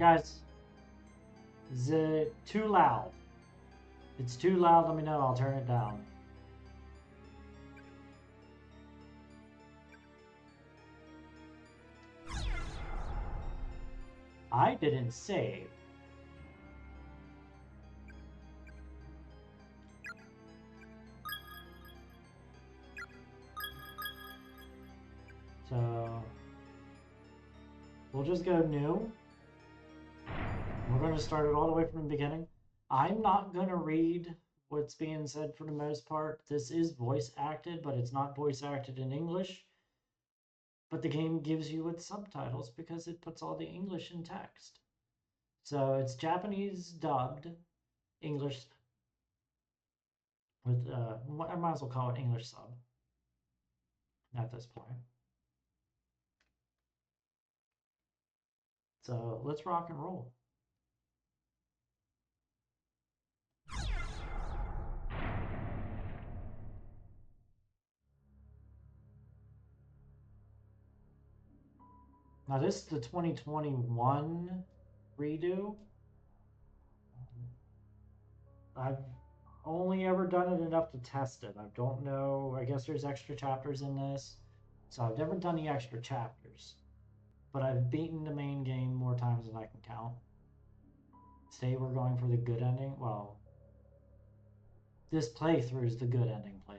Guys, is it too loud? If it's too loud, let me know. I'll turn it down. I didn't save. So we'll just go new. We're going to start it all the way from the beginning. I'm not going to read what's being said for the most part. This is voice acted, but it's not voice acted in English. But the game gives you its subtitles because it puts all the English in text. So it's Japanese dubbed, English with, I might as well call it English sub at this point. So let's rock and roll. Now this is the 2021 redo. I've only ever done it enough to test it. I don't know. I guess there's extra chapters in this. So I've never done the extra chapters. But I've beaten the main game more times than I can count. Say we're going for the good ending. Well, this playthrough is the good ending playthrough.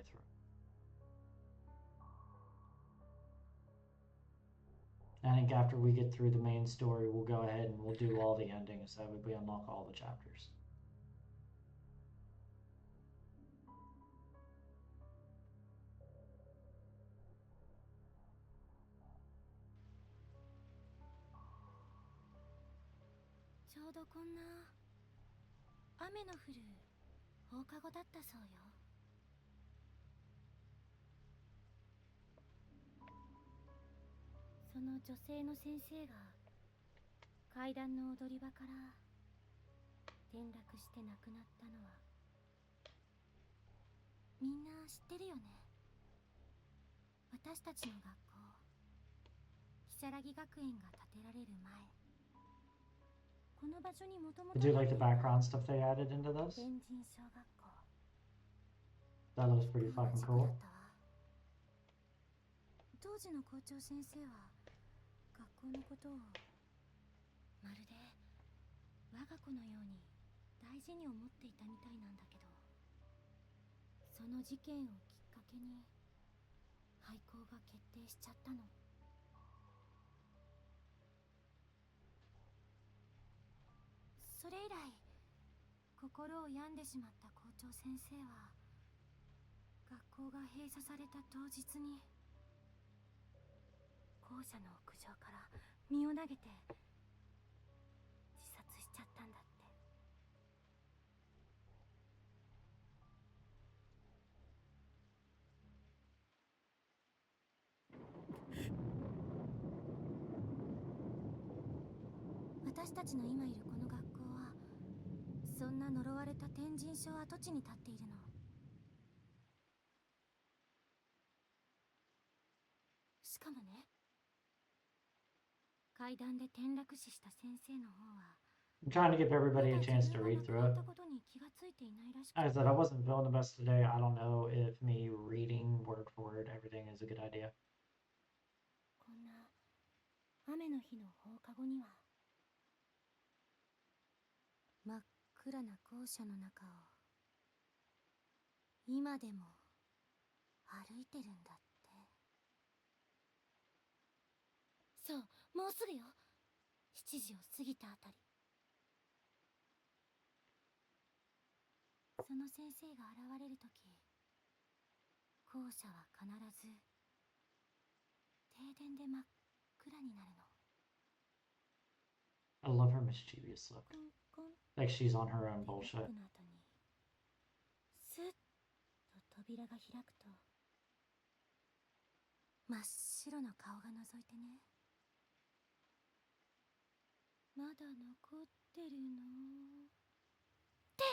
I think after we get through the main story, we'll go ahead and we'll do all the endings. That way we unlock all the chapters. I do like the background stuff they added into this. That looks pretty fucking cool. 当時の校長先生は学校のことをまるで我が子のように大事に思っていたみたいなんだけど、その事件をきっかけに廃校が決定しちゃったの。それ以来心を病んでしまった校長先生は学校が閉鎖された当日に校舎の屋上から身を投げて自殺しちゃったんだって。私たちの今いるこの学校はそんな呪われた天神症跡地に立っているの。しかもね、階段で転落死した先生の方は I'm trying to give everybody a chance to read through it. Like I said, I wasn't feeling the best today. I don't know if me reading word for word everything is a good idea. こんな雨の日の放課後には真っ暗な校舎の中を今でも歩いてるんだって。そう、もうすぐよ。7時を過ぎたあたり。その先生が現れるとき、校舎は必ず停電で真っ暗になるの。I love her mischievous look. Like she's on her own bullshit. スッと扉が開くと、真っ白な顔が覗いてね。まだ残ってるのって。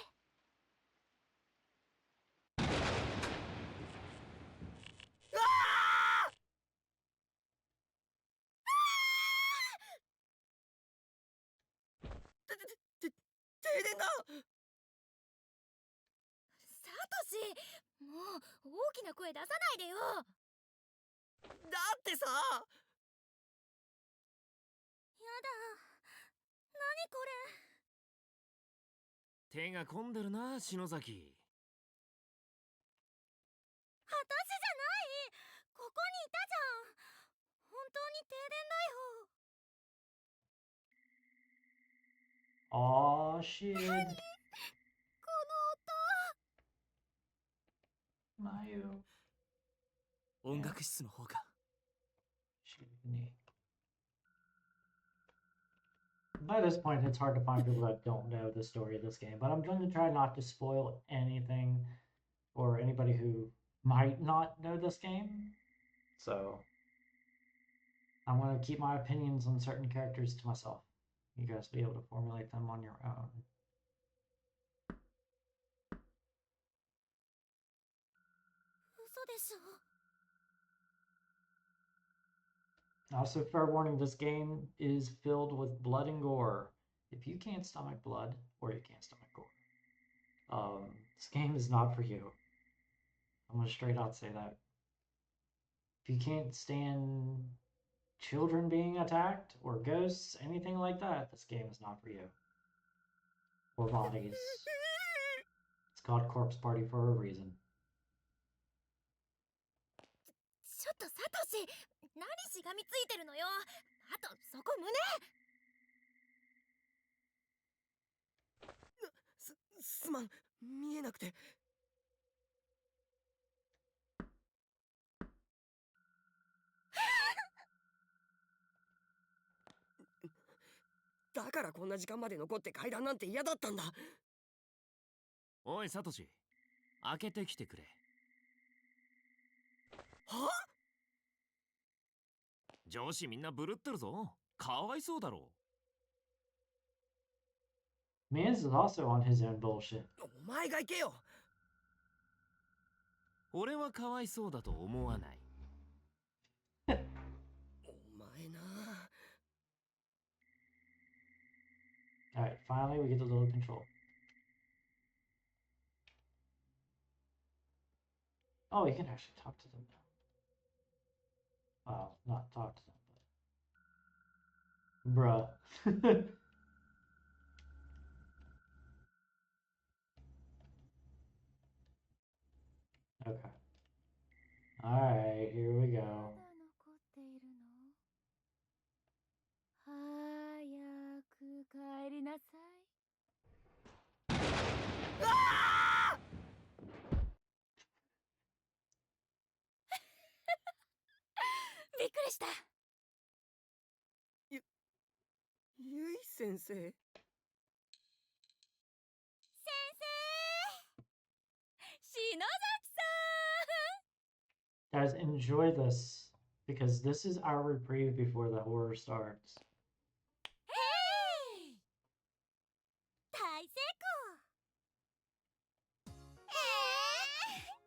停電だ。サトシ、もう大きな声出さないでよ。だってさ。やだ、何これ。手が込んでるな、篠崎。私じゃない、ここにいたじゃん。本当に停電だよ。Aw, shit. この音。Mayu. 音楽室の方か。Shit. By this point, it's hard to find people that don't know the story of this game, but I'm going to try not to spoil anything for anybody who might not know this game. So I'm going to keep my opinions on certain characters to myself. You guys be able to formulate them on your own. Also, fair warning, this game is filled with blood and gore. If you can't stomach blood, or you can't stomach gore, this game is not for you. I'm gonna straight out say that. If you can't stand children being attacked, or ghosts, anything like that, this game is not for you. Or bodies. It's called Corpse Party for a reason. ちょっとサトシ、何しがみついてるのよ。あとそこ胸。すまん、見えなくて。だからこんな時間まで残って階段なんて嫌だったんだ。おいサトシ、開けてきてくれ。は？上司みんなブルってるぞ。かわいそうだろ。Mans is also on his own bullshit. お前が行けよ。俺はかわいそうだと思わない。お前な。Alright, finally we get a little control. Oh, you can actually talk to them now. Well, not talk to them, but... Bruh. Okay. Alright, here we go. 残っているの？早く帰りなさい。びっくりした。ゆい先生。先生、篠崎さん。 Guys, enjoy this, because this is our reprieve before the horror starts. 大成功。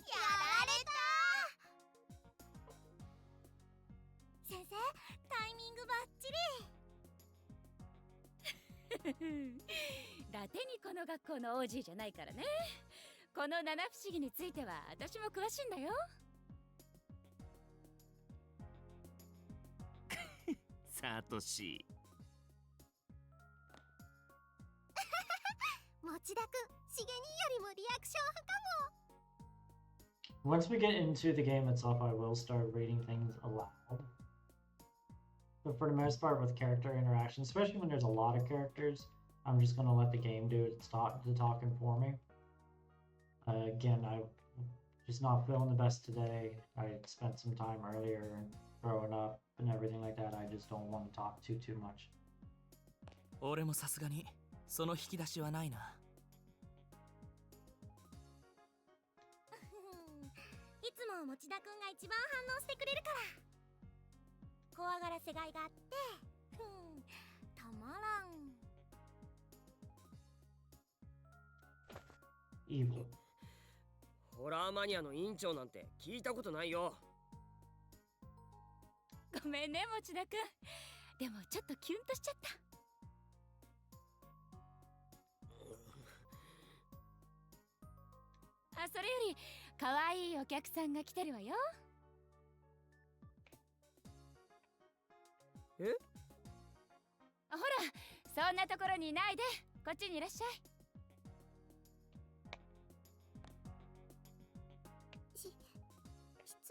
やられた。先生、タイミングバッチリ。伊達にこの学校の OG じゃないからね。この七不思議については私も詳しいんだよ。サトシ。持田くん、しげによりもリアクション派かも。 Once we get into the game itself, I will start reading things aloud. But for the most part, with character interaction, especially when there's a lot of characters, I'm just going to let the game do its talking for me. Again, I'm just not feeling the best today. I spent some time earlier growing up and everything like that. I just don't want to talk too much. 俺もさすがにその引き出しはないな。いつも持田くんが一番反応してくれるから。怖がらせがいがあって、たまらん。Evil. ホラーマニアの委員長なんて聞いたことないよ。ごめんね持田くん。でもちょっとキュンとしちゃった。それより可愛いお客さんが来てるわよ。え？ほら、そんなところにいないで、こっちにいらっしゃい。失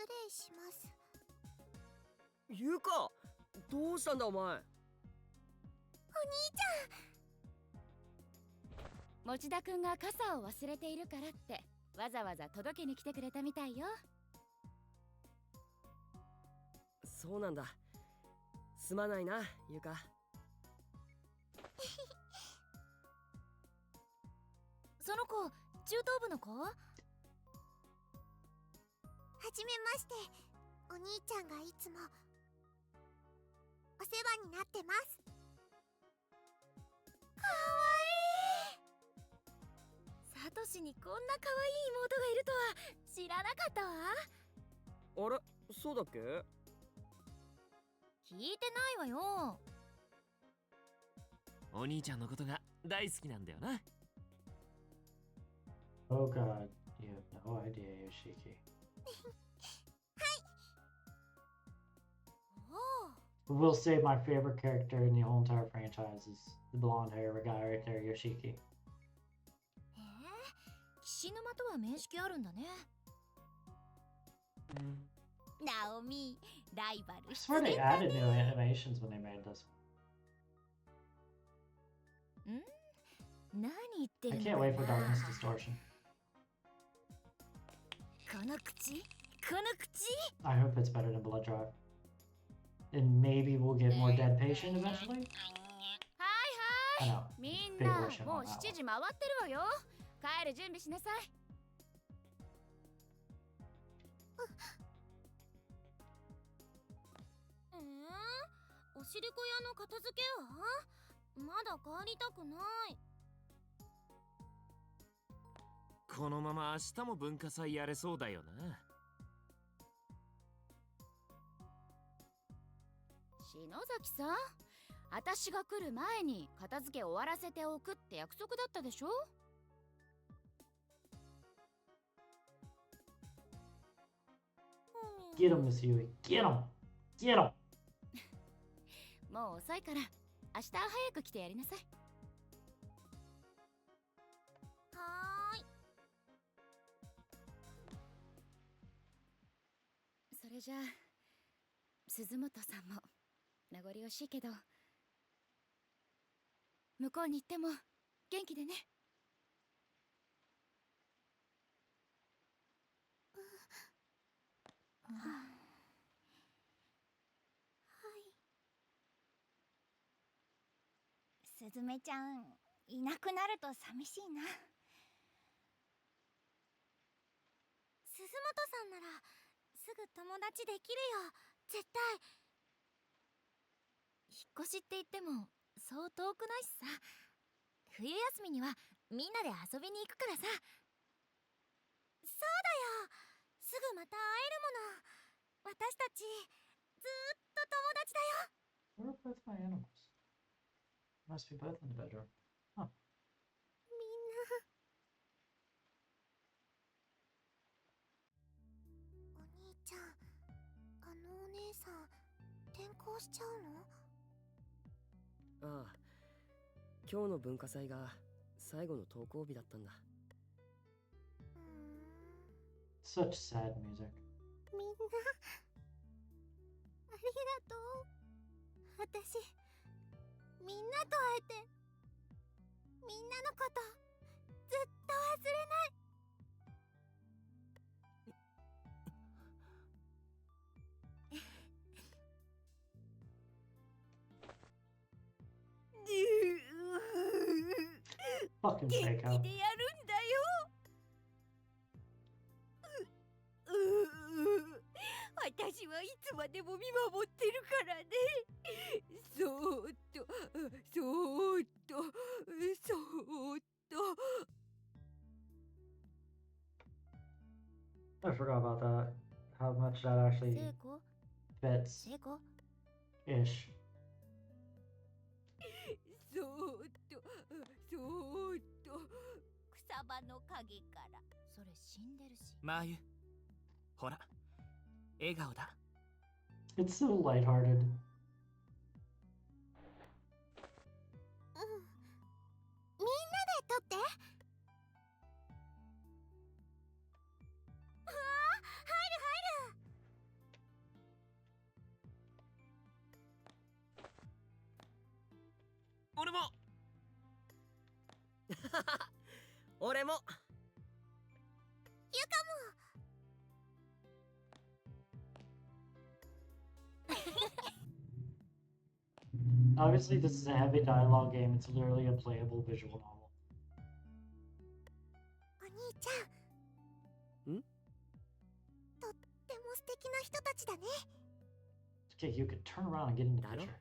礼します。ゆうか、どうしたんだお前。お兄ち持田くんが傘を忘れているからってわざわざ届けに来てくれたみたいよ。そうなんだ。すまないな、ゆか。その子、中等部の子？はじめまして。お兄ちゃんがいつもお世話になってます。かわいい。サトシにこんなかわいい妹がいるとは知らなかったわ。あれ、そうだっけ？聞いてないわよ。お兄ちゃんのことが大好きなんだよな。Oh god, you have no idea, Yoshiki. おお。 I will say my favorite character in the whole entire franchise is the blonde hair guy right there, Yoshiki. 岸沼とは面識あるんだね。ナオミ、ライバル I 出 swear 現 they だ added ね。 new animations when they made this. 何言ってる I ん can't だ wait for な。 Darkness Distortion. この口、この口。 I hope it's better than Blood Drive. And maybe we'll get more Dead Patient eventually? はいは I い。 know. みん Big な portion もう on that 7時回ってるわよ。帰る準備しなさい。おしりこ屋の片付けは？まだ帰りたくない。このまま明日も文化祭やれそうだよな。篠崎さん、私が来る前に片付け終わらせておくって約束だったでしょ。Get him, Miss Yui. Get him! Get him! もう遅いから明日早く来てやりなさい。はーい。それじゃあ鈴本さんも名残惜しいけど向こうに行っても元気でね。すずめちゃんいなくなると寂しいな。鈴本さんならすぐ友達できるよ、絶対。引っ越しって言ってもそう遠くないしさ。冬休みにはみんなで遊びに行くからさ。そうだよ、すぐまた会えるもの。私たちずーっと友達だよ。 Where are both my animals? Must be both in the bedroom. Huh. みんな。お兄ちゃん、あのお姉さん転校しちゃうの？ああ、今日の文化祭が最後の登校日だったんだ。Such sad music. みんなありがとう。私みんなと会えて、みんなのことずっと忘れない。Fucking 元 fake 気 out. でやるんだよ。私はいつまでも見守ってるからね。そーっと、そーっと、そーっと。 I forgot about that. How much that actually 聖子、 fits 聖子。 ish. そーっと、そーっと。草葉の陰から。そそれ死んでるし。マーユ、ほら、笑顔だ。 It's so lighthearted. うん。みんなで撮って。うわー、入る入る。俺も俺も。ゆかも。Obviously, this is a heavy dialogue game. It's literally a playable visual novel. お兄ちゃん。ん？とっても素敵な人たちだね。Okay, you could turn around and get in the Dado? picture.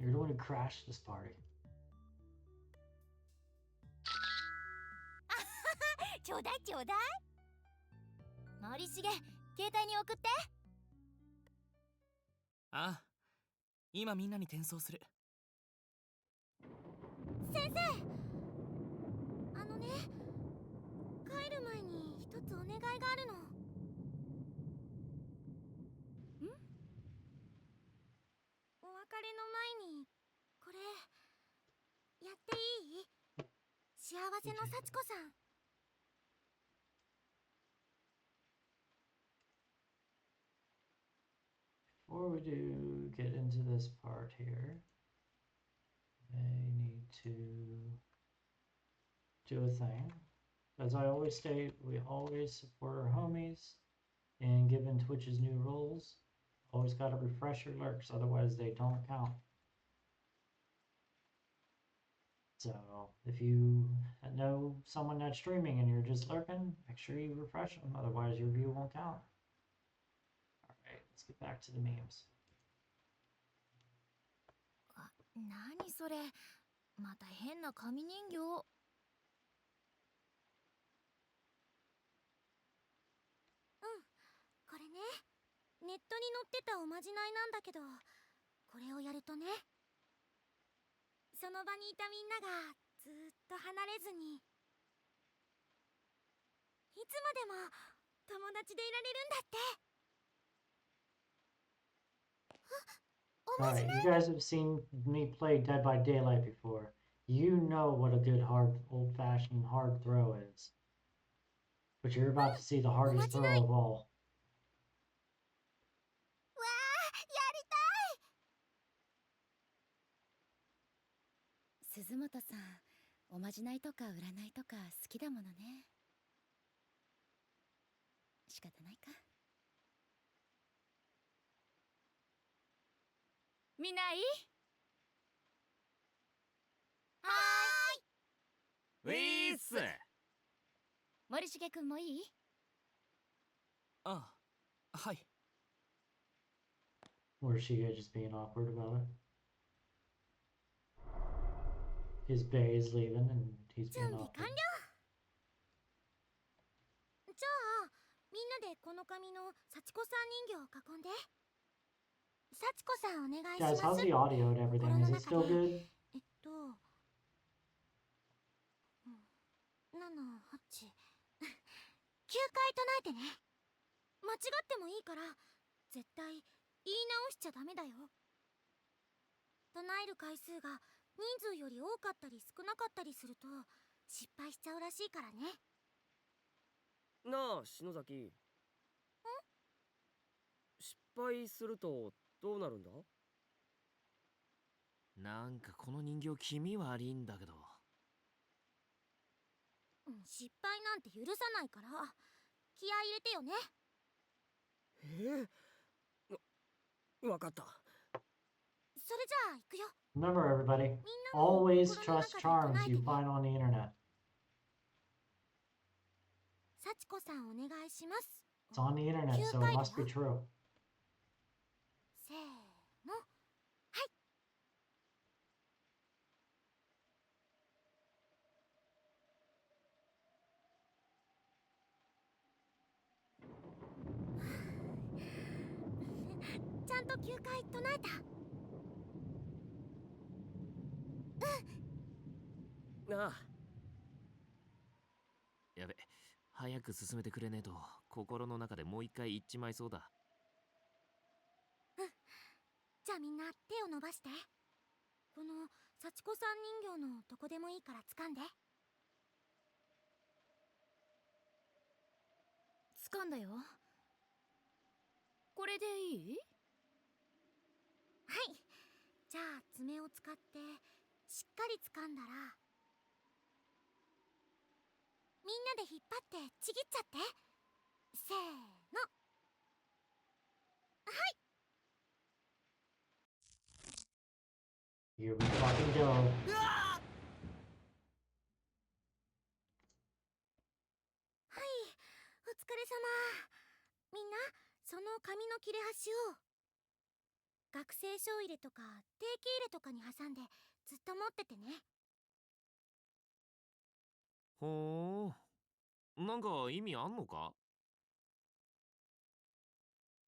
You're the one who crashed this party. ちょうだいちょうだい。森重、携帯に送って。ああ、今みんなに転送する。先生、あのね、帰る前に一つお願いがあるの。お別れの前にこれやっていい？幸せの幸子さん。Before we do get into this part here, I need to do a thing. As I always state, we always support our homies, and given Twitch's new rules, always got to refresh your lurks, otherwise they don't count. So if you know someone that's streaming and you're just lurking, make sure you refresh them, otherwise your view won't count. Alright, let's get back to the memes. 何それ、また変な紙人形。これね、ネットに載ってたおまじないなんだけど、これをやるとね、その場にいたみんながずーっと離れずに、いつまでも友達でいられるんだって。Alright, you guys have seen me play Dead by Daylight before. You know what a good hard, old-fashioned hard throw is. But you're about to see the hardest throw of all. わあ、やりたい。鈴本さん、おまじないとか占いとか好きだものね。仕方ないか。みんないい？はウィーッス。森重くんもいい？ああ、はい。 Or is she just being awkward about it? His bay is leaving and he's 準 being 備 awkward. 完了。じゃあみんなでこの紙の幸子さん人形を囲んで。幸子さんお願いし Guys, ま how's す。 the audio and everything? Is it still good? 7、8 9回唱えてね。間違ってもいいから絶対言い直しちゃダメだよ。唱える回数が人数より多かったり少なかったりすると失敗しちゃうらしいからね。なあ篠崎。失敗するとどうなるんだ？なんかこの人形気味悪いんだけど。失敗なんて許さないから気合い入れてよね。わかった。それじゃあ行くよ。 Remember, everybody, みんなも always 心の trust 中で唱 charms えて you ね。 find on the internet. 幸子さんお願いします。 It's on the internet, so it must be true. せーの。はい。ちゃんと9回唱えた。ああ、やべ、早く進めてくれねえと心の中でもう一回言っちまいそうだ。じゃあみんな手を伸ばして。この幸子さん人形のどこでもいいから掴んで。掴んだよ。これでいい？はい。じゃあ爪を使ってしっかり掴んだら、みんなで引っ張ってちぎっちゃって。せーの。はい。 Here we fucking go. はい、お疲れ様。みんな、その紙の切れ端を学生証入れとか定期入れとかに挟んでずっと持っててね。ほーん。なんか意味あんのか？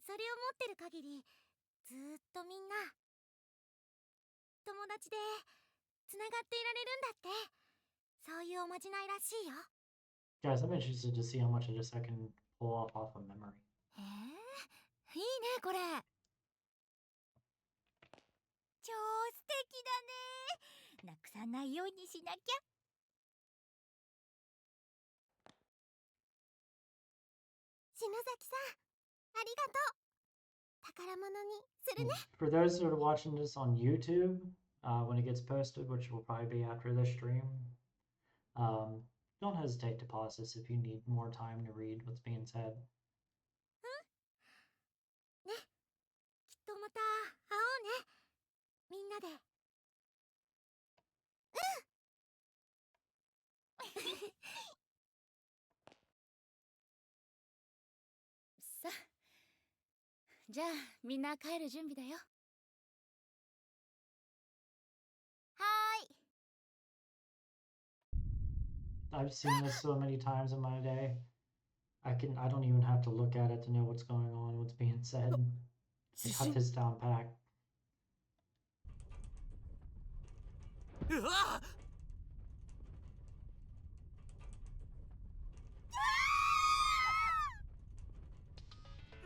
それを持ってる限りずーっとみんな友達でつながっていられるんだって。そういうおまじないらしいよ。 Guys, I'm interested to see how much of this I can pull off of memory. へえ、いいねこれ。超素敵だね。なくさないようにしなきゃ。篠崎さん、ありがとう。宝物にするね。 For those who are watching this on YouTube, when it gets posted, which will probably be after this stream, don't hesitate to pause this if you need more time to read what's being said. ね、きっとまた会おうね。みんなで。さあ、じゃあみんな帰る準備だよ。はーい。 I've seen this so many times in my day. I don't even have to look at it to know what's going on, what's being said. I got this down pat. うわ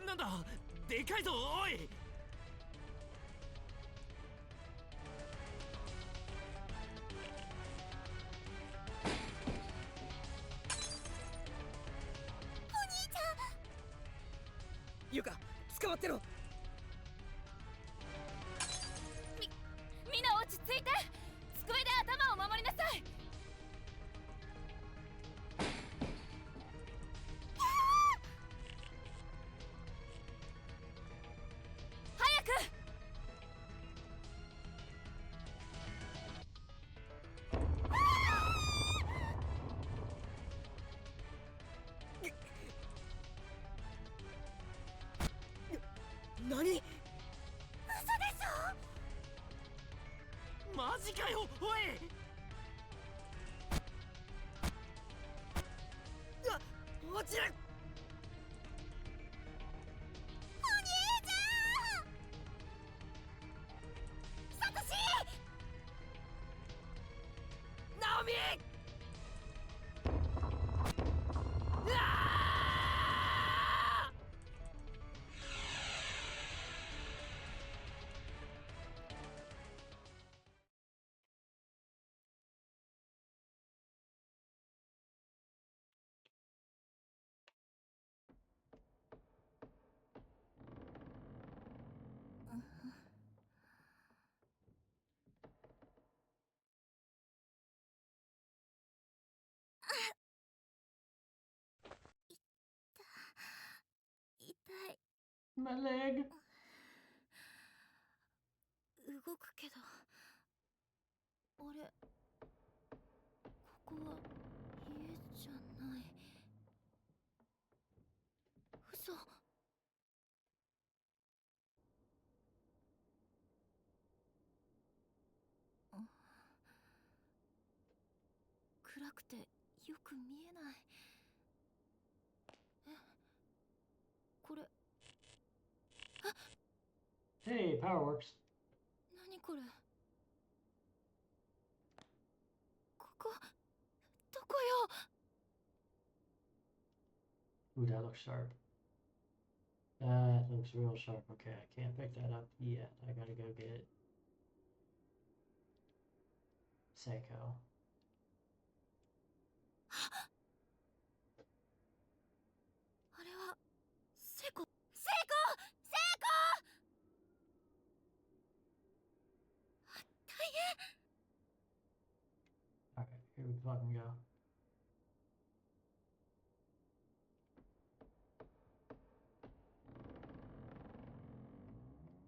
なんだでかいぞおい。ゆか捕まってろ。みんな落ち着いて。机で頭を守りなさい。早く。何？嘘でしょ。マジかよおい。落ちる。お兄ちゃん。サトシ。ナオミ。痛い。 My leg. 動くけど、あれ、ここは家じゃない。嘘。暗くてよく見えない。え、これ。 Hey, Powerworks. 何これ。ここどこよ。Ooh, that looks sharp. That looks real sharp. Okay, I can't pick that up yet. I gotta go get Seiko. あれはセコセコセコ。大変。 Alright, here we fucking go.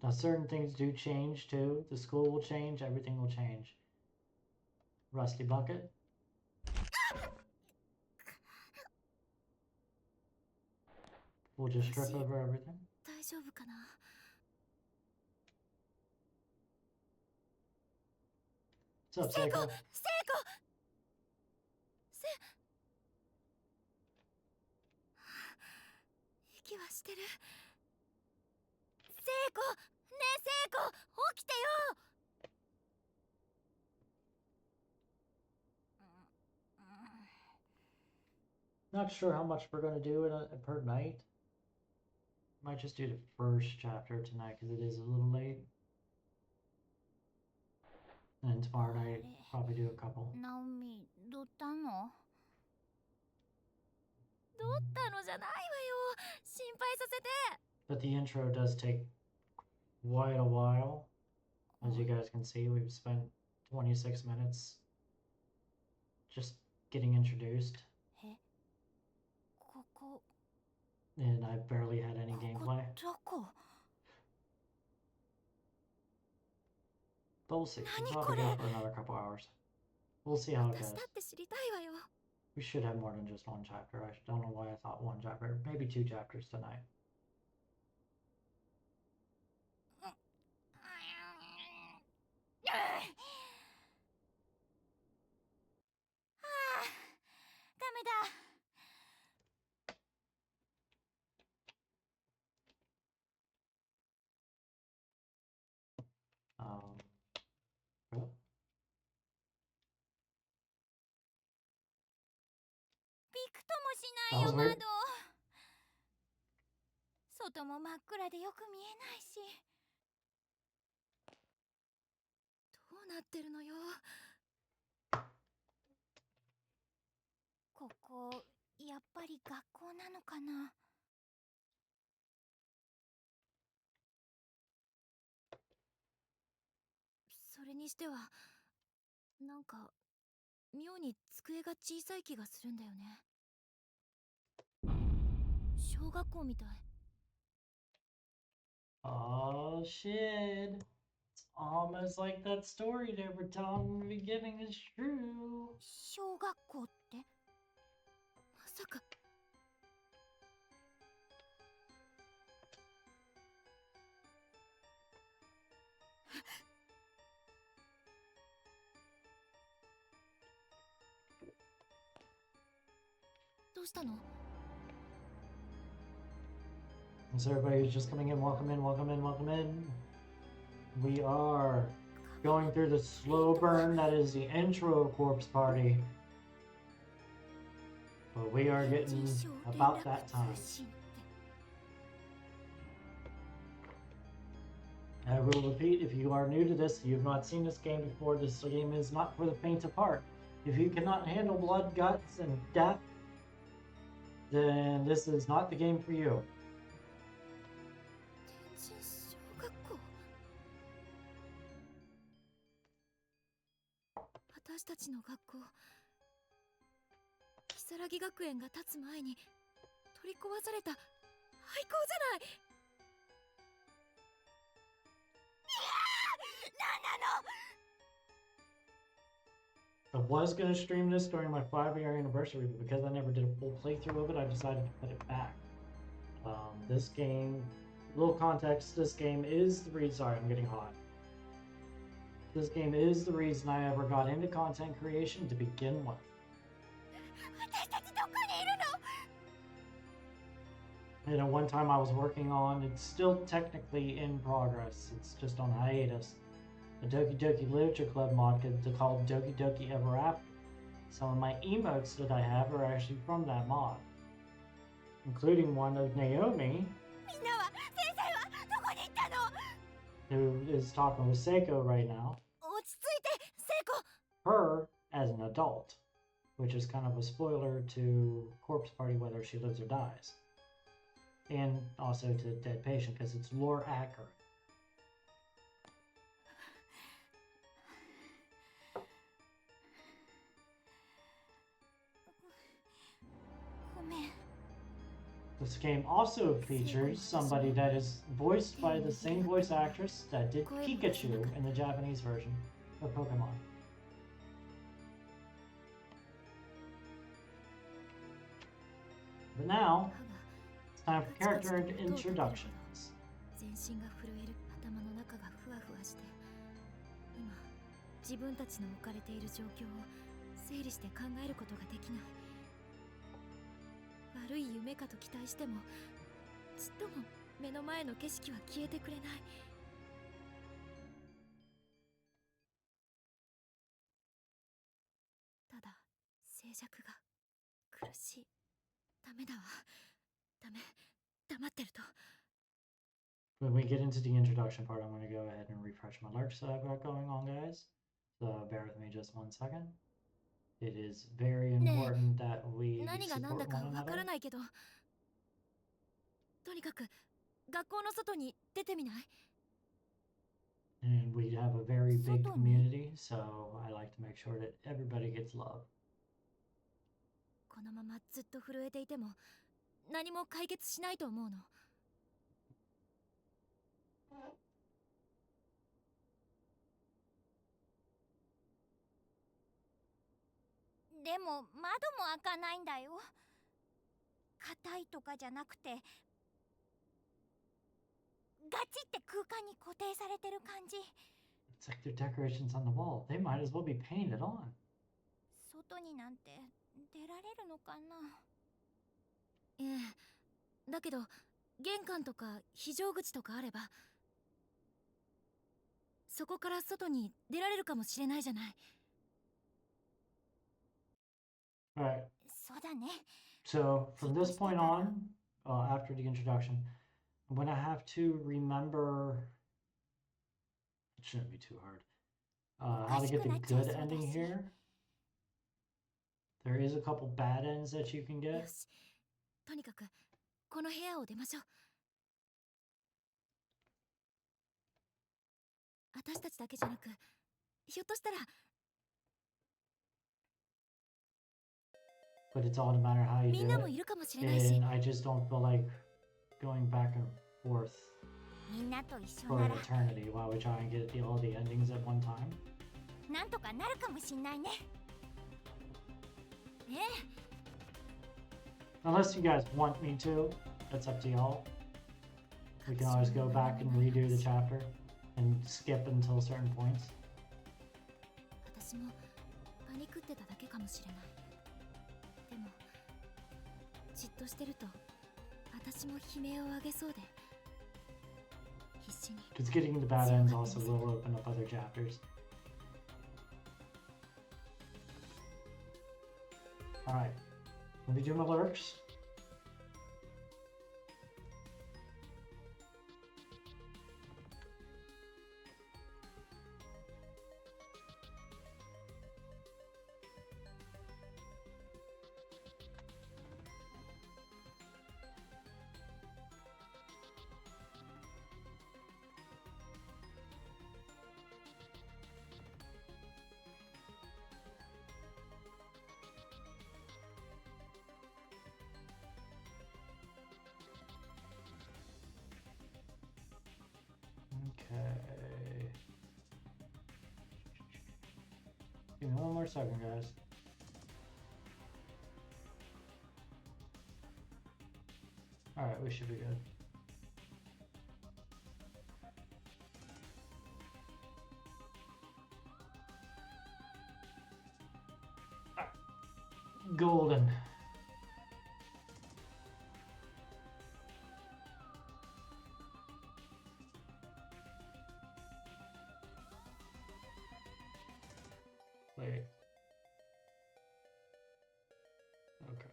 Now, certain things do change too. The school will change, everything will change. Rusty bucket. We'll just trip over everything. 大丈夫かな。 What's up, セイコ Seiko? セイコ息はしてる。セイコ、ねえセイコ、起きてよ。 Not sure how much we're gonna do per night. Might just do the first chapter tonight because it is a little late. And then tomorrow night, probably do a couple. ナオミ、どったの？どったのじゃないわよ。心配させて。 But the intro does take quite a while. As you guys can see, we've spent 26 minutes just getting introduced. ここ、 And I barely had any ここ gameplay. どこ？ But we'll see. We'll 何 probably これ？ go for another couple hours. We'll see how it 私 goes. だって知りたいわよ。 We should have more than just one chapter. I don't know why I thought one chapter. Maybe 2 chapters tonight. ダメだ。 Well, びくともしないよ That was 窓。 weird. 外も真っ暗でよく見えないし。どうなってるのよ。ここやっぱり学校なのかな。それにしてはなんか妙に机が小さい気がするんだよね。小学校みたい。 Oh shit. It's almost like that story they were telling in the beginning is true. 小学校ってまさか。どうしたの？ So everybody who's just coming in, welcome in, welcome in, welcome in. We are going through the slow burn that is the intro of Corpse Party. But we are getting about that time. I will repeat, if you are new to this, you have not seen this game before, this game is not for the faint of heart. If you cannot handle blood, guts, and death, then this is not the game for you. 天神小学校。私たちの学校、如月学園が建つ前に取り壊された廃校じゃない。なんなの？ I was going to stream this during my 5-year anniversary, but because I never did a full playthrough of it, I decided to put it back. This game, little context, this game is the reason, sorry, I'm getting hot. This game is the reason I ever got into content creation to begin with. 私たちどこにいるの？ And at one time I was working on, it's still technically in progress, it's just on hiatus, a Doki Doki Literature Club mod called Doki Doki Ever After. Some of my emotes that I have are actually from that mod. including one of Naomi, みんなは先生はどこに行ったの？ who is talking with Seiko right now, 落ち着いて、聖子。 her as an adult, which is kind of a spoiler to Corpse Party whether she lives or dies. And also to Dead Patient because it's lore accurate. ごめん。 This game also features somebody that is voiced by the same voice actress that did Pikachu in the Japanese version of Pokemon. But now, it's time for character introductions. 全身が震える、頭の中がふわふわして、今自分たちの置かれている状況を整理して考えることができない。悪い夢かと期待しても、ちっとも目の前の景色は消えてくれない。ただ静寂が苦しい。ダメだわ。ダメ。黙ってると。 When we get into the introduction part, I'm going to go ahead and refresh my lurks that I've got going on, guys. So bear with me just 1 second. It is very important that we 何が何だ support か one わから another. ないけど、とにかく学校の外に出てみない？ And we have a very big 外に？ community, so I like to make sure that everybody gets love. このままずっと震えていても何も解決しないと思うの。でも窓も開かないんだよ。硬いとかじゃなくて、ガチって空間に固定されてる感じ。 It's like their decorations on the wall. They might as well be painted on. 外になんて出られるのかな？ええ、だけど玄関とか非常口とかあれば、そこから外に出られるかもしれないじゃない。 Alright, そうだね。 so from this point on, after the introduction, I'm going to have to remember. It shouldn't be too hard. How to get the good ending here. There is a couple bad ends that you can よ get. し、とにかくこの部屋を出ましょう。私たちだけじゃなく、ひょっとしたら But it's all a matter of how you みん do なも it. いるかもしれないし。 And I just don't feel like going back and forth みんなと一緒 for な an ら eternity while we try and get all the endings at one time. なんとかなるかもしんないね。ええ。 Unless you guys want me to, that's up to y'all. We can always go back and redo the chapter and skip until certain points. 私もパニクってただけかもしれない。でもじっとしてると私も悲鳴を上げそうで、必死に。 Because getting the bad ends also will open up other chapters. Alright, let me do my lurks. Okay. Give me 1 more second, guys. Alright, we should be good. Golden. Wait. Okay.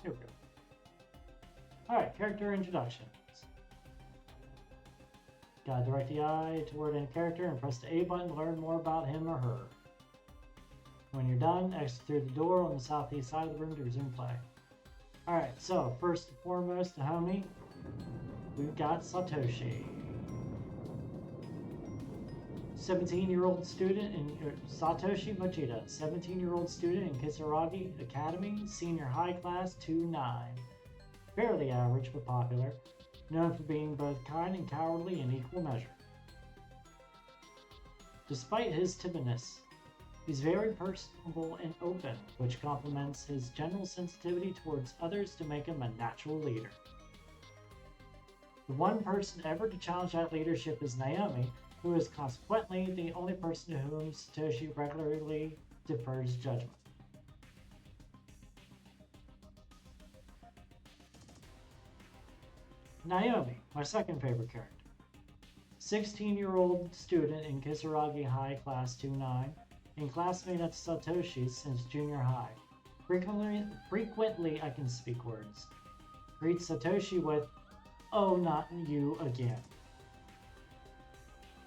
Here we go. Alright, character introductions. Gotta direct the eye toward any character and press the A button to learn more about him or her. When you're done, exit through the door on the southeast side of the room to resume play. Alright, so first and foremost, the homie, we've got Satoshi. 17-year-old student in Satoshi Mochida, 17-year-old student in Kisaragi Academy, senior high class 2-9. Fairly average but popular, known for being both kind and cowardly in equal measure. Despite his timidness, he's very personable and open, which complements his general sensitivity towards others to make him a natural leader. The one person ever to challenge that leadership is Naomi, who is consequently the only person to whom Satoshi regularly defers judgment. Naomi, my second favorite character. 16-year-old student in Kisaragi High Class 2-9, and classmate at Satoshi's since junior high. Frequently I can speak words. Greets Satoshi with, "Oh, not you again."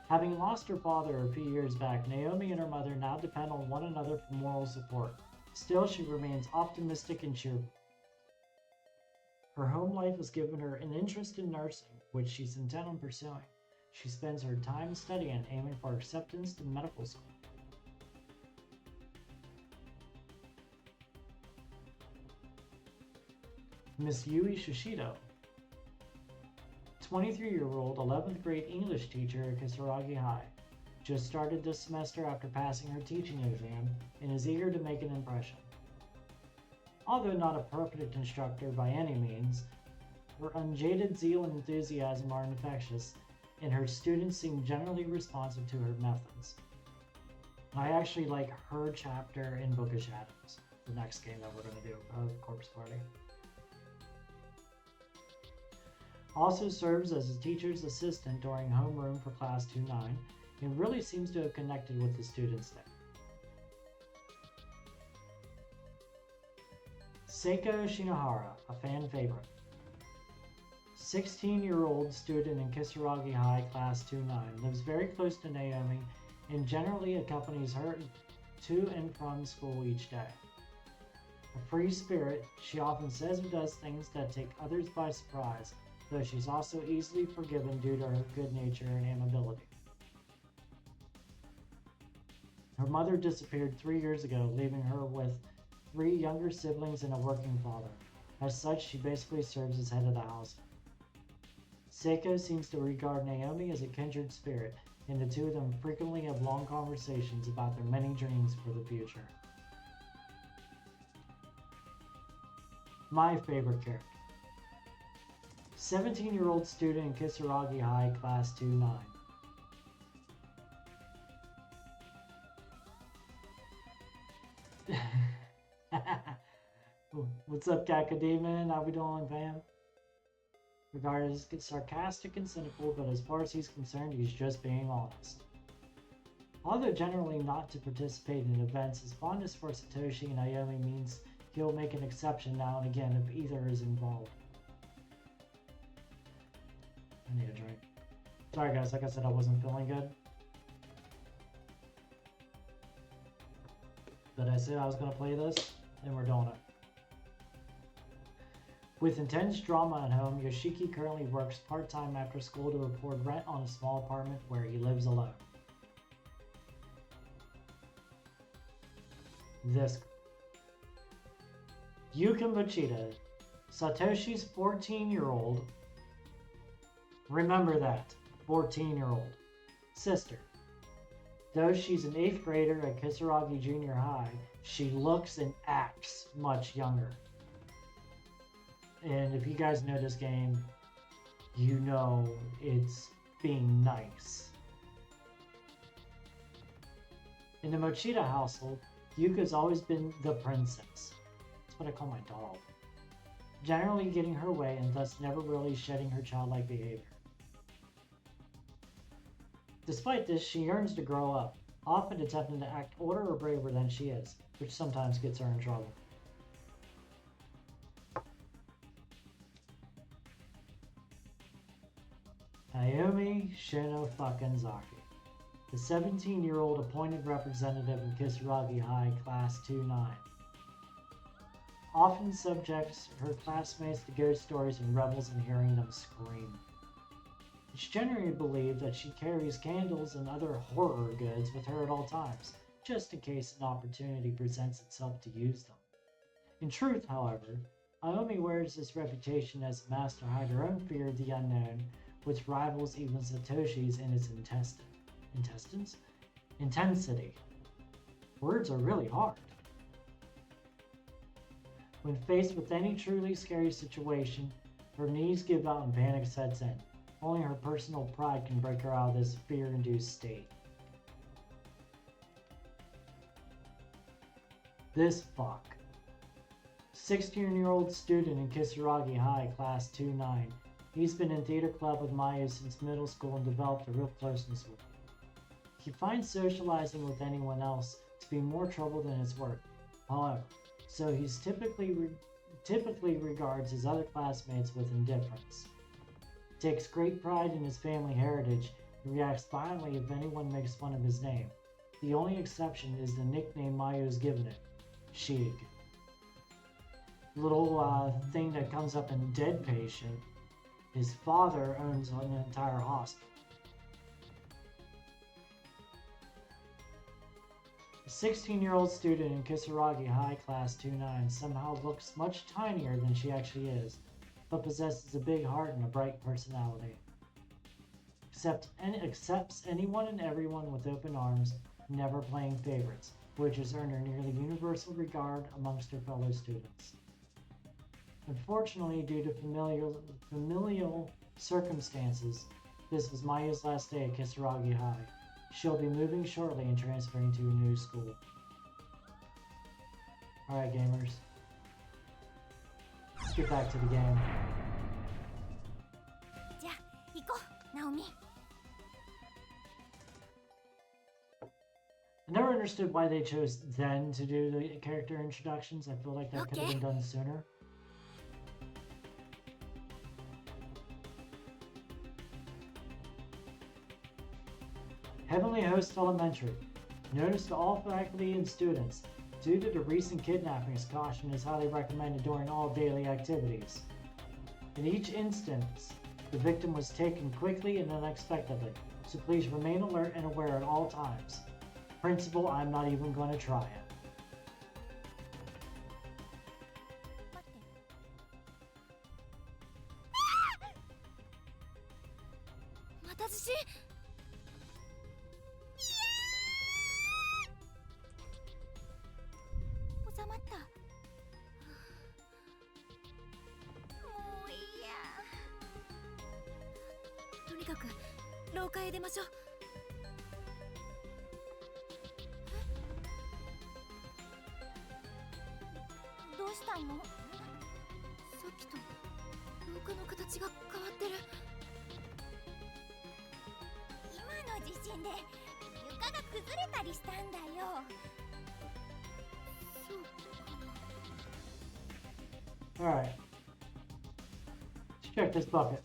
Having lost her father a few years back, Naomi and her mother now depend on one another for moral support. Still, she remains optimistic and cheerful. Her home life has given her an interest in nursing, which she's intent on pursuing. She spends her time studying, aiming for acceptance to medical school. Miss Yui Shishido, 23-year-old 11th grade English teacher at Kisaragi High. Just started this semester after passing her teaching exam and is eager to make an impression. Although not a perfect instructor by any means, her unjaded zeal and enthusiasm are infectious, and her students seem generally responsive to her methods. I actually like her chapter in Book of Shadows, the next game that we're going to do, of Corpse Party. Also serves as a teacher's assistant during homeroom for Class 2-9, and really seems to have connected with the students there. Seiko Shinohara, a fan favorite. 16-year-old student in Kisaragi High Class 2-9, lives very close to Naomi and generally accompanies her to and from school each day. A free spirit, she often says and does things that take others by surprise, though she's also easily forgiven due to her good nature and amiability. Her mother disappeared 3 years ago, leaving her with 3 younger siblings and a working father. As such, she basically serves as head of the house. Seiko seems to regard Naomi as a kindred spirit, and the two of them frequently have long conversations about their many dreams for the future. My favorite character. 17-year-old student in Kisaragi High Class 2-9. What's up, Kakademon? How we doing, fam? Regarded as sarcastic and cynical, but as far as he's concerned, he's just being honest. Although generally not to participate in events, his fondness for Satoshi and Naomi means he'll make an exception now and again if either is involved. I need a drink. Sorry guys, like I said, I wasn't feeling good. But I said I was going to play this, and we're doing it. With intense drama at home, Yoshiki currently works part-time after school to afford rent on a small apartment where he lives alone. This Yuka Mochida, Satoshi's 14-year-old, remember that, 14-year-old, sister. Though she's an 8th grader at Kisaragi Junior High, she looks and acts much younger. And if you guys know this game, you know it's being nice. In the Mochida household, Yuka's always been the princess. That's what I call my doll. Generally getting her way and thus never really shedding her childlike behavior. Despite this, she yearns to grow up, often attempting to act older or braver than she is, which sometimes gets her in trouble. Naomi Shino-fucking-zaki, the 17-year-old appointed representative of Kisaragi High Class 2-9. Often subjects her classmates to ghost stories and revels in hearing them scream. It's generally believed that she carries candles and other horror goods with her at all times, just in case an opportunity presents itself to use them. In truth, however, Naomi wears this reputation as a master to hide her own fear of the unknown, which rivals even Satoshi's in its intensity. Words are really hard. When faced with any truly scary situation, her knees give out and panic sets in. Only her personal pride can break her out of this fear-induced state. This fuck. 16-year-old student in Kisaragi High, Class 2-9. He's been in theater club with Mayu since middle school and developed a real closeness with her. He finds socializing with anyone else to be more trouble than it's worth. However, so he's typically regards his other classmates with indifference. He takes great pride in his family heritage and reacts violently if anyone makes fun of his name. The only exception is the nickname Mayu's given it, Shig. Little thing that comes up in Dead Patient. His father owns an entire hospital. A 16-year-old student in Kisaragi High Class 2-9 somehow looks much tinier than she actually is, but possesses a big heart and a bright personality. Accepts anyone and everyone with open arms, never playing favorites, which has earned her nearly universal regard amongst her fellow students. Unfortunately, due to familial circumstances, this was Mayu's last day at Kisaragi High. She'll be moving shortly and transferring to a new school. Alright, gamers. Let's get back to the game. じゃあ行こう、ナオミ。 I never understood why they chose then to do the character introductions. I feel like that could have been done sooner. Heavenly Host Elementary. Notice to all faculty and students, due to the recent kidnappings, caution is highly recommended during all daily activities. In each instance, the victim was taken quickly and unexpectedly, so please remain alert and aware at all times. Principal, I'm not even going to try it. 待って。また地震。収まった。もういいや。とにかく廊下へ出ましょう。どうしたの？さっきと廊下の形が変わってる。今の地震で床が崩れたりしたんだよ。そうかな。 Alright. Let's check this bucket.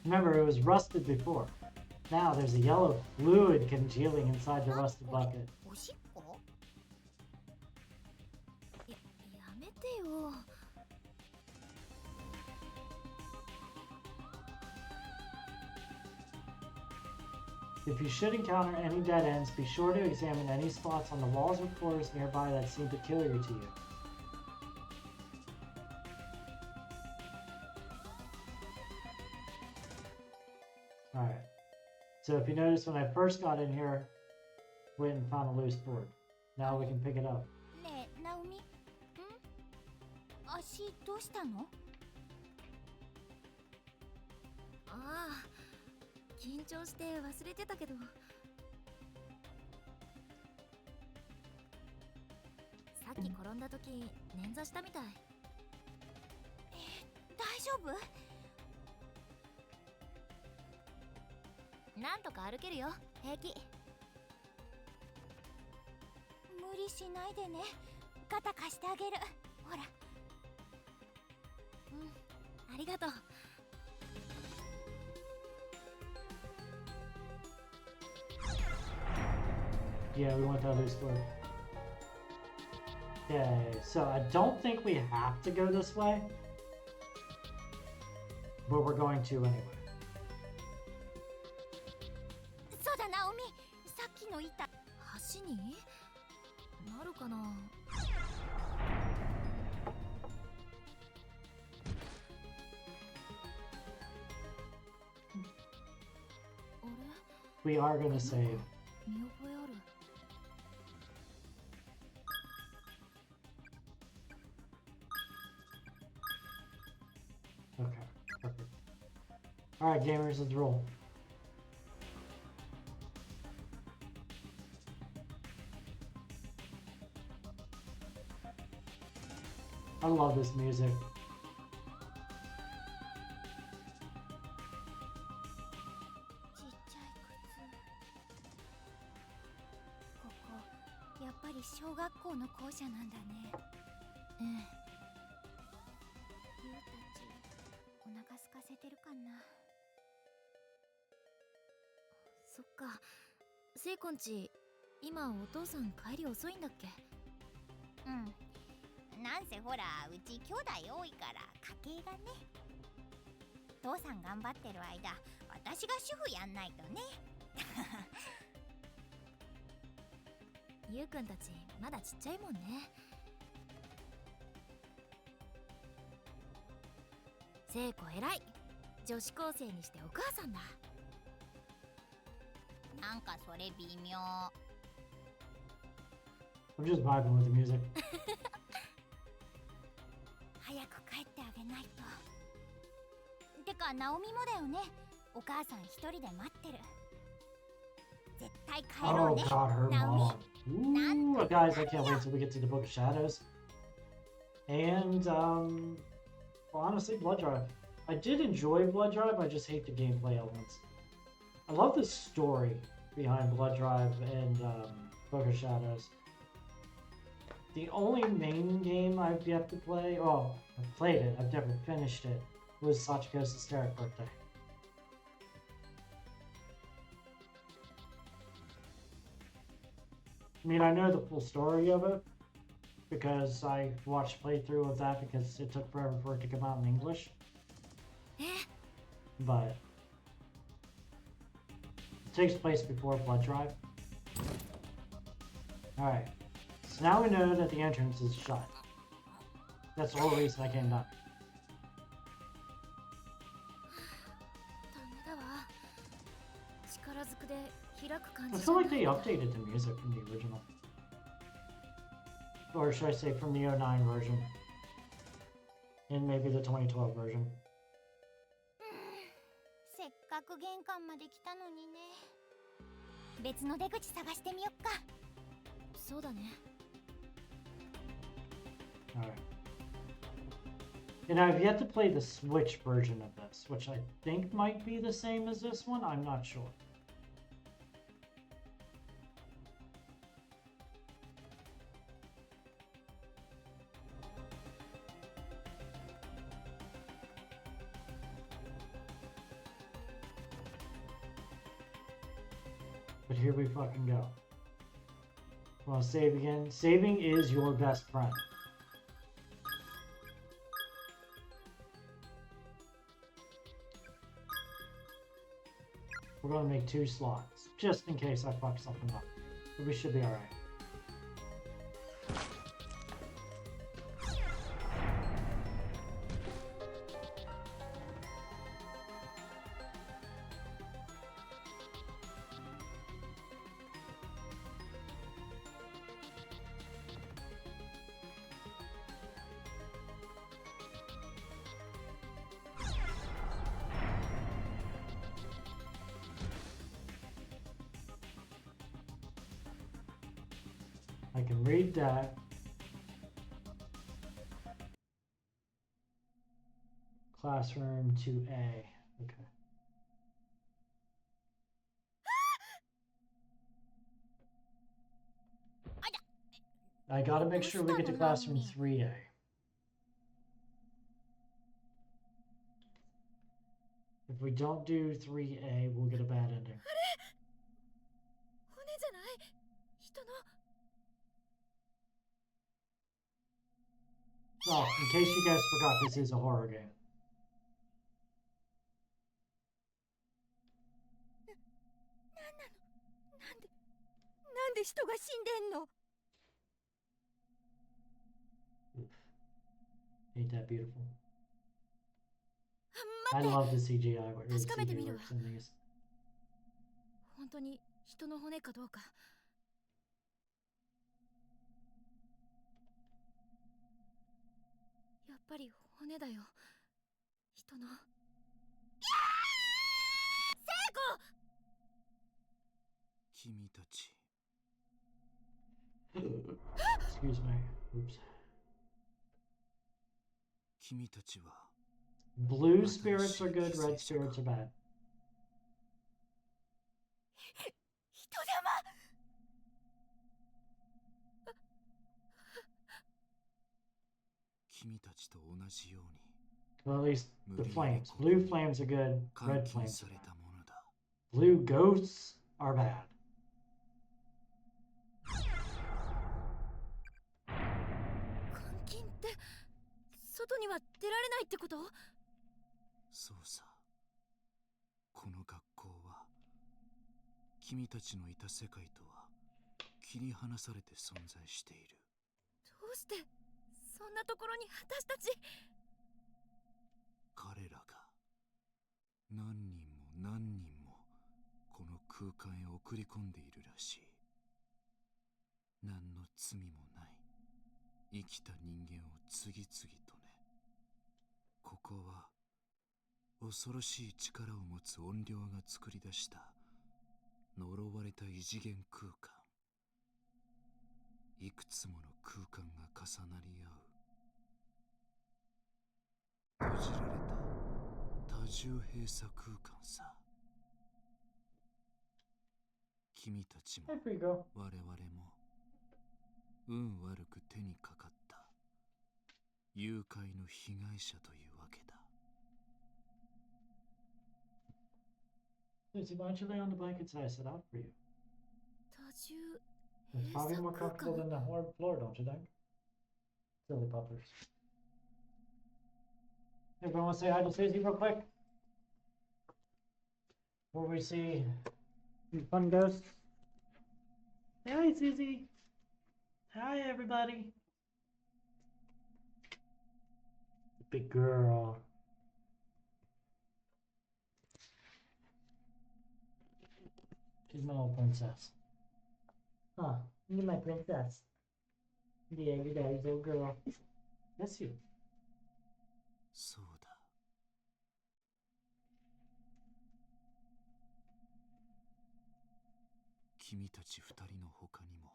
Remember, it was rusted before. Now there's a yellow fluid congealing inside the rusted bucket. おしっこ？やめてよ。 If you should encounter any dead ends, be sure to examine any spots on the walls or floors nearby that seem peculiar to you. Alright. So if you notice when I first got in here, went and found a loose board. Now we can pick it up. ねえ、ナオミ。足どうしたの？ああ、緊張して忘れてたけど。さっき転んだ時、捻挫したみたい。大丈夫？なんとか歩けるよ、平気。無理しないでね。肩貸してあげる。ほら。うん、ありがとう。Yeah, we went the other split. Okay, so I don't think we have to go this way. But we're going to anyway. そうだナオミ、さっきの板橋になるかな。 We are gonna save. 見覚えある。 Okay, perfect. Alright, gamers, let's roll. I love this music. ちっちゃい靴。ここやっぱり小学校の校舎なんだね。ええ。ゆうたちお腹空かせてるかな。そっか。せいこんち今お父さん帰り遅いんだっけ？うん。なんせほらうち兄弟多いから家計がね。父さん頑張ってる間私が主婦やんないとね。ゆうくんたちまだちっちゃいもんね。せいこ偉い。女子高生にしてお母さんだ。なんかそれ微妙。 I'm just vibing with the music. 早く帰ってあげないと。てかナオミもだよね。お母さん一人で待ってる。絶対帰ろ Oh うね。 god, her Naomi. mom. Ooh, guys, I can't wait till we get to the Book of Shadows. And, well, honestly, Blood Drive. I did enjoy Blood Drive, I just hate the gameplay elements. I love the story behind Blood Drive and, Book of Shadows. The only main game I've yet to play, well, I've played it, I've never finished it, was Sachiko's Hysteric Birthday. I mean, I know the full story of it, because I watched a playthrough of that because it took forever for it to come out in English. But it takes place before Blood Drive. Alright. So now we know that the entrance is shut. That's the whole reason I came down. ダメだわ。力ずくで開く感 I じじゃ feel な like い they な。 updated the music from the original. Or should I say from the 09 version. And maybe the 2012 version. せっかく玄関まで来たのにね。別の出口探してみよっか。そうだね。 Alright. And I've yet to play the Switch version of this, which I think might be the same as this one. I'm not sure. But here we fucking go. Want to save again? Saving is your best friend. We're going to make 2 slots, just in case I fuck something up. But we should be alright. I can read that. Classroom 2A. Okay. I gotta make sure we get to classroom 3A. If we don't do 3A, we'll get a bad ending. 骨じゃない？ In case you guys forgot, this is a horror game. なんで人が死んでんの？ Ain't that beautiful? 待 I って、 love the CGI where the 確かめてみ CG るわ。 works in these. 本当に人の骨かどうか。やっぱり骨だよ。人の。聖子！君たち Excuse me. Oops. 君たちは Blue spirits are good, red spirits are bad. 人玉！君たちと同じように Well, at least the flames. Blue flames are good, 監 red 禁 flames さ are れ bad. たものだ。 Blue ghosts are bad. 監禁って外には出られないってこと？そうさ。この学校は君たちのいた世界とは切り離されて存在している。どうしてそんなところに私たち？彼らが何人も何人もこの空間へ送り込んでいるらしい。何の罪もない生きた人間を次々とね。ここは恐ろしい力を持つ怨霊が作り出した呪われた異次元空間。いくつもの空間が重なり合う閉じられた多重閉鎖空間さ。君たちも There we go. 我々も運悪く手にかかった誘拐の被害者というわけだ。 Lucy, why don't you lay on the blankets I set out for you? 多重 It's probably more 閉鎖空 comfortable 間。 than the hard floor, don't you think? Silly puppers. Everyone want to say hi to Susie real quick? Before we see some fun ghosts. Say hi, Susie. Hi, everybody. Big girl. She's my little princess. Huh, you're my princess. Yeah, your daddy's little girl. Miss you. そうだ。君たち二人の他にも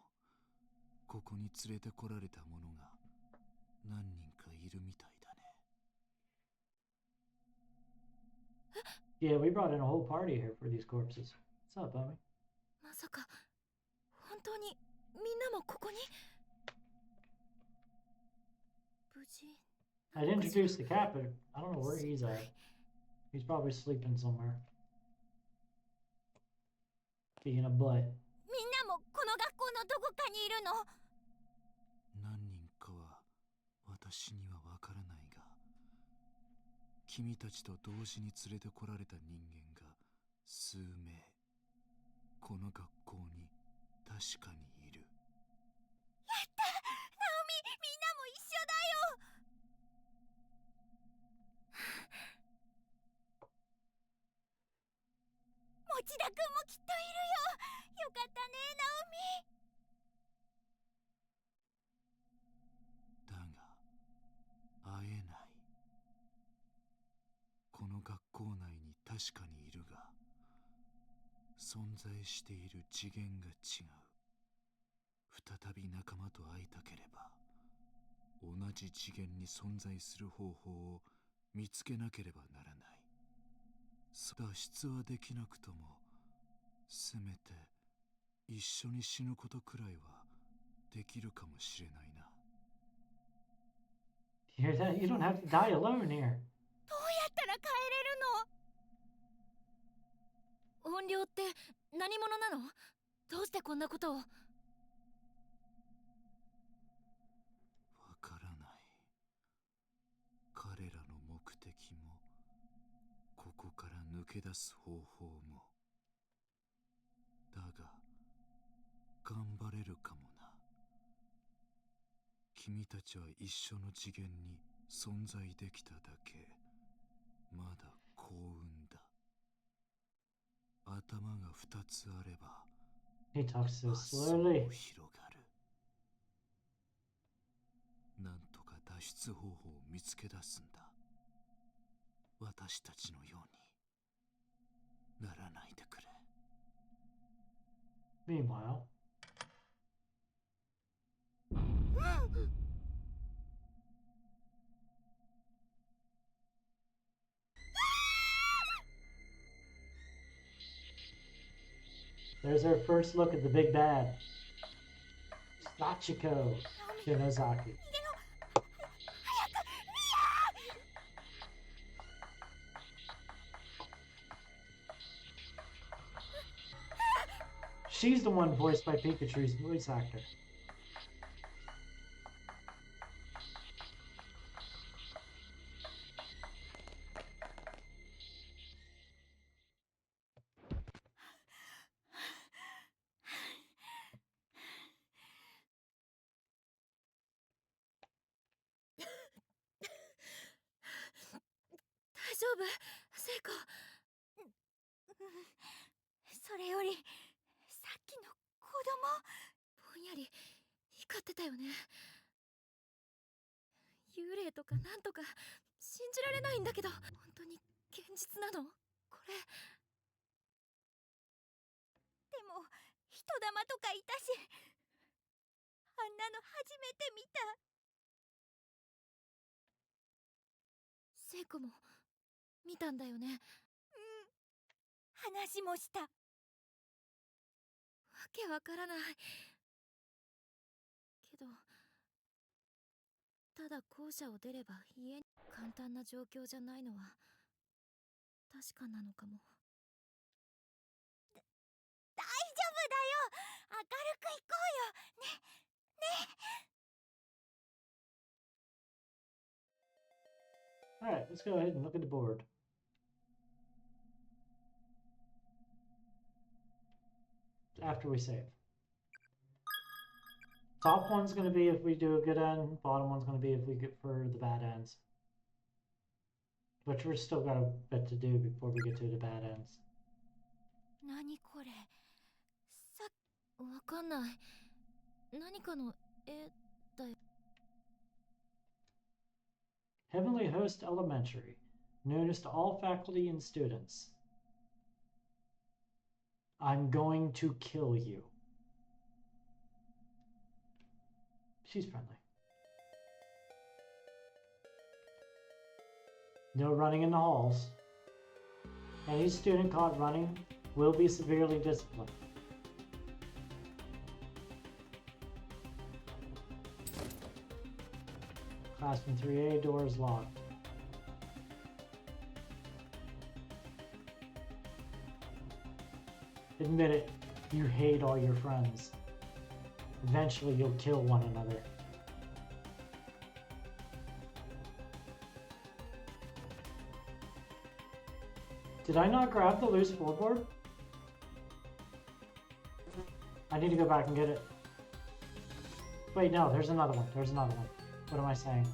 ここに連れてこられた者が何人かいるみたいだね。 Yeah, we brought in a whole party here for these corpses. What's up, homie? まさか本当にみんなもここに？無事 I'd introduce the cat, but I don't know where he's at. He's probably sleeping somewhere. Being a butt. みんなもこの学校のどこかにいるの？何人かは私にはわからないが、君たちと同時に連れてこられた人間が数名この学校に確かにいる。やった！ナオミ、みんなも一緒だよ！持田くんもきっといるよ！よかったね、ナオミ！だが会えない。この学校内に確かにいるが、存在している次元が違う。再び仲間と会いたければ、同じ次元に存在する方法を見つけなければならない。脱出はできなくとも、せめて一緒に死ぬことくらいはできるかもしれないな。You hear that? You don't have to die alone here. どうやったら帰れるの？怨霊って何者なの？どうしてこんなことを？わからない。け出す方法も。だが頑張れるかもな。君たちは一緒の次元に存在できただけまだ幸運だ。頭が2つあれば He talks so 発想 slowly. も広がる。なんとか脱出方法を見つけ出すんだ。私たちのようにならないでくれ。 Meanwhile, there's our first look at the big bad. Sachiko Shinozaki. She's the one voiced by Pikachu's voice actor. Seiko. それよりさっきの子供ぼんやり光ってたよね。幽霊とかなんとか信じられないんだけど、本当に現実なのこれ。でも人玉とかいたし、あんなの初めて見た。聖子も見たんだよね。話もした。わけわからない。けどただ校舎を出れば家に。簡単な状況じゃないのは確かなのかも。大丈夫だよ。明るく行こうよ。ね、Alright, let's go ahead and look at the board. After we save. Top one's going to be if we do a good end, bottom one's going to be if we get for the bad ends. But we're still got a bit to do before we get to the bad ends. 何これ。わかんない。何かの絵だよ。Heavenly Host Elementary, notice to all faculty and students. I'm going to kill you. She's friendly. No running in the halls. Any student caught running will be severely disciplined. Classroom 3A door is locked. Admit it, you hate all your friends. Eventually you'll kill one another. Did I not grab the loose floorboard? I need to go back and get it. Wait, no, there's another one. There's another one. What am I saying?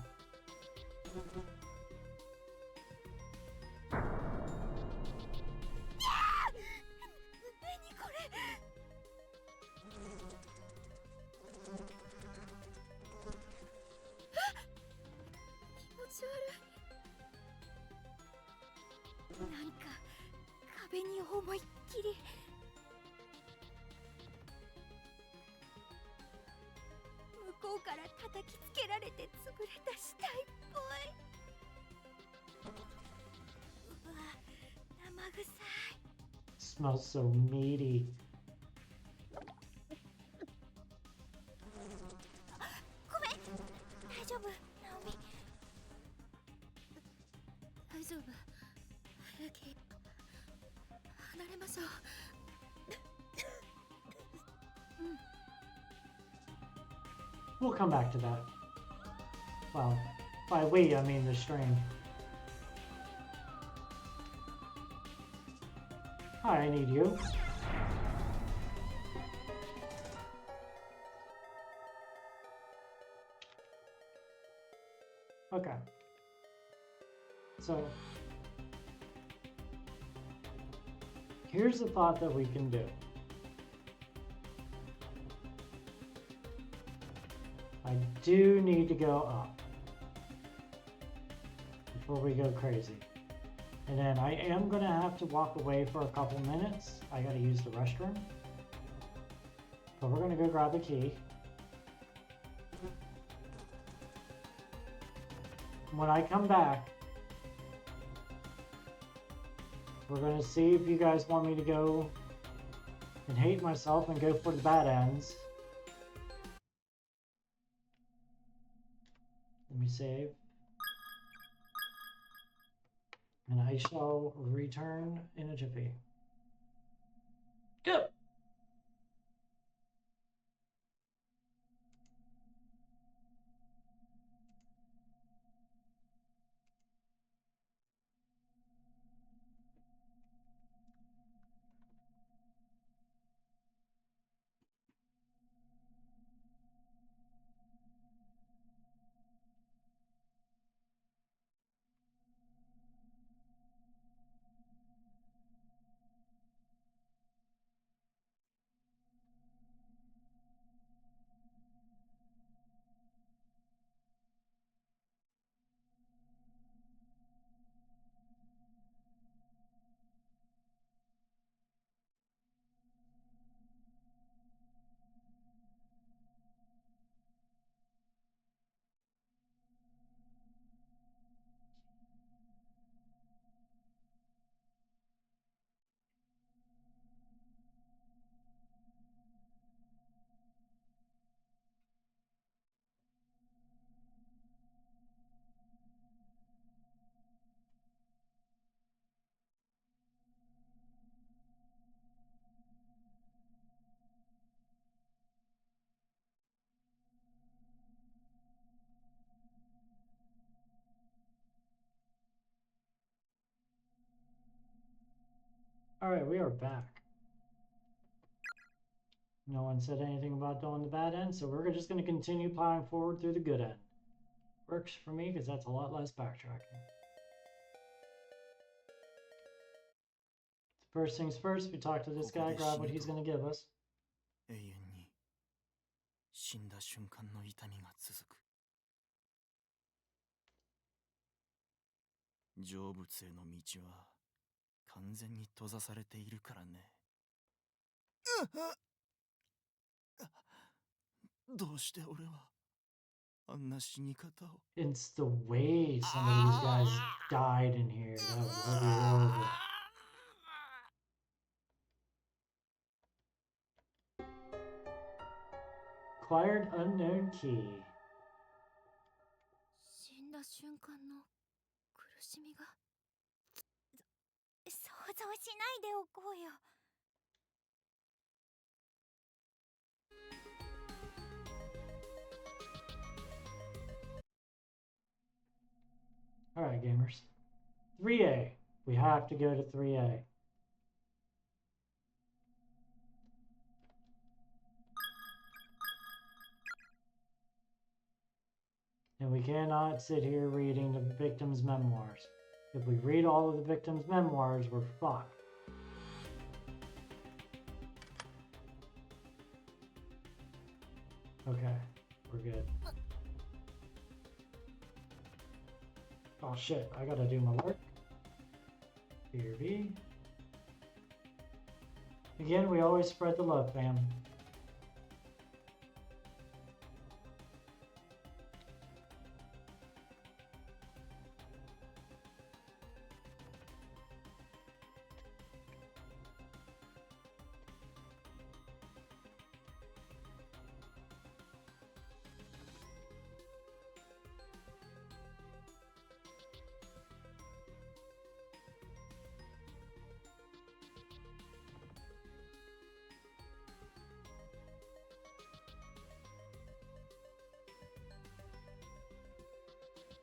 Smells so meaty. ごめん。大丈夫、ナオミ。大丈夫。早く離れましょう。We'll come back to that. Well, by we, I mean the stream. Hi, I need you. Okay. So, here's the thought that we can do. I do need to go up before we go crazy. And then I am going to have to walk away for a couple minutes. I got to use the restroom. But we're going to go grab a key. When I come back, we're going to see if you guys want me to go and hate myself and go for the bad ends. Let me save. And I shall return in a jiffy. Go! Alright, we are back. No one said anything about doing the bad end, so we're just going to continue plowing forward through the good end. Works for me because that's a lot less backtracking. First things first, we talk to this guy, grab what he's going to give us. 永遠に死んだ瞬間の痛みが続く。成仏への道は完全に閉ざされているからね。どうして俺はあんな死に方を。 It's the way some of these guys died in here. That was horrible. Acquired unknown key. 死んだ瞬間の苦しみが想像しないでおこうよ。Alright, gamers. 3A. We have to go to 3A. And we cannot sit here reading the victim's memoirs. If we read all of the victim's memoirs, we're fucked. Okay, we're good. Oh shit, I gotta do my work. PRV. Again, we always spread the love, fam.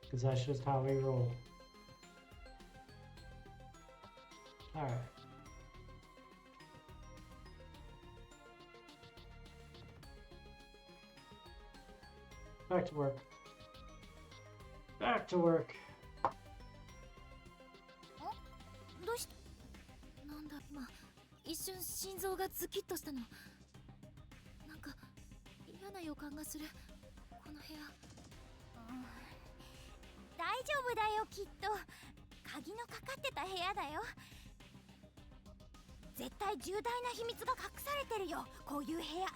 Because that's just how we roll. Alright. Back to work. Back to work. どうしたなんだ今一瞬心臓がズキッとしたの。なんか嫌な予感がするこの部屋。大丈夫だよきっと。鍵のかかってた部屋だよ。絶対重大な秘密が隠されてるよこういう部屋。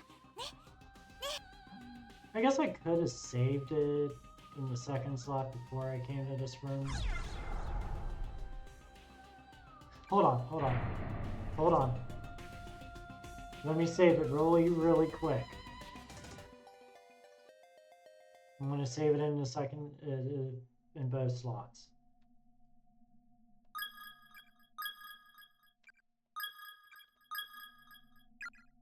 I guess I could have saved it in the second slot before I came to this room. Hold on, hold on. Hold on. Let me save it really quick. I'm gonna save it in the second, in both slots.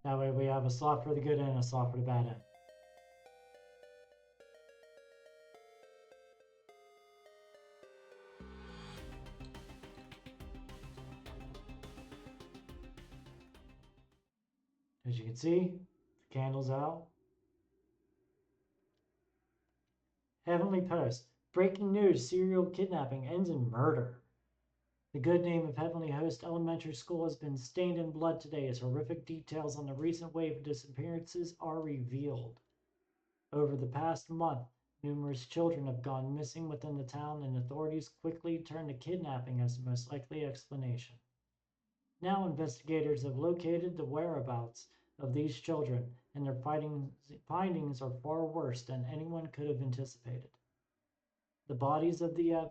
That way we have a slot for the good end and a slot for the bad end. As you can see, the candle's out. Heavenly Post. Breaking news, serial kidnapping ends in murder. The good name of Heavenly Host Elementary School has been stained in blood today as horrific details on the recent wave of disappearances are revealed. Over the past month, numerous children have gone missing within the town, and authorities quickly turned to kidnapping as the most likely explanation. Now investigators have located the whereabouts of these children, and their findings are far worse than anyone could have anticipated. The bodies of the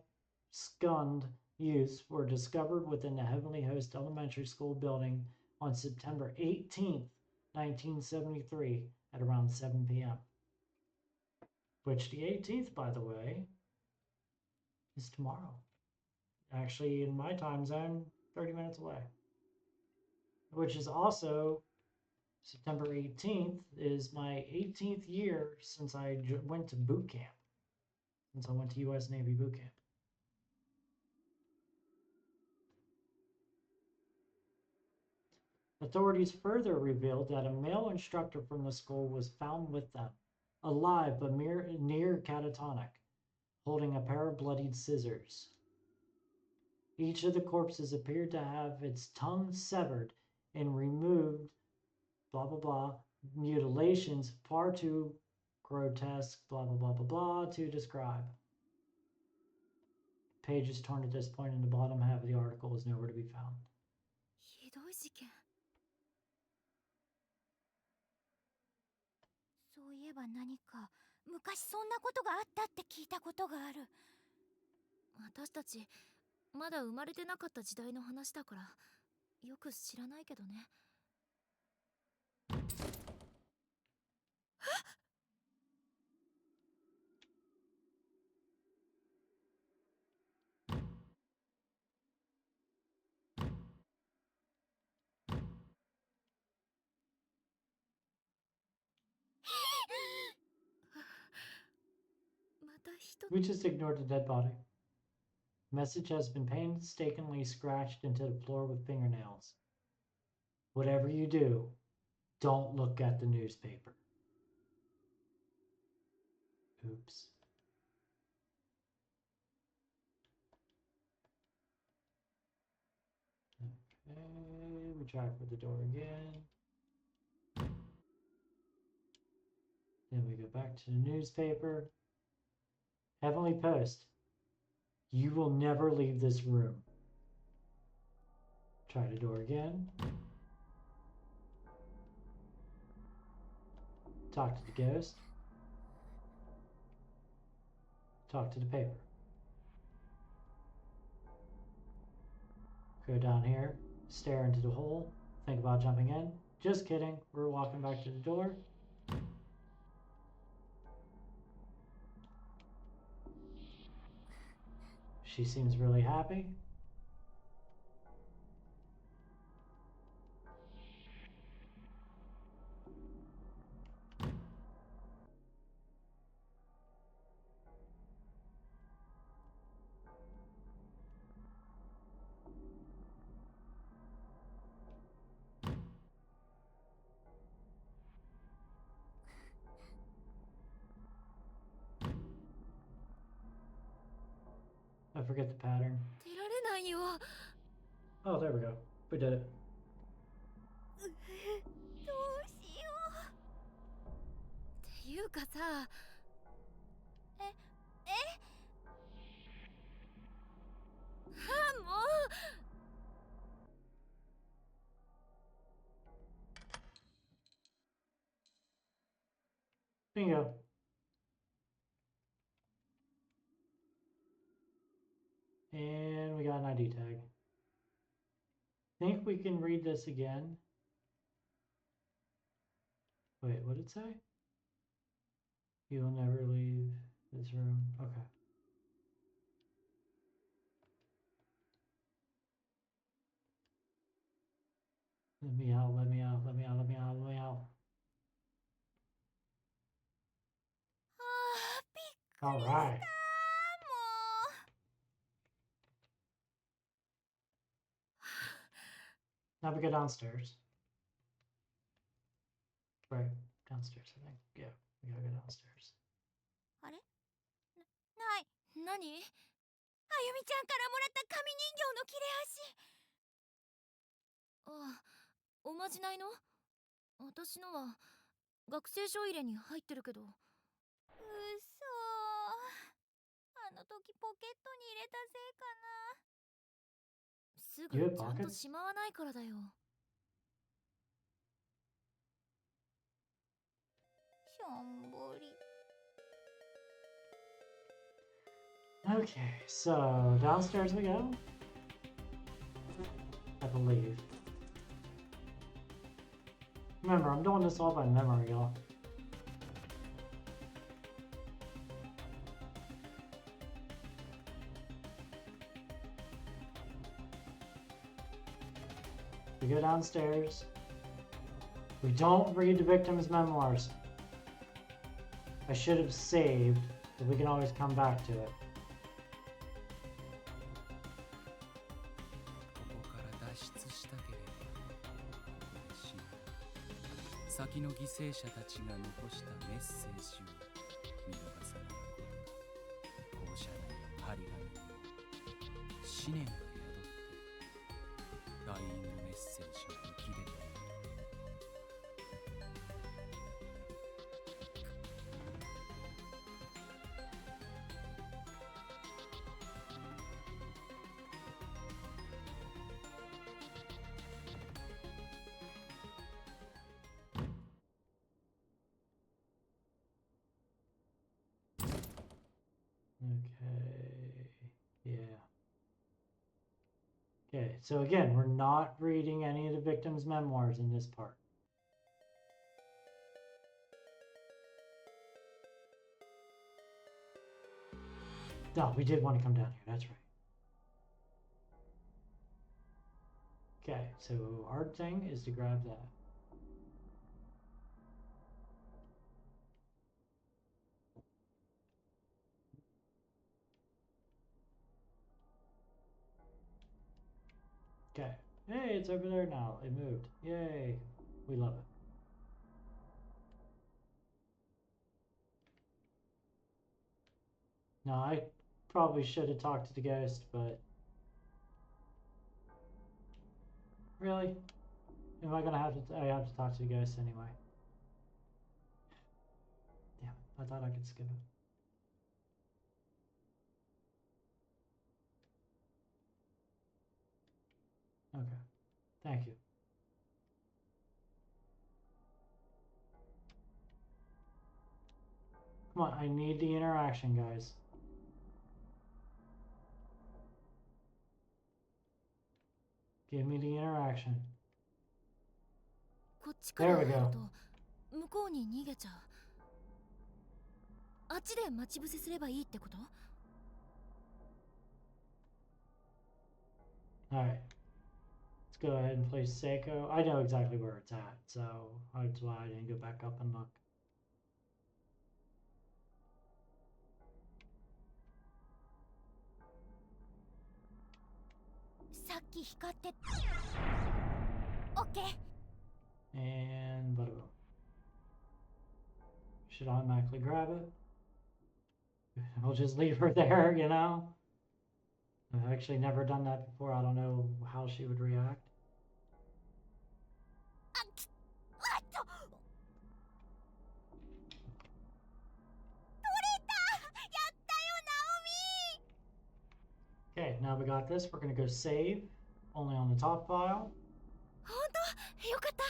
absconded youths were discovered within the Heavenly Host Elementary School building on September 18th, 1973 at around 7 p.m. Which the 18th, by the way, is tomorrow. Actually, in my time zone, 30 minutes away. Which is also September 18th is my 18th year since I went to boot camp. Since I went to U.S. Navy boot camp. Authorities further revealed that a male instructor from the school was found with them, alive but near catatonic, holding a pair of bloodied scissors. Each of the corpses appeared to have its tongue severed and removed, blah blah blah, mutilations far too grotesque, blah blah blah blah blah, to describe. Page is torn at this point, and the bottom half of the article is nowhere to be found. ひどい事件。そういえば何か昔そんなことがあったって聞いたことがある。私たちまだ生まれてなかった時代の話だからよく知らないけどね。また人。 We just ignored the dead body. Message has been painstakingly scratched into the floor with fingernails. Whatever you do, don't look at the newspaper. Oops. Okay, we try for the door again. Then we go back to the newspaper. Heavenly Post. You will never leave this room. Try the door again. Talk to the ghost. Talk to the paper. Go down here, stare into the hole, think about jumping in. Just kidding, we're walking back to the door. She seems really happy. I forget the pattern. 出られないよ。 Oh, there we go. We did it. どうしよう。っていうかさ。えあ、もう。 Bingo. And we got an ID tag. Think we can read this again. Wait, what did it say? You will never leave this room. Okay. Let me out, let me out, let me out, let me out, let me out. ああ、びっく All り right. した。も Now we go downstairs. Right, downstairs, I think. Yeah, we gotta go downstairs. う。あれ？ない。何？あゆみちゃんからもらった紙人形の切れ端。ああ、おまじないの？私のは学生書入れに入ってるけど。うそ。あの時ポケットに入れたせいかな。すぐ You ち have ゃんと pockets? しまわないからだよ。しょんぼり。 Okay, so downstairs we go. I believe. Remember, I'm doing this all by memory, y'all. We go downstairs. We don't read the victim's memoirs. I should have saved, but we can always come back to it. ここから脱出したければ嬉しい。先の犠牲者たちが残したメッセージを見逃さないことだ。校舎内の針金には思念が宿ってダイイングメッセージが浮き出ている。Okay, yeah. Okay, so again, we're not reading any of the victim's memoirs in this part. No, we did want to come down here, that's right. Okay, so our thing is to grab that. Okay. Hey, it's over there now. It moved. Yay. We love it. No, I probably should have talked to the ghost, but... Really? Am I gonna have to... I have to talk to the ghost anyway. Damn it. I thought I could skip it. Okay. Thank you. Come on, I need the interaction, guys. Give me the interaction. こっちから There we 入 go. ると向こうに逃げちゃう。あっちで待ち伏せすればいいってこと？ Alright. Let's go ahead and place Seiko. I know exactly where it's at, so that's why I didn't go back up and look. さっき光って。オッケー。 And bada boom. Should automatically grab it. We'll just leave her there, you know? I've actually never done that before. I don't know how she would react. あっと、やったよ、ナオミ。 Okay, now we got this. We're gonna go save. Only on the top file. 本当よかった。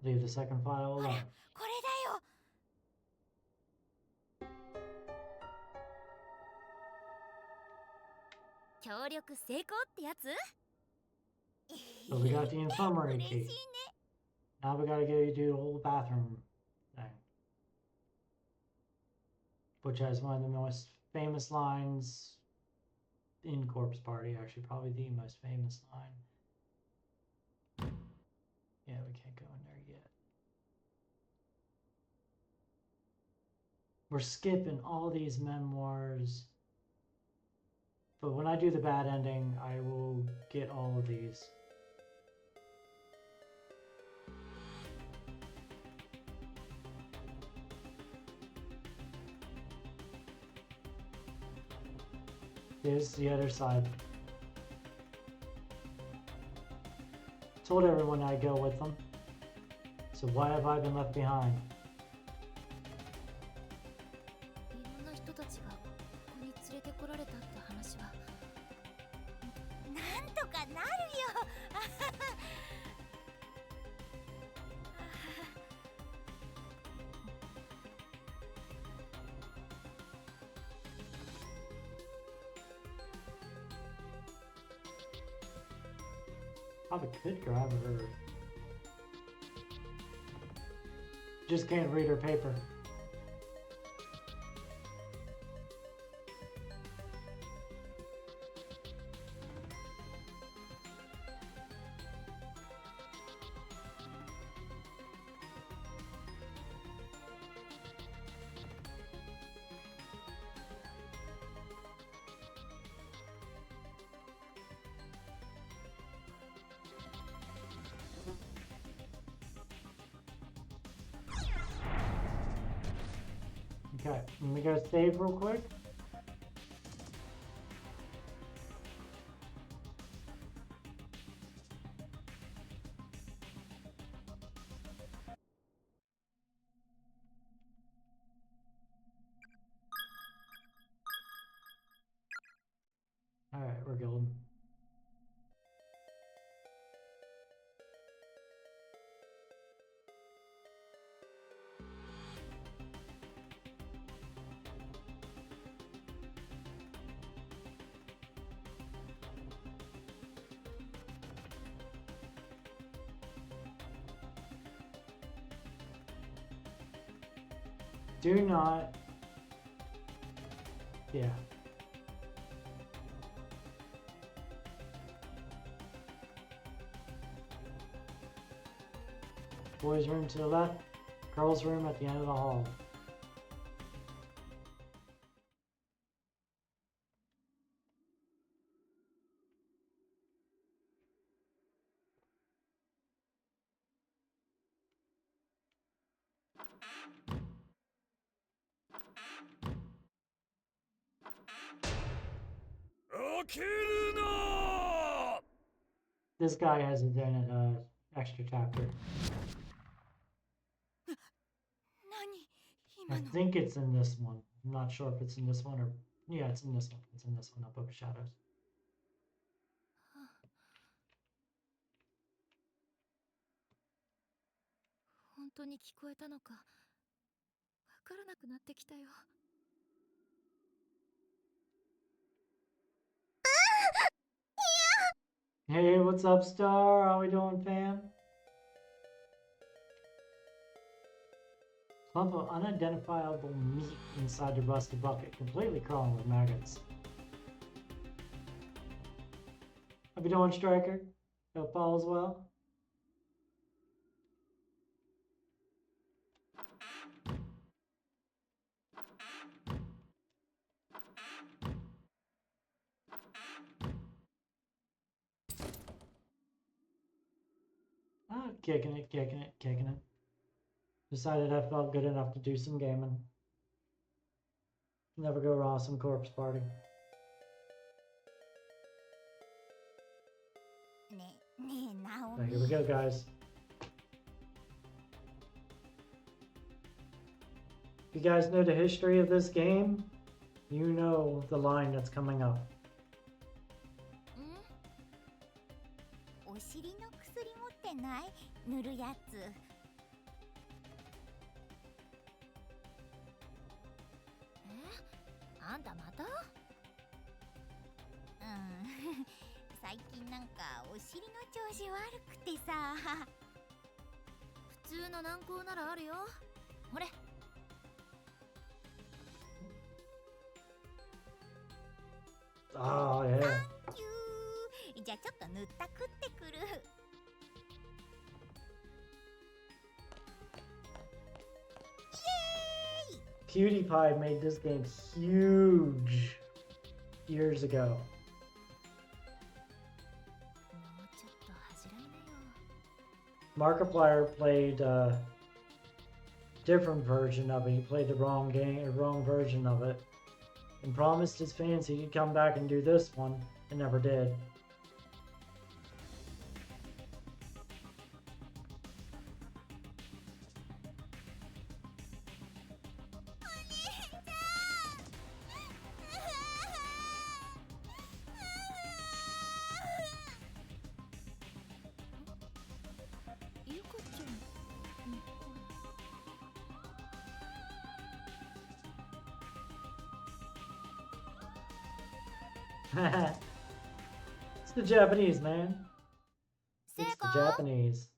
Leave the second file ほら alone. これだよ。協力成功ってやつ？ So we got the infirmary 嬉しい key. ね。 Now we gotta go do the whole bathroom thing. Which has one of the most famous lines in Corpse Party, actually, probably the most famous line. Yeah, we can't go in there yet. We're skipping all these memoirs. But when I do the bad ending, I will get all of these. Here's the other side. Told everyone I'd go with them. So why have I been left behind? いろんな人たちがここに連れてこられたって話はなんとかなるよ。Probably could grab her. Just can't read her paper. Okay, let me go save real quick. All right, we're golden. Do not. Yeah. Boys' room to the left, girls' room at the end of the hall. This guy has his own extra chapter. 何 I 今の。 think it's in this one. I'm not sure if it's in this one or yeah, it's in this one. It's in this one, Up Over Shadows. 本当に聞こえたのかわからなくなってきたよ。 Hey, what's up, Star? How we doing, fam? Clump of unidentifiable meat inside the rusty bucket, completely crawling with maggots. How we doing, Striker? Hope all is well. Kicking it, kicking it, kicking it. Decided I felt good enough to do some gaming. Never go wrong, some Corpse Party. ねえナオ Now, ミ here we go, guys. If you guys know the history of this game, you know the line that's coming up. お尻の薬持ってない？塗るやつ。あんたまた？最近なんかお尻の調子悪くてさ。普通の軟膏ならあるよ。ほれ。Oh, yeah. キュー。じゃあちょっと塗ったくってくる。PewDiePie made this game huge years ago. もうちょっと恥じらいなよ。 Markiplier played a different version of it. He played the wrong game, wrong version of it, and promised his fans he'd come back and do this one, and never did. It's the Japanese, man. It's the Japanese.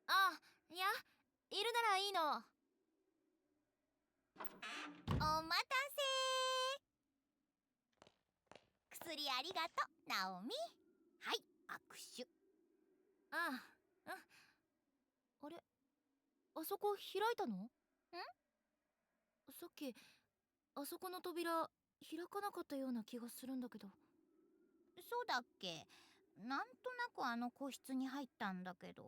あ、いや、いるならいいの。お待たせ。薬ありがとう、ナオミ。はい、握手。ああ、あれ、あそこ開いたの？ん？さっきあそこの扉開かなかったような気がするんだけど。そうだっけ？なんとなくあの個室に入ったんだけど。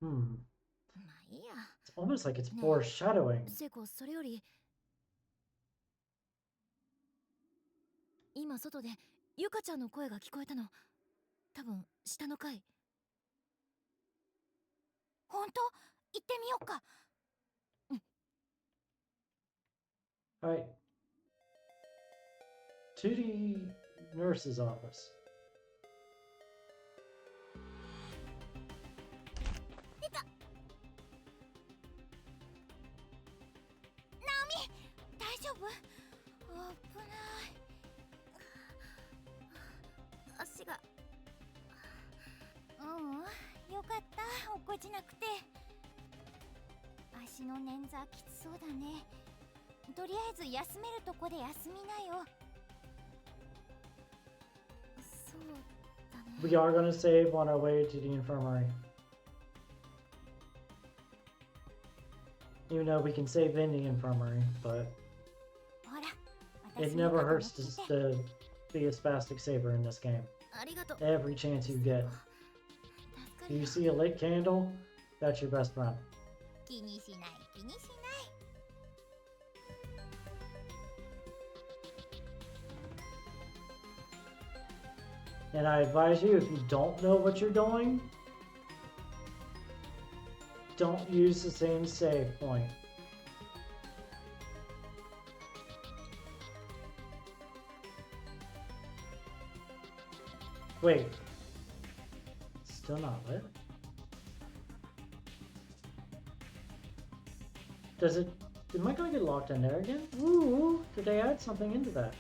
まあいいや。 It's almost like it's foreshadowing. セコ、それより今外でゆかちゃんの声が聞こえたの。多分下の階。本当？行ってみようか。Alright. To the nurse's office. 出た。ナオミ、大丈夫？危ない。足が。よかった、落っこちなくて。足の捻挫きつそうだね。とりあえず休めるとこで休みなよ。そうだね。 We are going to save on our way to the infirmary. Even though we can save in the infirmary, but ほら、 it never hurts to be a spastic saver in this game. ありがとう。 Every chance you get. 助か If る you よ。 see a lit candle, that's your best friend. 気にしない、気にしない。 And I advise you, if you don't know what you're doing, don't use the same save point. Wait. Still not lit? Does it... Am I gonna get locked in there again? Ooh, did they add something into that?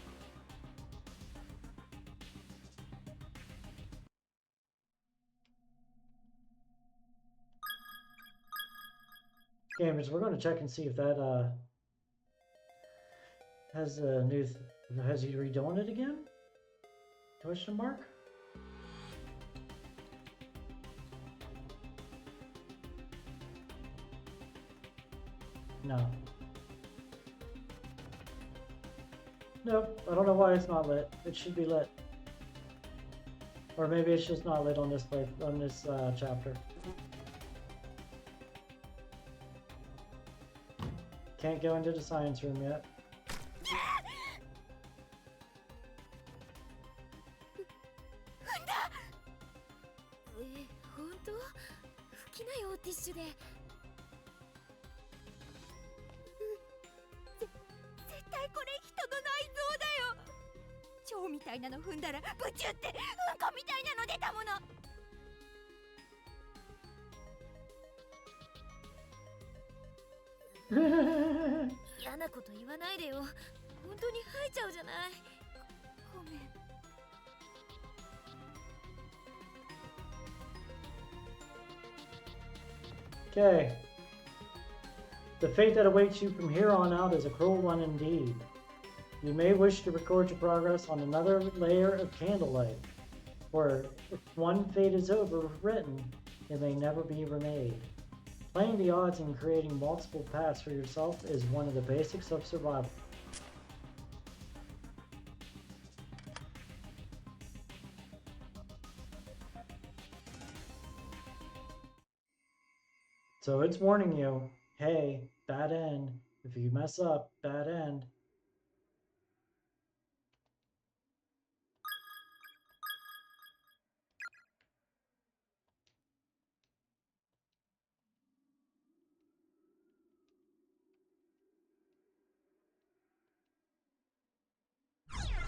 Gamers, we're going to check and see if that has a new has he redoing it again? Question mark? No. Nope, I don't know why it's not lit. It should be lit. Or maybe it's just not lit on this chapter. Can't go into the science room yet. んだ。本当？拭きなよティッシュで。絶対これ人の内臓だよ。腸みたいなの踏んだらブチュってうんこみたいなの出たもの。嫌なこと言わないでよ。本当に吐いちゃうじゃない。ごめん。Okay. The fate that awaits you from here on out is a cruel one indeed. You may wish to record your progress on another layer of candlelight, for if one fate is overwritten, it may never be remade. Playing the odds and creating multiple paths for yourself is one of the basics of survival. So it's warning you, hey, bad end. If you mess up, bad end.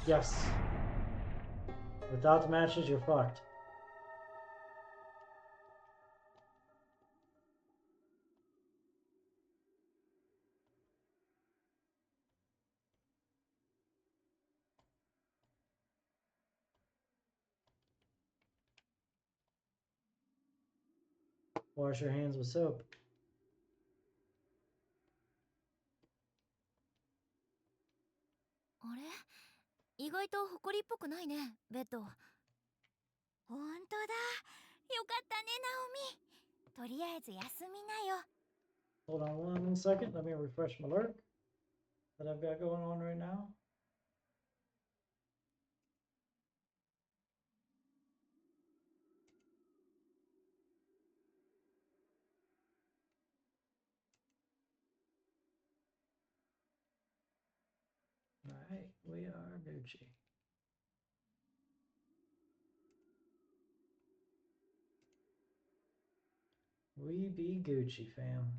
Yes. Without the matches, you're fucked. Wash your hands with soap. あれ？意外と埃っぽくないね、ベッド。ほんとだ。よかったね、ナオミ。とりあえず休みなよ。Hold on one second. Let me refresh my alert that I've got going on right now. Alright, we are Gucci. We be Gucci, fam.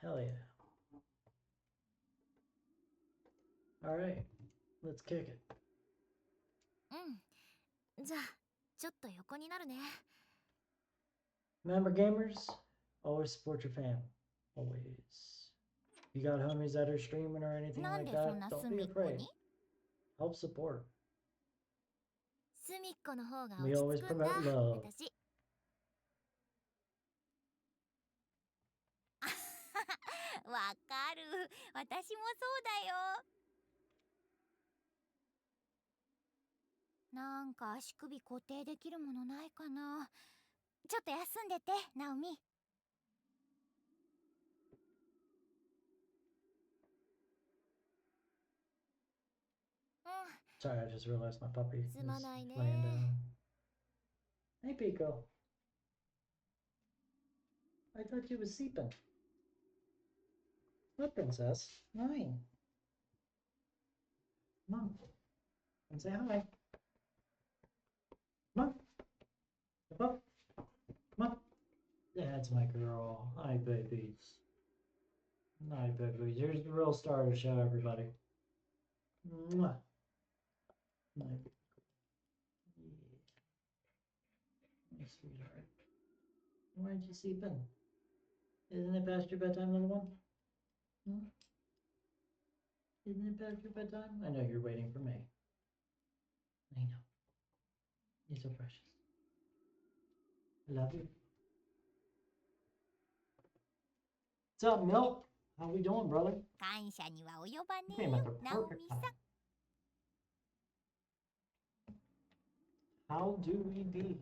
Hell yeah. Alright, let's kick it. うん。じゃあ、ちょっと横になるね。Remember, gamers, always support your fam. Always. You got homies that are streaming or anything なん like でそ that, んな don't 隅 be っこ afraid. に？ Help support. 隅っこの方が We 落ち always 着くんだ、 promote love. 私。わかる。私もそうだよ。なんか足首固定できるものないかな。ちょっと休んでて、ナオミ。Sorry, I just realized my puppy is すまないね。 laying down. Hey, Pico. I thought you was sleeping. What, princess? Nine. Come on. And say hi. Come on. Come up. Come on. That's my girl. Hi, babies. Hi, babies. Here's the real star of the show, everybody. Mwah. My sweetheart. Why aren't you sleeping? Isn't it past your bedtime, little one? Hmm? Isn't it past your bedtime? I know you're waiting for me. I know. You're so precious. I love you. What's up, Milk? How we doing, brother? 感謝には及ばね You え came at よ、 the ナオ perfect ミさん。 time. How do we be?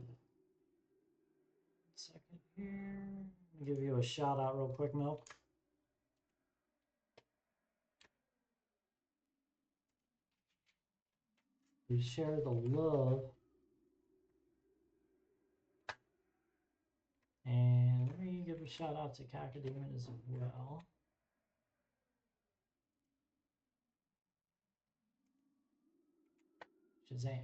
Second here. I'll give you a shout out real quick, Milk. We share the love. And let me give a shout out to Cacodemon as well. Shazam.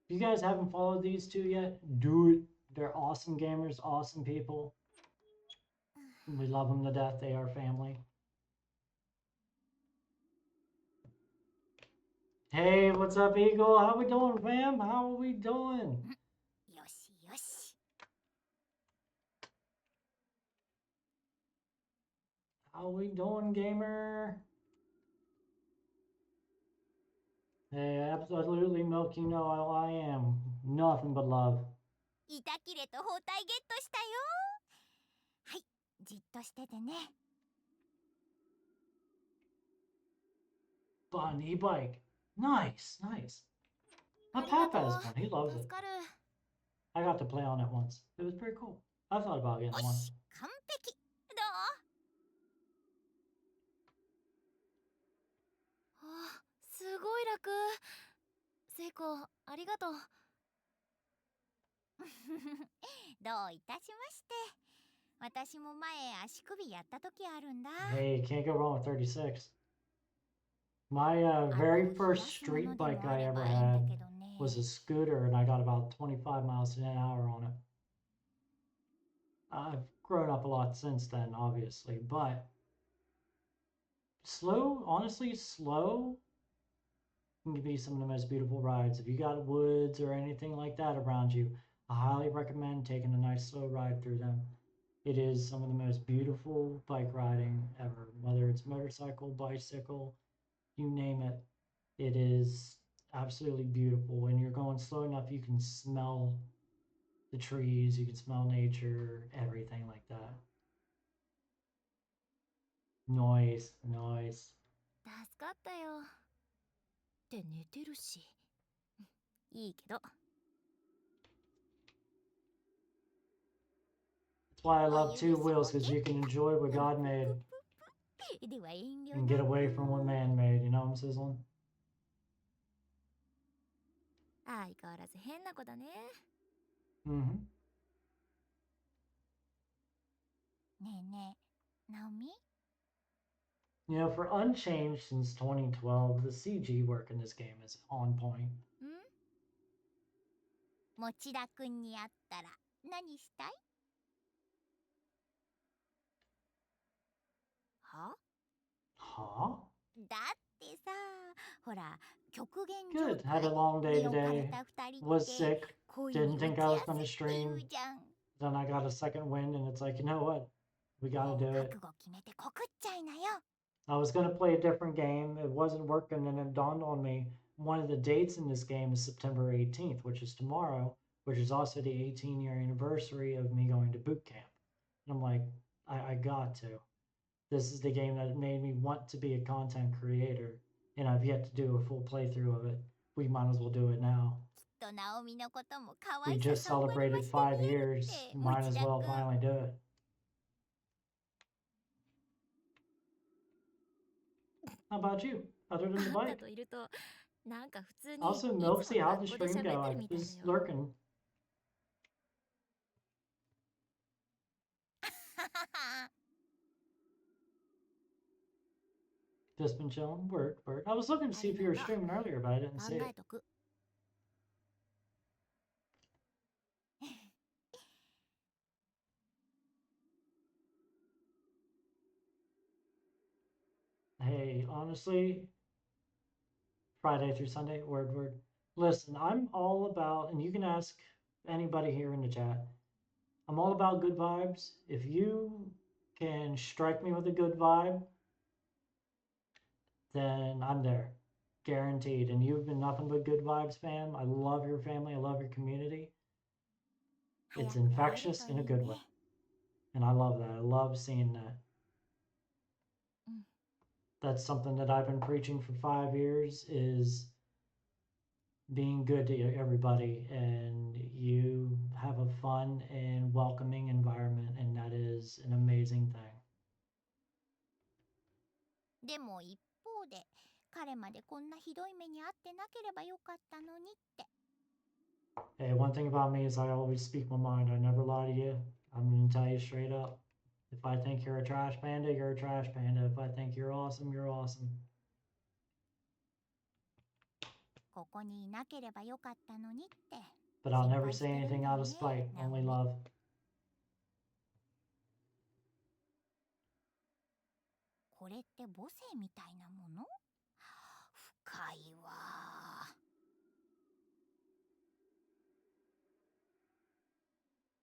If you guys haven't followed these two yet, do it. They're awesome gamers, awesome people. We love them to death. They are family. Hey, what's up, Eagle? How we doing, fam? How are we doing? よしよし。 How we doing, gamer? Hey, absolutely, Milk, you know how I am. Nothing but love. 板切れと包帯ゲットしたよ。はい、じっとしててね。 Fun e-bike. Nice, nice. My ありが papa と has う。 one. He loves 助 it. かる。 I got to play on it once. It was pretty cool. I thought about getting よ one. し、完璧。どう？あ、すごい楽。セイコ、ありがとう。どういたしまして。私も前足首やった時あるんだ。 Hey, can't go wrong with 36. My very first street bike I ever had was a scooter, and I got about 25 miles an hour on it. I've grown up a lot since then, obviously, but slow, honestly, slow can be some of the most beautiful rides. If you got woods or anything like that around you, I highly recommend taking a nice slow ride through them. It is some of the most beautiful bike riding ever, whether it's motorcycle, bicycle, you name it. It is absolutely beautiful. When you're going slow enough, you can smell the trees, you can smell nature, everything like that. Noise. 助かったよ。って寝てるし。いいけど。 That's why I love two wheels, because you can enjoy what God made では遠慮 and な get く。 away from what man made. You know what I'm sizzling? 相変わらず変な子だね。 Mm-hmm. ねえねえ、ナオミ？ You know, for Unchanged since 2012, the CG work in this game is on point. ん？持田くんに会ったら何したい？は？ Huh? だってさ、ほら、極限 Good. 状 Had 態 a long day に置かれ today. た二人 Was って sick. 恋に Didn't 落ち think I や was す going い to って言 stream. うじゃん。 Then I got a second wind, and it's like, you know what? We も gotta う do it. 覚悟決めて告っちゃいなよ。 I was going to play a different game. It wasn't working, and it dawned on me one of the dates in this game is September 18th, which is tomorrow, which is also the 18-year anniversary of me going to boot camp. And I'm like, I got to. This is the game that made me want to be a content creator, and I've yet to do a full playthrough of it. We might as well do it now. きっとナオミのことも可 We 愛さ just 3割増 celebrated して 5 見えるっ years. て、 Might as 持田 well くん。 finally do it. How about you? Other than the あんた bike? といると、なんか普通に Also, いつも Milksy, how'd the 学校で stream 喋って go? I るみたい was だよ。 lurking. Just been chilling. Word. I was looking to see if you were streaming earlier, but I didn't 考 see え it. とく。 Hey, honestly, Friday through Sunday, word. Listen, I'm all about, and you can ask anybody here in the chat, I'm all about good vibes. If you can strike me with a good vibe, then I'm there. Guaranteed. And you've been nothing but good vibes, fam. I love your family. I love your community. It's 早く会える infectious とい in い a good ね way. And I love that. I love seeing that. That's something that I've been preaching for 5 years is being good to everybody, and you have a fun and welcoming environment, and that is an amazing thing. でも一方で、彼までこんなひどい目に遭ってなければよかったのにって。 Hey, one thing about me is I always speak my mind. I never lie to you. I'm going to tell you straight up. If I think you're a trash panda, you're a trash panda. If I think you're awesome, you're awesome. ここにいなければよかったのにって But I'll never say anything out of spite, only love. これって母性みたいなもの？深いわ。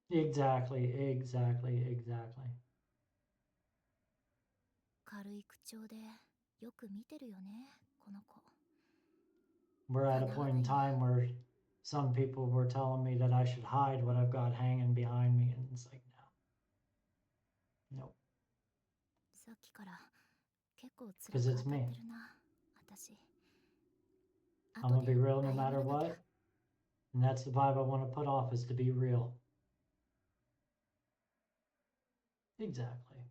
Exactly. 軽い口調でよく見てるよね、この子。 We're at a point in time where some people were telling me that I should hide what I've got hanging behind me, and it's like, no. Nope. さっきから結構辛 'Cause く it's 当た me. ってるな、私。 I'm gonna 後で be real no 謝ら matter なきゃ。 what. And that's the vibe I want to put off, is to be real. Exactly.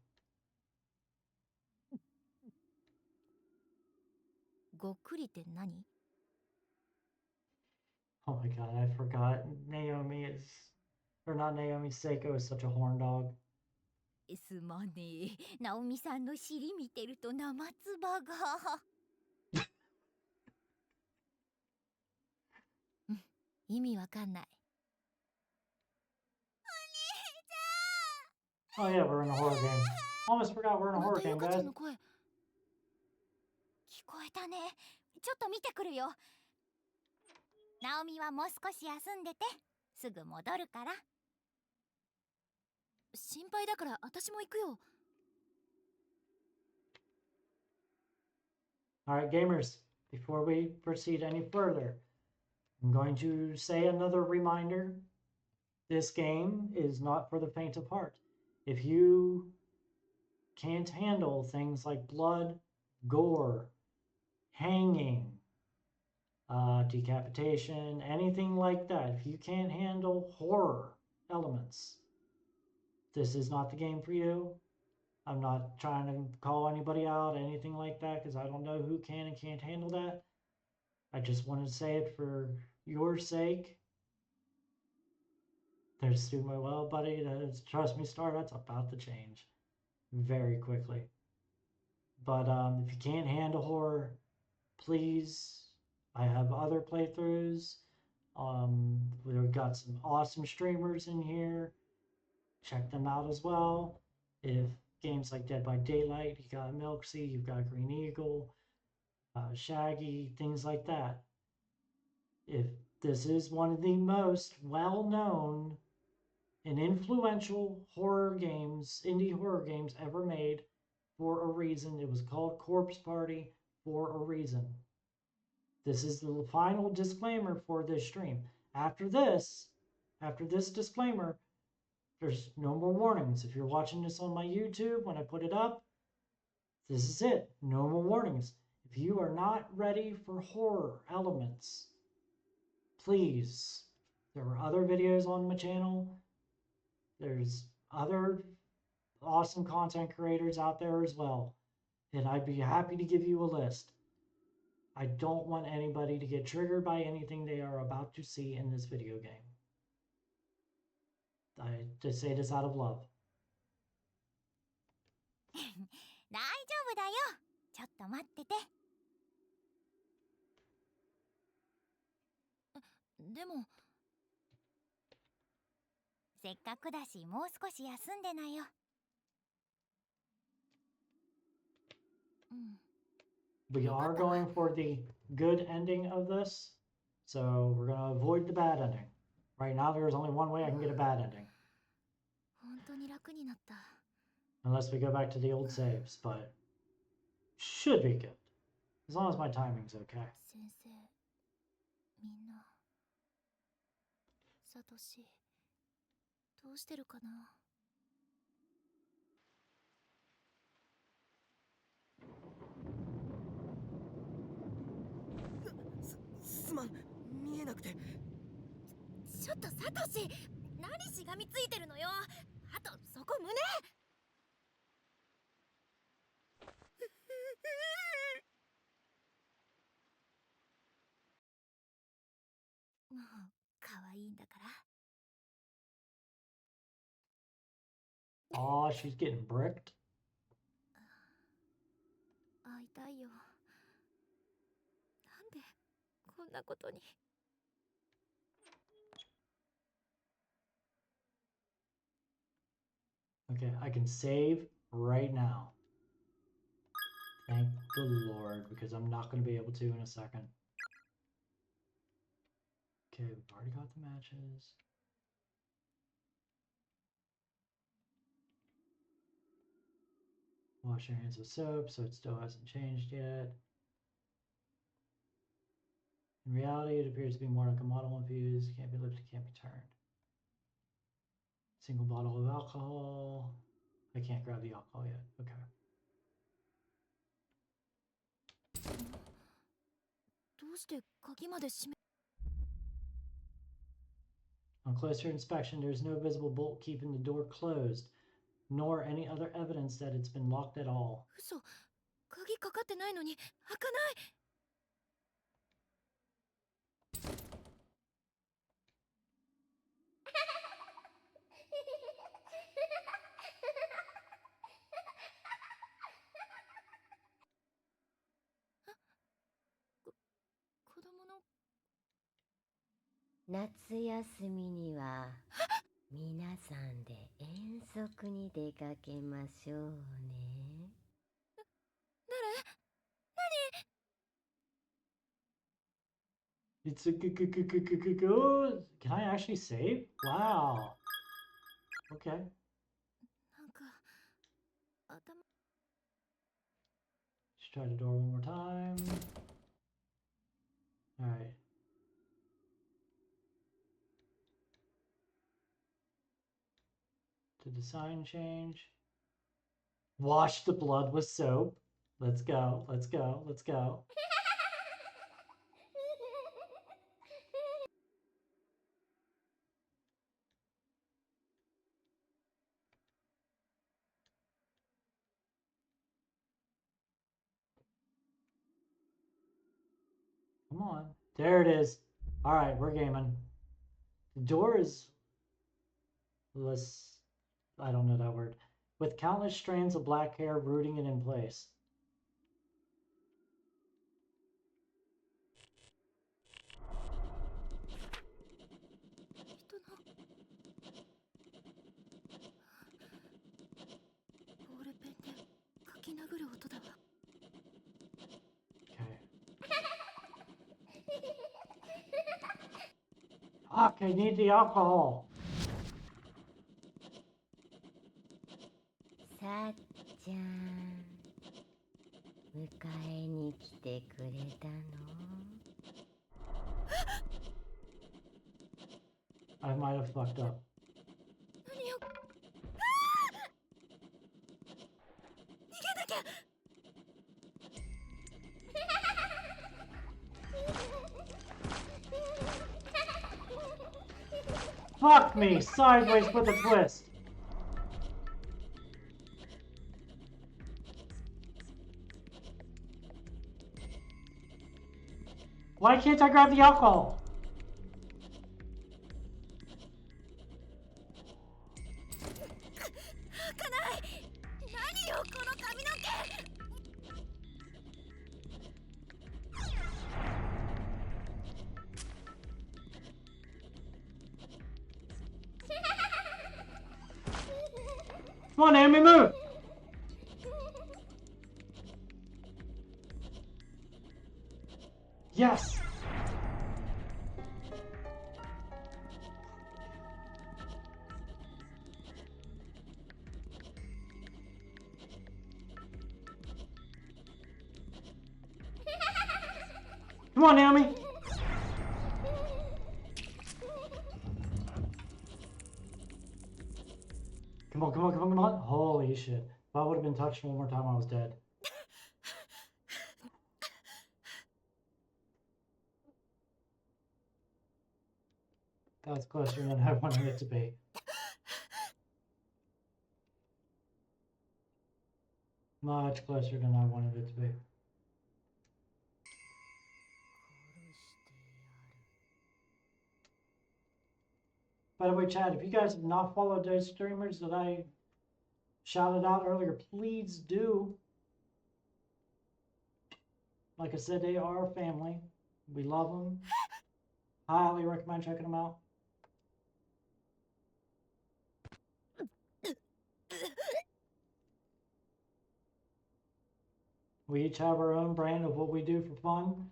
ごっくりって何？ Oh my god, I forgot. Naomi is, or not Naomi, Seiko is such a horn dog. すまねえ。ナオミさんの尻見てると生唾が。うん、意味わかんない。 Oh yeah, we're in a horror game. Almost forgot we're in a ま horror たヨ game, カちゃ guys. んの声。聞こえたね。ちょっと見てくるよ。ナオミはもう少し休んでて。すぐ戻るから。心配だから私も行くよ。 Alright, gamers, before we proceed any further, I'm going to say another reminder. This game is not for the faint of heart. If you can't handle things like blood, gore, hanging, decapitation, anything like that, if you can't handle horror elements, this is not the game for you. I'm not trying to call anybody out, anything like that, because I don't know who can and can't handle that. I just wanted to say it for your sake. There's Sumo. Well, buddy, trust me, Star, that's about to change very quickly. But if you can't handle horror, please, I have other playthroughs. We've got some awesome streamers in here. Check them out as well. If games like Dead by Daylight, you got Milksea, you've got Green Eagle, Shaggy, things like that. If this is one of the most well-known and influential horror games, indie horror games ever made, for a reason. It was called Corpse Party for a reason. This is the final disclaimer for this stream. After this disclaimer, there's no more warnings. If you're watching this on my YouTube, when I put it up, this is it. No more warnings. If you are not ready for horror elements, please, there are other videos on my channel. There's other awesome content creators out there as well. And I'd be happy to give you a list. I don't want anybody to get triggered by anything they are about to see in this video game. I just say this out of love. 大丈夫だよ。ちょっと待ってて。でも、せっかくだしもう少し休んでなよ。うん。 We are going for the good ending of this, so we're going to avoid the bad ending. Right now, there's only one way I can get a bad ending. 本当に楽になった。 Unless we go back to the old saves, but should be good. As long as my timing's okay. 先生、みんな、サトシ、どうしてるかな。すまん、見えなくて。ちょっとサトシ、何しがみついてるのよ。あとそこ胸。もう可愛いんだから。 Aw, she's getting bricked. 会いたいよ。なんでここんなことに。 Okay, I can save right now. Thank the Lord, because I'm not going to be able to in a second. Okay, we've already got the matches. Wash your hands with soap, so it still hasn't changed yet. In reality, it appears to be more like a model infused. Can't be lifted, can't be turned. Single bottle of alcohol. I can't grab the alcohol yet. Okay. どうして鍵まで閉め。 On closer inspection, there's no visible bolt keeping the door closed, nor any other evidence that it's been locked at all. 嘘、鍵かかってないのに開かない。子供の。夏休みには皆さんで遠足に出かけましょうね。誰？ It's a good. Can I actually save? Wow. Okay. なんか頭。 Let's try the door one more time. All right. Did the sign change? Wash the blood with soap. Let's go. Let's go. Let's go. Come on. There it is. All right, we're gaming. The door is less, I don't know that word, with countless strands of black hair rooting it in place. Fuck, I need the alcohol. さっちゃん、迎えに来てくれたの？ I might have fucked up. 何を。逃げなきゃ。 Fuck me, sideways with a twist. Why can't I grab the alcohol? Come on, Amy, move! Yes! Come on, Naomi! Come on, come on, come on, come on. Holy shit. If I would have been touched one more time, I was dead. That was closer than I wanted it to be. Much closer than I wanted it to be. By the way, Chad, if you guys have not followed those streamers that I shouted out earlier, please do. Like I said, they are family. We love them. Highly recommend checking them out. We each have our own brand of what we do for fun,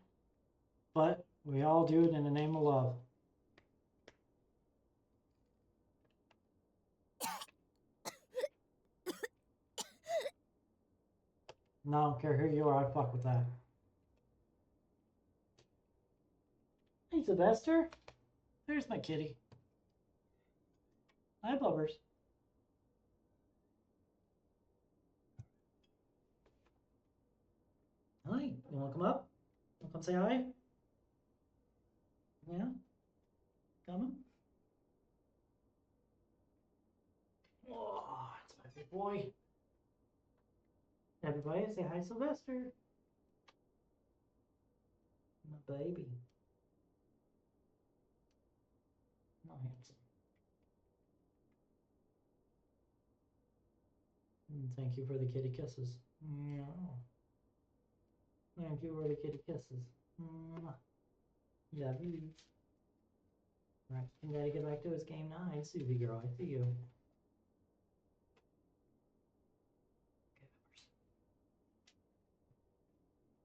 but we all do it in the name of love. No, I don't care who you are, I fuck with that. Hey, Sylvester. There's my kitty. Hi, Bubbers. Hi, you wanna come up? Wanna come say hi? Yeah? Coming? Oh, it's my big boy. Everybody say hi, Sylvester. My baby. Oh, handsome. Thank you for the kitty kisses. Yeah. Thank you for the kitty kisses. Love you. Right, can Daddy get back to his game now? Hey, Susie girl, I see you.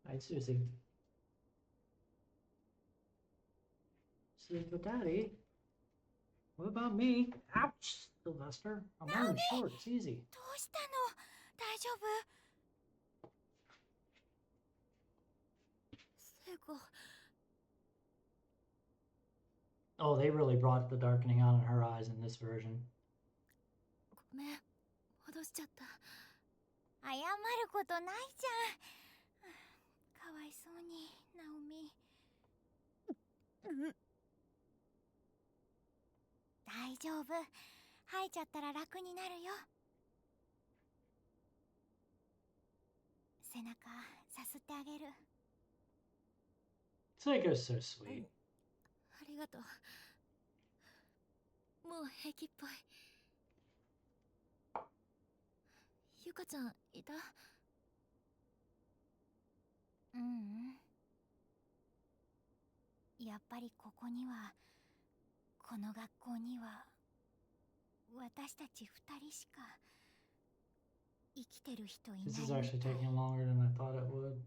Hi, Susie. Sleep with Daddy. What about me? Ouch, Sylvester. I'm wearing shorts. Easy. どうしたの？大丈夫？聖子、 Oh, they really brought the darkening on in her eyes in this version. ごめん、戻しちゃった。謝ることないじゃん。かわいそうに、ナオミ。大丈夫。吐いちゃったら楽になるよ。背中さすってあげる。Seiko's so sweet. ありがとう。もう平気っぽい。ゆかちゃんいた？ううん。やっぱりここには、この学校には私たち2人しか生きてる人いないみ This たい。 is actually taking longer than I thought it would.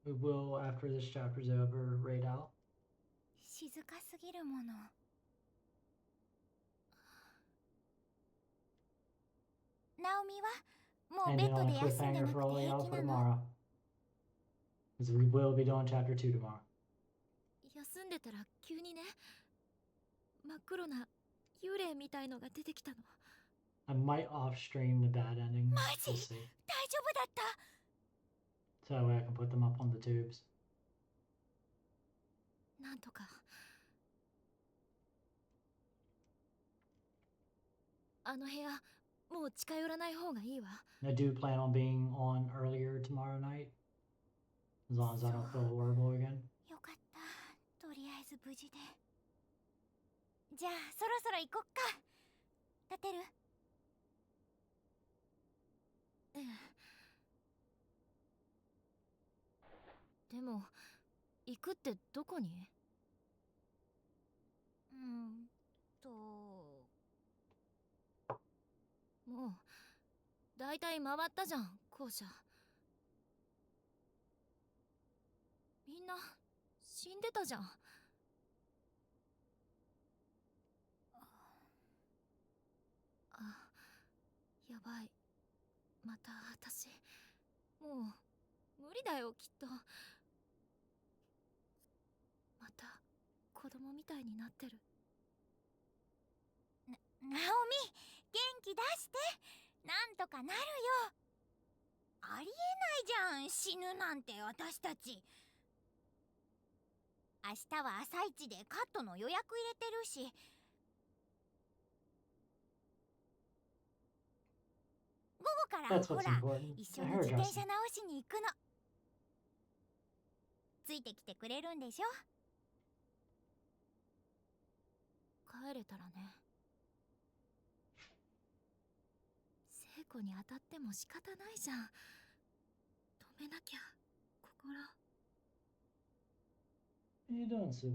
We will, after this chapter's over, raid out. 静かすぎるもの。ナオミはもうベ Ending ッド on で a 休んでな cliffhanger く for て all 平 y'all 気 for なの？ tomorrow. Because we will be doing chapter 2 tomorrow. 休んでたら急にね、真っ黒な幽霊みたいのが出てきたの。 I might off stream the bad ending. マ We'll ジ？ see. 大丈夫だった？ So that way I can put them up on the tubes. なんとか。あの部屋、もう近寄らない方がいいわ。 I do plan on being on earlier tomorrow night. As long as I don't feel horrible again. よかった。とりあえず無事で。じゃあそろそろ行こっか。立てる？うん。でも行くってどこに？もうだいたい回ったじゃん、校舎。みんな死んでたじゃん。あ、やばい。また私、もう無理だよ、きっと。また子供みたいになってる。ナオミ、元気出して。なんとかなるよ。ありえないじゃん、死ぬなんて私たち。明日は朝一でカットの予約入れてるし。午後から That's ほ what's ら important. 一 The 緒に自転車 hairdressing. 直しに行くの。ついてきてくれるんでしょ？帰れたらね。聖子に当たっても仕方ないじゃん。止めなきゃ、心。What are you doing, Sue?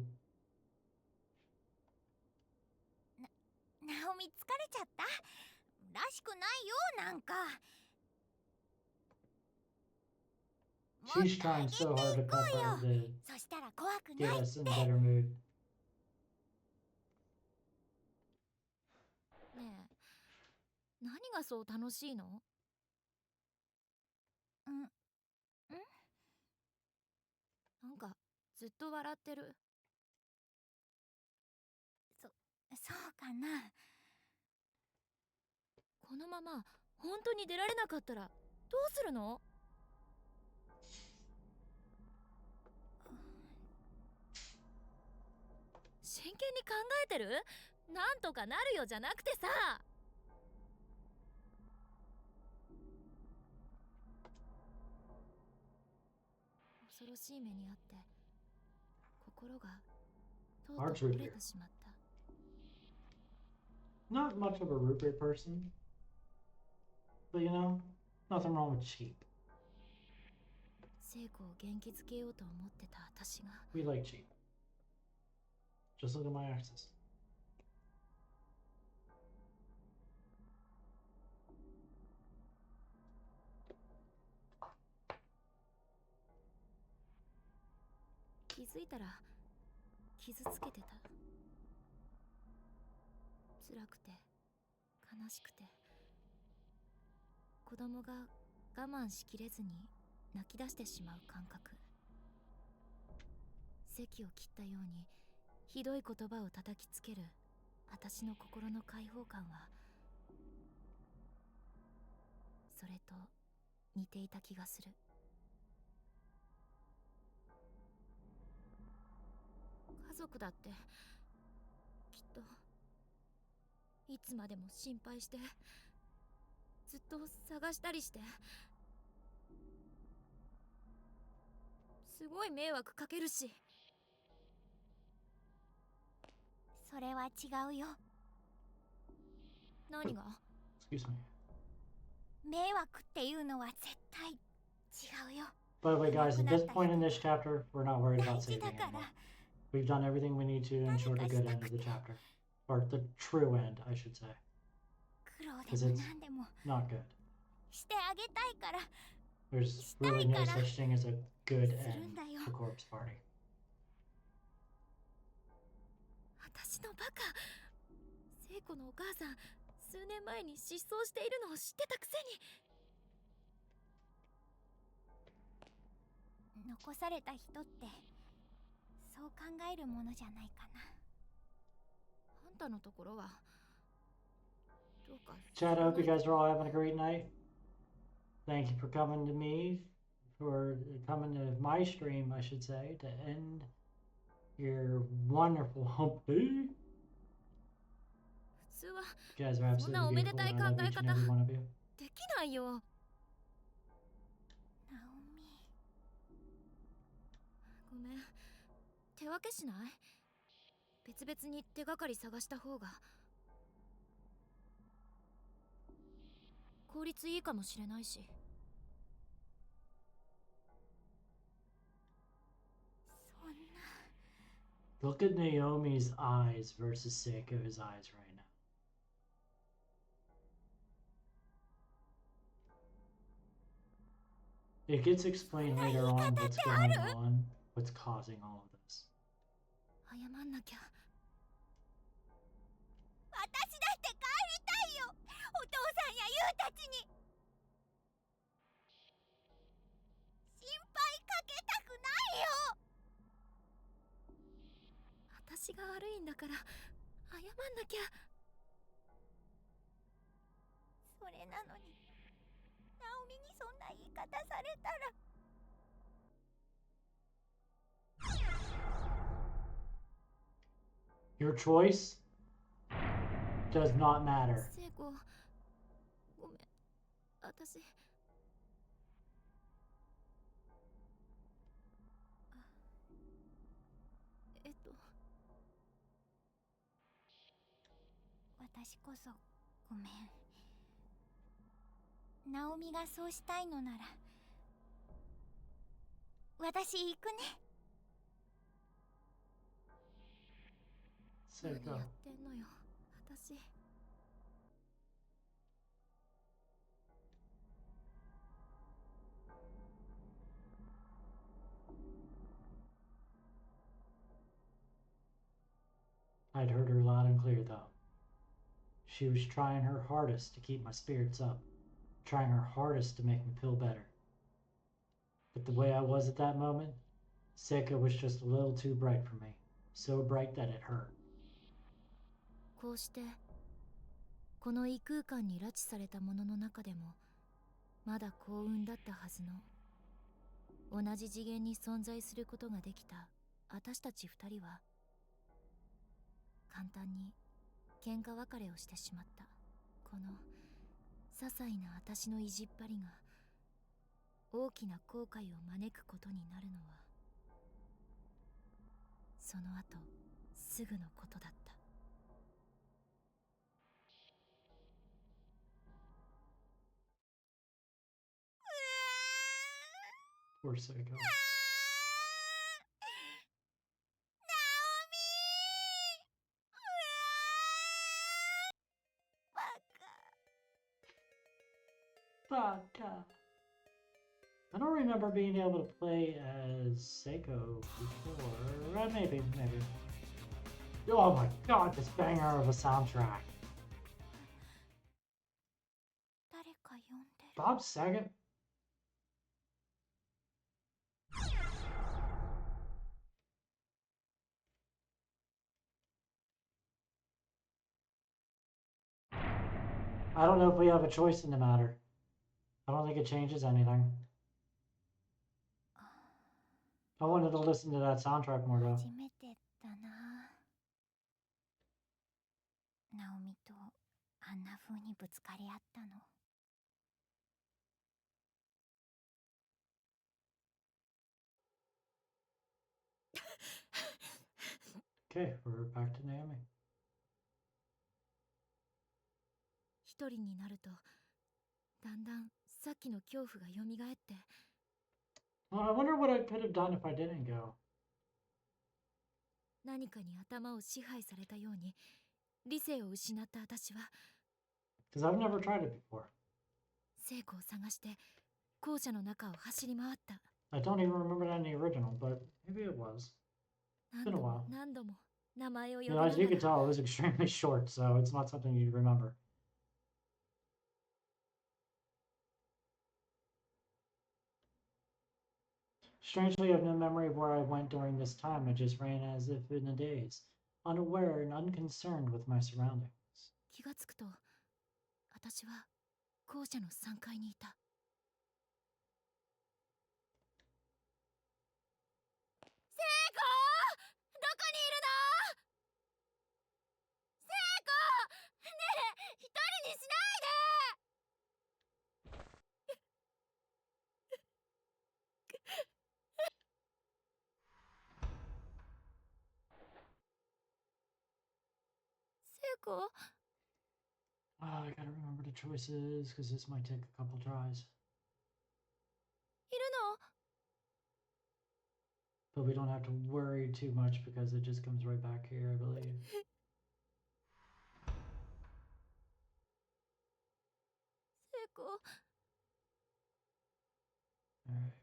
ナオミ疲れちゃった。らしくないよ、なんか。もっと She's 上 trying げてい so こ hard to う pep よ。 her to そしたら怖く get ないっ us て。 in a better mood. ねえ、何がそう楽しいの？なんかずっと笑ってる。そうかな。このまま本当に出られなかったらどうするの？真剣に考えてる？なんとかなるよじゃなくてさ。恐ろしい目にあって心がとうとう折れてしまった。 Not much of a root beer person, but you know, nothing wrong with cheap. 聖子を元気づけようと思ってた私が We like cheap. Just look at my axes. 気づいたら傷つけてた。辛くて悲しくて、子供が我慢しきれずに泣き出してしまう感覚。席を切ったようにひどい言葉を叩きつける私の心の解放感はそれと似ていた気がする。家族だってきっといつまでも心配してずっと探したりしてすごい迷惑かけるし。それは違うよ。何が？ Excuse me. 迷惑っていうのは絶対違うよ。 By the way, guys, at this point in this chapter, we're not worried 大 about 事 saving だから anymore. We've done everything we need to to ensure the good end of the chapter. Or the true end, I should say. 苦労 Because でも it's 何でも not good. してあげたいから There's really no such thing as a good するん end だよ。 to Corpse Party. 私のバカ。聖子のお母さん数年前に失踪しているのを知ってたくせに。残された人ってそう考えるものじゃないかな。あんたのところはどうか。 Chad, I hope you guys are all having a great night. Thank you for coming to me, for coming to my stream, I should say, to end your wonderful hump day. 普通は You guys are absolutely beautiful, and I love each and every one of you. できないよ。ナオミ、ごめん。手分けしない？別々に手がかり探した方が効率いいかもしれないし。そんな。 Look at Naomi's eyes versus Seiko's eyes right now. It gets explained later on what's going on, what's causing all of this. 謝んなきゃ。私だって帰りたいよ。お父さんやユウたちに。心配かけたくないよ。私が悪いんだから謝んなきゃ。それなのにナオミにそんな言い方されたら。 Your choice does not matter. 聖子、ごめん。私。私こそごめん。ナオミがそうしたいのなら私行くね。Seiko. 何やってんのよ私。 I'd heard her loud and clear, though. She was trying her hardest to keep my spirits up, trying her hardest to make me feel better. But the way I was at that moment, Seiko was just a little too bright for me. So bright that it hurt. こうしてこの異空間に拉致されたものの中でもまだ幸運だったはずの同じ次元に存在することができた私たち二人は簡単に喧嘩別れをしてしまった。この些細な私の意地っ張りが大きな後悔を招くことになるのはその後すぐのことだった。 Poor Seiko. バカ。 I don't remember being able to play as Seiko before. Maybe. Oh my god, this banger of a soundtrack. 誰か呼んでる。 Bob Saget? I don't know if we have a choice in the matter. I don't think it changes anything. I wanted to listen to that soundtrack more though. 初めてだな。ナオミとあんな風にぶつかり合ったの。 Okay, we're back to Naomi. 一人になるとだんだんさっきの恐怖が蘇って。 Well, I wonder what I could have done if I didn't go. 何かに頭を支配されたように理性を失った私は Because I've never tried it before. 聖子を探して校舎の中を走り回った。 I don't even remember that in the original, but maybe it was. 何 been 度 a も while. 何度も名前を呼び You な know, が as you ら can tell, it was extremely short, so it's not something you'd remember. Strangely, I have no memory of where I went during this time. I just ran as if in a daze, unaware and unconcerned with my surroundings. 気がつくと私は校舎の3階にいた。聖子、どこにいるの？聖子、ねえ、一人にしないで。 聖子、 I gotta remember the choices, because this might take a couple tries. いるの？ But we don't have to worry too much because it just comes right back here, I believe. 聖子、 Alright.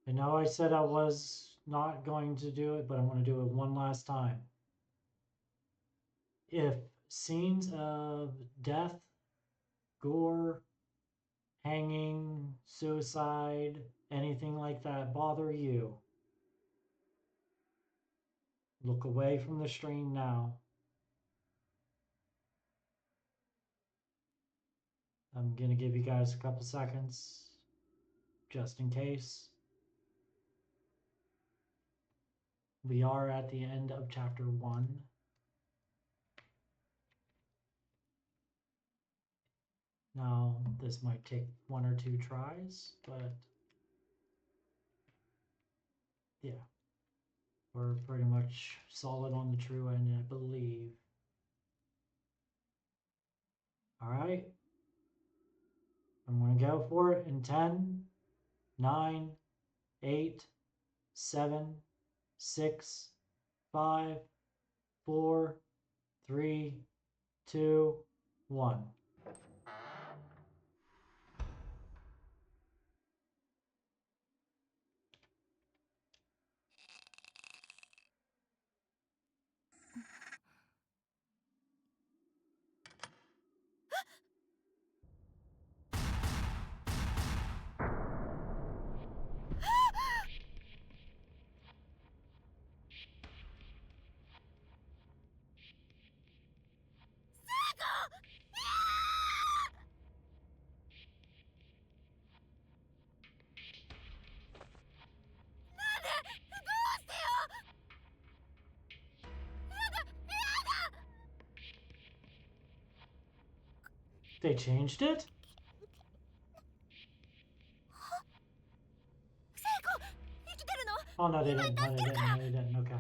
I know I said I was not going to do it, but I'm going to do it one last time. If scenes of death, gore, hanging, suicide, anything like that bother you, look away from the stream now. I'm going to give you guys a couple seconds just in case. We are at the end of chapter 1. Now, this might take 1 or 2 tries, but yeah, we're pretty much solid on the true end, I believe. All go for it in 10, 9, 8, 7, 6, 5, 4, 3, 2, 1. They changed it? Oh, no, they didn't. No, they didn't. No, they didn't. Okay.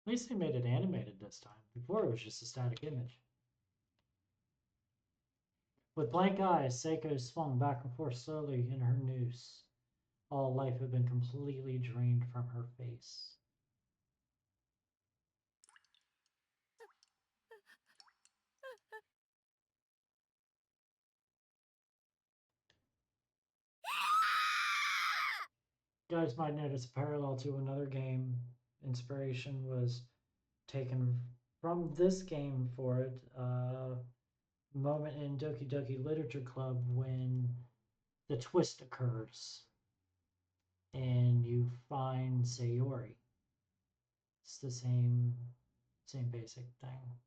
At least they made it animated this time. Before it was just a static image. With blank eyes, Seiko swung back and forth slowly in her noose. All life had been completely drained from her face. You guys might notice a parallel to another game. Inspiration was taken from this game for it. Moment in Doki Doki Literature Club when the twist occurs and you find Sayori. It's the same basic thing.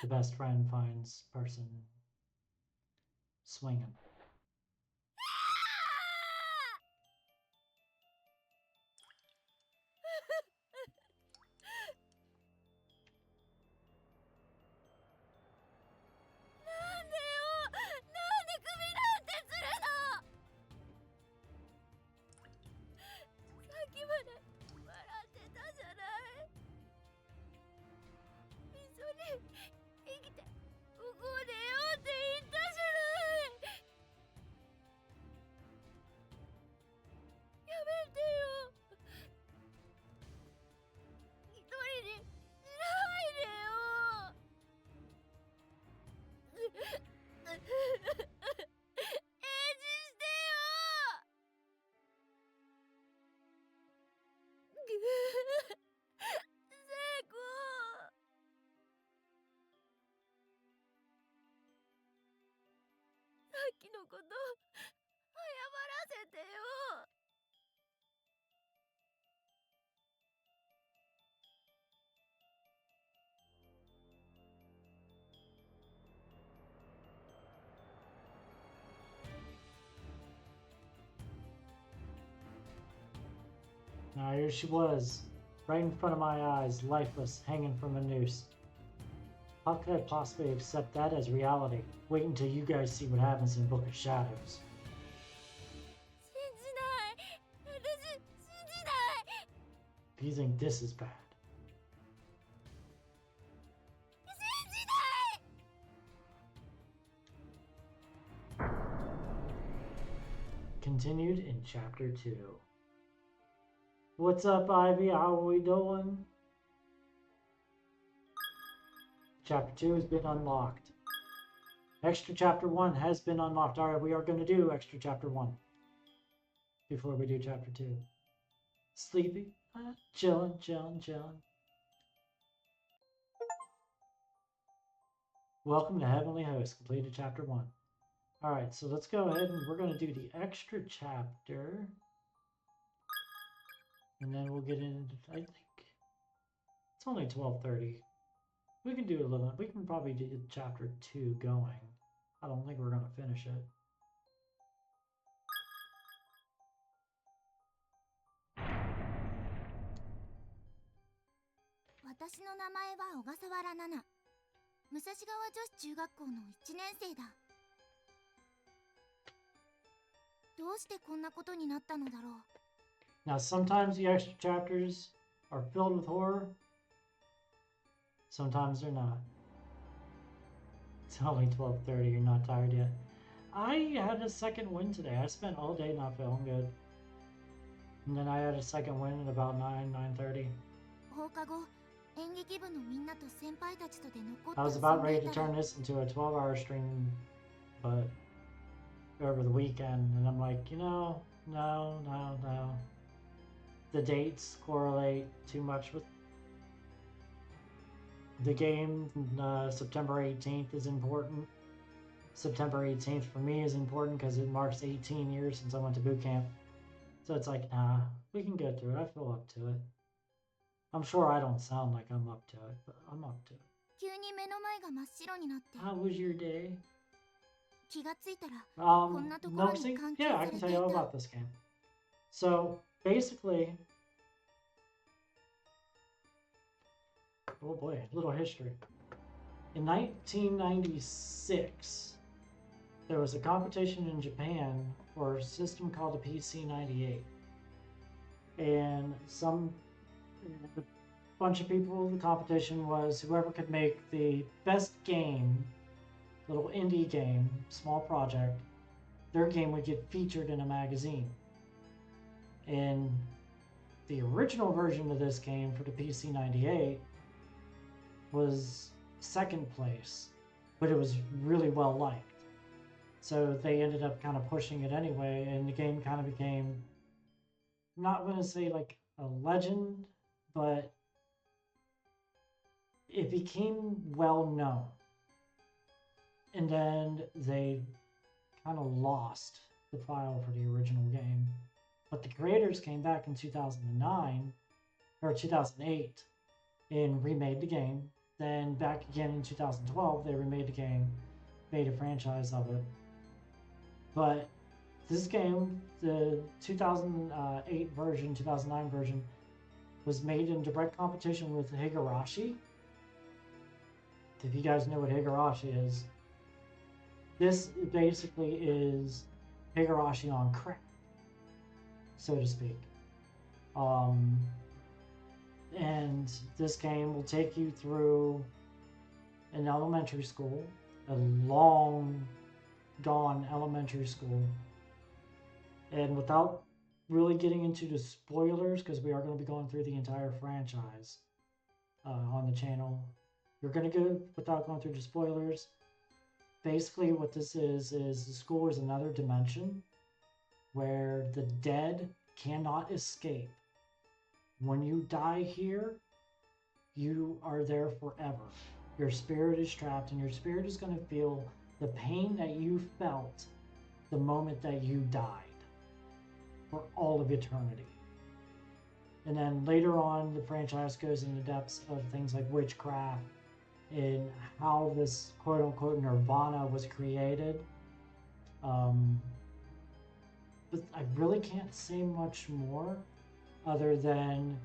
The best friend finds person swinging. Now here she was, right in front of my eyes, lifeless, hanging from a noose. How could I possibly accept that as reality? Wait until you guys see what happens in Book of Shadows. If you think this is bad. Continued in Chapter 2. What's up, Ivy? How are we doing? Chapter 2 has been unlocked. Extra Chapter 1 has been unlocked. Alright, we are going to do Extra Chapter 1 before we do Chapter 2. Sleepy? Chillin', chillin', chillin'. Welcome to Heavenly Host. Completed Chapter 1. Alright, so let's go ahead and we're going to do the extra chapter. And then we'll get into, I think, it's only 12:30. We can do a little, we can probably do Chapter 2 going. I don't think we're going to finish it.私の名前は小笠原奈々。武蔵川女子中学校の1年生だ。どうしてこんなことになったのだろう。Now, sometimes the extra chapters are filled with horror. Sometimes they're not. It's only 12:30. You're not tired yet. I had a second win today. I spent all day not feeling good. And then I had a second win at about 9:30. 放課後、演劇部のみんなと先輩たちとで残って I was about ready to turn this into a 12-hour stream, but over the weekend, and I'm like, you know, no. The dates correlate too much with the game. September 18th is important. September 18th for me is important because it marks 18 years since I went to boot camp. So it's like, nah, we can go through it. I feel up to it. I'm sure I don't sound like I'm up to it, but I'm up to it. 急に目の前が真っ白になって How was your day? 気がついたら Noxie? Yeah, I can tell you all about this game. So, basically, oh boy, little history. In 1996, there was a competition in Japan for a system called the PC-98. And a bunch of people, the competition was whoever could make the best game, little indie game, small project, their game would get featured in a magazine. And the original version of this game for the PC-98 was second place, but it was really well liked. So they ended up kind of pushing it anyway, and the game kind of became, I'm not going to say like a legend, but it became well known. And then they kind of lost the file for the original game. But the creators came back in 2009 or 2008 and remade the game. Then back again in 2012, they remade the game, made a franchise of it. But this game, the 2008 version, 2009 version, was made in direct competition with Higurashi. If you guys know what Higurashi is, this basically is Higurashi on crack, so to speak. And this game will take you through an elementary school, a long gone elementary school. And without really getting into the spoilers, because we are going to be going through the entire franchise on the channel, you're going to go without going through the spoilers. Basically what this is the school is another dimension where the dead cannot escape. When you die here, you are there forever. Your spirit is trapped, and your spirit is going to feel the pain that you felt the moment that you died for all of eternity. And then later on, the franchise goes into depths of things like witchcraft and how this quote-unquote nirvana was created. But I really can't say much more other than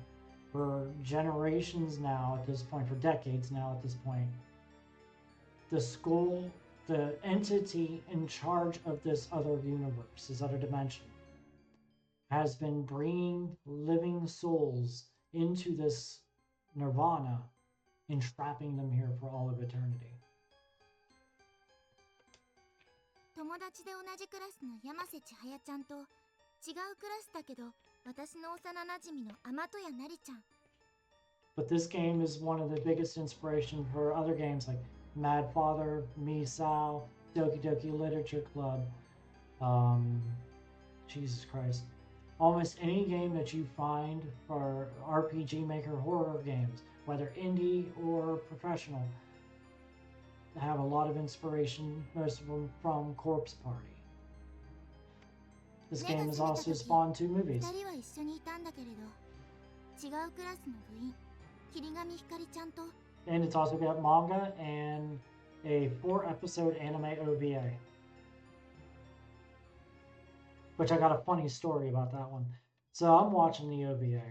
for generations now at this point, for decades now at this point, the school, the entity in charge of this other universe, this other dimension, has been bringing living souls into this nirvana and trapping them here for all of eternity. 友達で同じクラスの山瀬千早ちゃんと違うクラスだけど私の幼なじみの天戸谷なりちゃん。But this game is one of the biggest inspiration for other games like Mad Father, Misao, Doki Doki Literature Club. Jesus Christ. Almost any game that you find for RPG Maker horror games, whether indie or professional, have a lot of inspiration, most of them from Corpse Party. This game has also spawned 2 movies. 2人は一緒にいたんだけれど、違うクラスの部員、霧上ひかりちゃんと And it's also got manga and a 4-episode anime OVA. Which I got a funny story about that one. So I'm watching the OVA.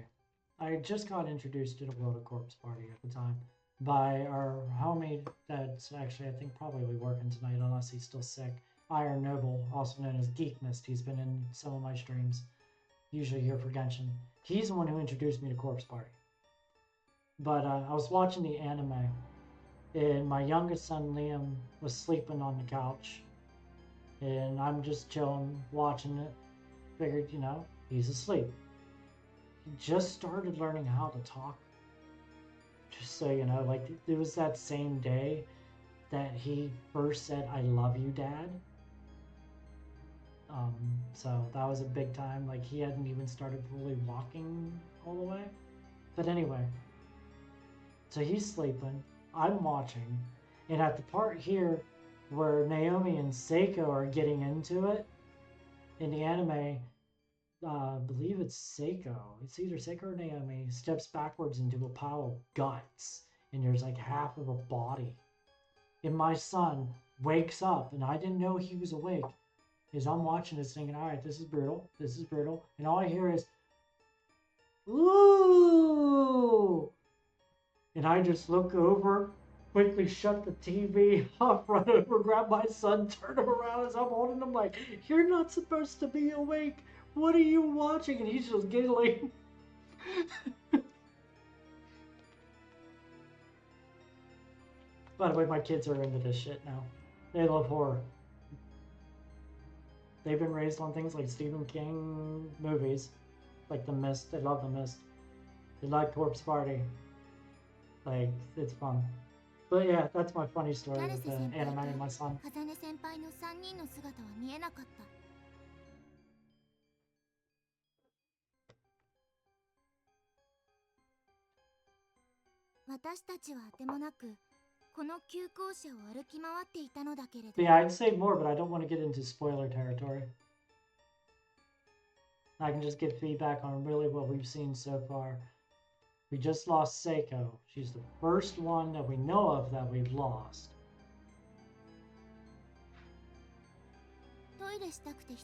I just got introduced to the World of Corpse Party at the time by our homie that's actually, I think, probably working tonight unless he's still sick. Iron Noble, also known as Geek Mist. He's been in some of my streams, usually here for Genshin. He's the one who introduced me to Corpse Party. But I was watching the anime, and my youngest son Liam was sleeping on the couch, and I'm just chilling, watching it. Figured, you know, he's asleep. He just started learning how to talk. Just so you know, like, it was that same day that he first said, "I love you, Dad." So that was a big time. Like, he hadn't even started fully walking all the way. But anyway, so he's sleeping. I'm watching. And at the part here where Naomi and Seiko are getting into it, in the anime, I believe it's Seiko. It's either Seiko or Naomi steps backwards into a pile of guts. And there's like half of a body. And my son wakes up, and I didn't know he was awake. As I'm watching this thinking, all right, this is brutal. This is brutal. And all I hear is, ooh! And I just look over, quickly shut the TV off, run over, grab my son, turn him around as I'm holding him like, you're not supposed to be awake. What are you watching? And he's just giggling. By the way, my kids are into this shit now. They love horror. They've been raised on things like Stephen King movies, like The Mist. They love The Mist. They like Corpse Party. Like, it's fun. But yeah, that's my funny story with the anime and my son. 風音先輩の3人の姿は見えなかった。私たちはあてもなく、この急行車を歩き回っていたのだけれど。But yeah, I'd say more, but I don't want to get into spoiler territory. I can just get feedback on really what we've seen so far. We just lost Seiko. She's the first one that we know of that we've lost.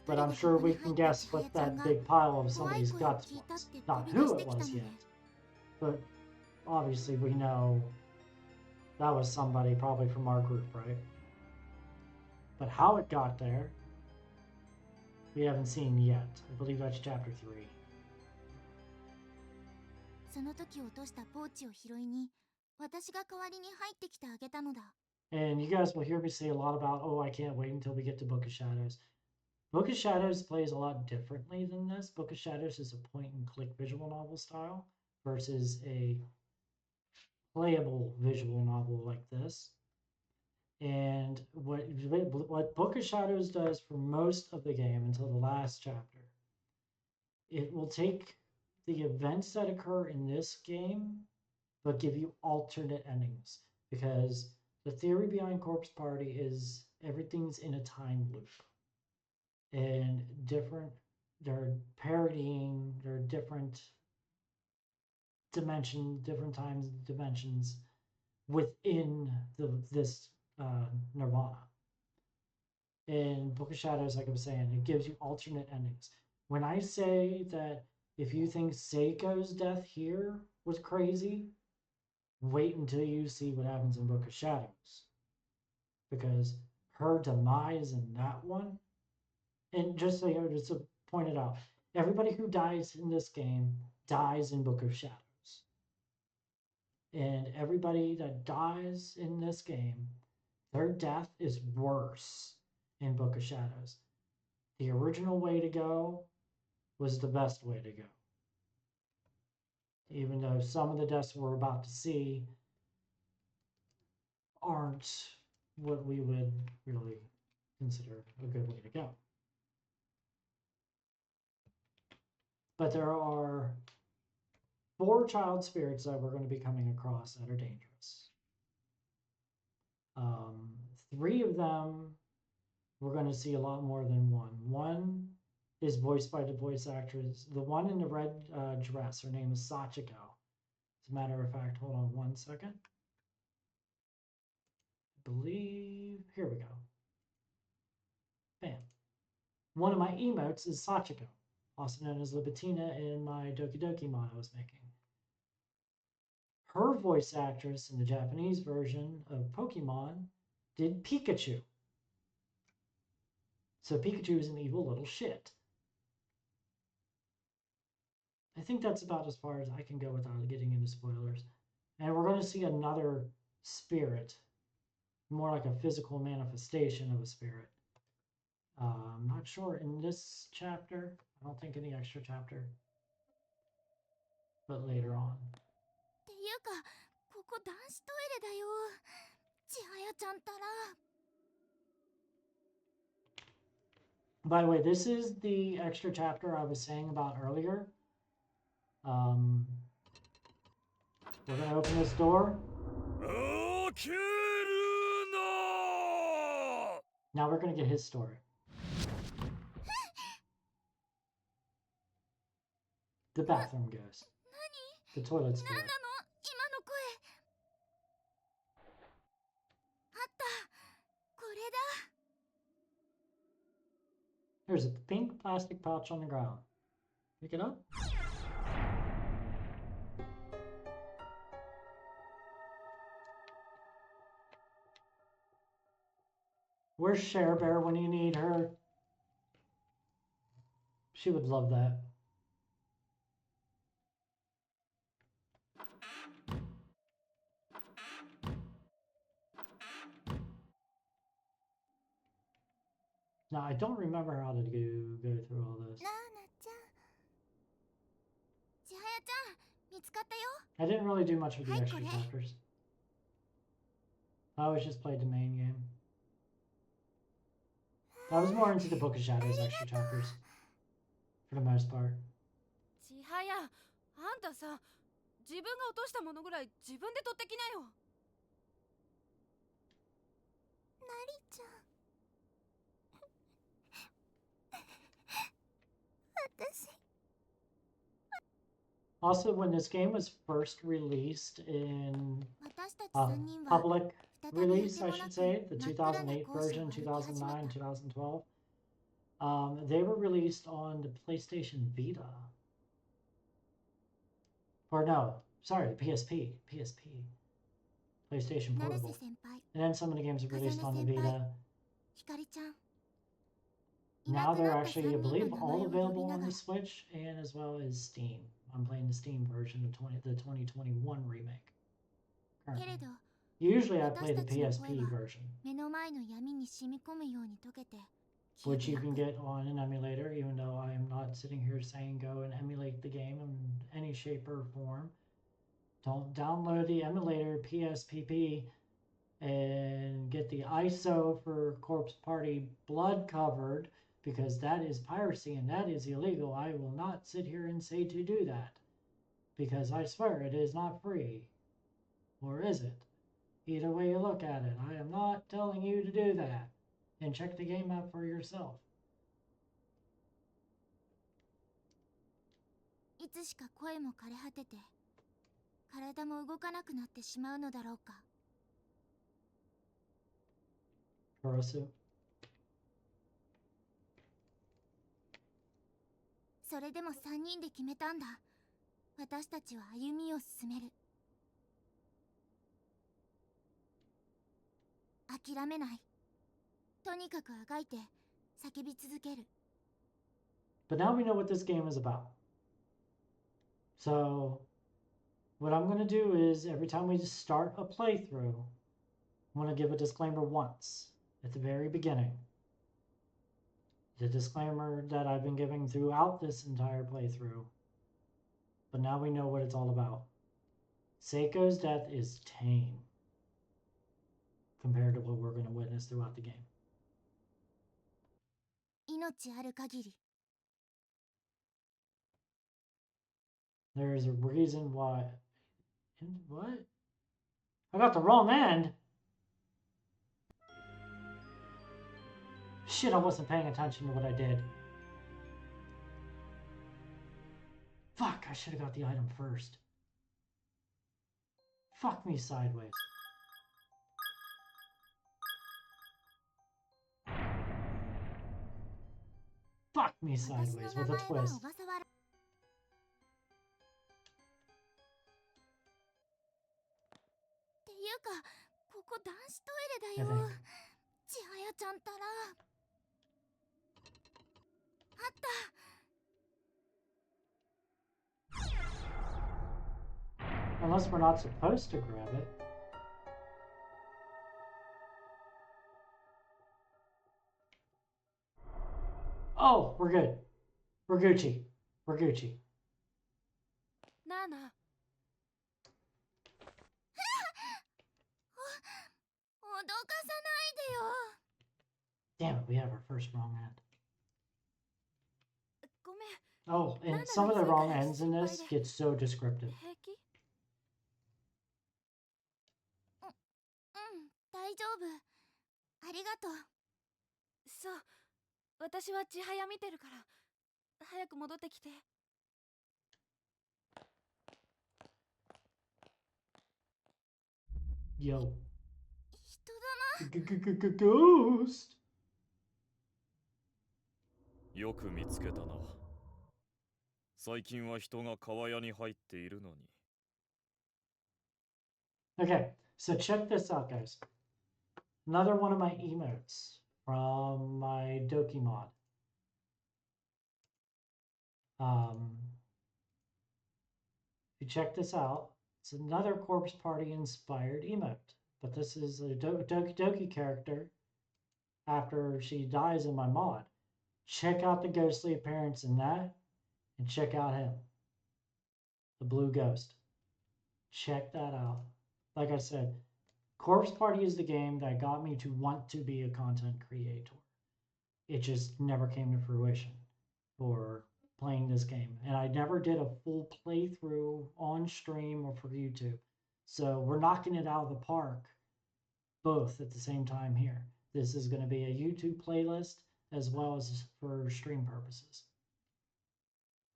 But I'm sure we can guess what that big pile of somebody's guts was. Not who it was yet. But obviously we know that was somebody probably from our group, right? But how it got there, we haven't seen yet. I believe that's chapter 3. その時落としたポーチを拾いに、私が代わりに入ってきてあげたのだ。And you guys will hear me say a lot about, oh, I can't wait until we get to Book of Shadows. Book of Shadows plays a lot differently than this. Book of Shadows is a point-and-click visual novel style versus a playable visual novel like this. And what Book of Shadows does for most of the game until the last chapter, it will take the events that occur in this game, but give you alternate endings. Because the theory behind Corpse Party is everything's in a time loop. And they're parodying, they're different dimensions, different times, dimensions within this Nirvana. In Book of Shadows, like I was saying, it gives you alternate endings. When I say that if you think Seiko's death here was crazy, wait until you see what happens in Book of Shadows. Because her demise in that one, and just so you know, just to point it out, everybody who dies in this game dies in Book of Shadows. And everybody that dies in this game, their death is worse in Book of Shadows. The original way to go was the best way to go. even though some of the deaths we're about to see aren't what we would really consider a good way to go. But there are 4 child spirits that we're going to be coming across that are dangerous. 3 of them, we're going to see a lot more than one. One is voiced by the voice actress. The one in the red dress, her name is Sachiko. As a matter of fact, hold on one second. I believe, here we go. Bam. One of my emotes is Sachiko, also known as Libitina in my Doki Doki mod I was making. Her voice actress in the Japanese version of Pokemon did Pikachu. So Pikachu is an evil little shit. I think that's about as far as I can go without getting into spoilers. And we're going to see another spirit, more like a physical manifestation of a spirit. I'm not sure in this chapter. I don't think any extra chapter. But later on. ていうか、ここ男子トイレだよ。千早ちゃんたら。By the way, this is the extra chapter I was saying about earlier. We're gonna open this door. Now we're gonna get his story. The bathroom ghost. The toilet spirit. なんなの今の声。あった。これだ。 There's a pink plastic pouch on the ground. Pick it up. Where's Cher Bear when you need her? She would love that. Now, I don't remember how to go through all this. なあなちゃん。千早ちゃん、見つかったよ。 I didn't really do much with the Hi, extra Kore. chapters. I always just played the main game. I was more into the Book of Shadows extra chapters. For the most part. 千早、あんたさ、自分が落としたものぐらい自分で取ってきなよ。なりちゃん。私。 Also, when this game was first released in 私たち3人は public 再び release, と I てもな should く say, the 真っ暗な 2008 校舎を version, 歩き始めた 2009, 2012, they were released on the PlayStation Vita. Or no, sorry, the PSP. PlayStation 成瀬 Portable. 先輩、 And then some of the games were released on the Kazane Vita. ひかりちゃん。 Now いなく they're なった actually, I 3人 believe, の名 all 前を呼 available びな on が the ら Switch and as well as Steam. I'm playing the Steam version of the 2021 remake. けれ Currently. ど Usually I play the 私たちの PSP 声は version, 目の前の闇に染み込むように溶けて消え which てい you く can get on an emulator, even though I am not sitting here saying go and emulate the game in any shape or form. Don't download the emulator PSPP and get the ISO for Corpse Party Blood Covered, because that is piracy and that is illegal. I will not sit here and say to do that, because I swear it is not free. Or is it? Either way you look at it, I am not telling you to do that. And check the game out for yourself. いつしか声も枯れ果てて体も動かなくなってしまうのだろうか。 Kurosu. それでも3人で決めたんだ。私たちは歩みを進める。諦めない。とにかくあがいて叫び続ける。 But now we know what this game is about. So, what I'm going to do is every time we start a playthrough, I'm going to give a disclaimer once at the very beginning. The disclaimer that I've been giving throughout this entire playthrough. but now we know what it's all about. Seiko's death is tame compared to what we're going to witness throughout the game. 命ある限り There's a reason why. What? I got the wrong end. Shit, I wasn't paying attention to what I did. Fuck, I should have got the item first. Fuck me sideways. Fuck me 私の sideways 名 with 前 a は twist. 小笠原っていうかここ男子トイレ I だよ think. 千早ちゃんたらあった Unless we're not supposed to grab it. Oh, we're good. We're Gucci. We're Gucci. なあなあ、脅かさないでよ Damn it, we have our first wrong end. ごめん、 Oh, and None some of of the us wrong are ends in this stupid. get so descriptive. 平気？うん大丈夫ありがとうそう、私は千早見てるから早く戻ってきて。 Yo. 人だ Ghost. よく見つけたな。最近は人が川屋に入っているのに。Okay, so check this out, guys. Another one of my emotes from my Doki mod. If you check this out, it's another Corpse Party inspired emote. But this is a Doki Doki character after she dies in my mod. Check out the ghostly appearance in that, and check out him. The blue ghost. Check that out. Like I said, Corpse Party is the game that got me to want to be a content creator. It just never came to fruition for playing this game. And I never did a full playthrough on stream or for YouTube. So we're knocking it out of the park both at the same time here. This is going to be a YouTube playlist as well as for stream purposes.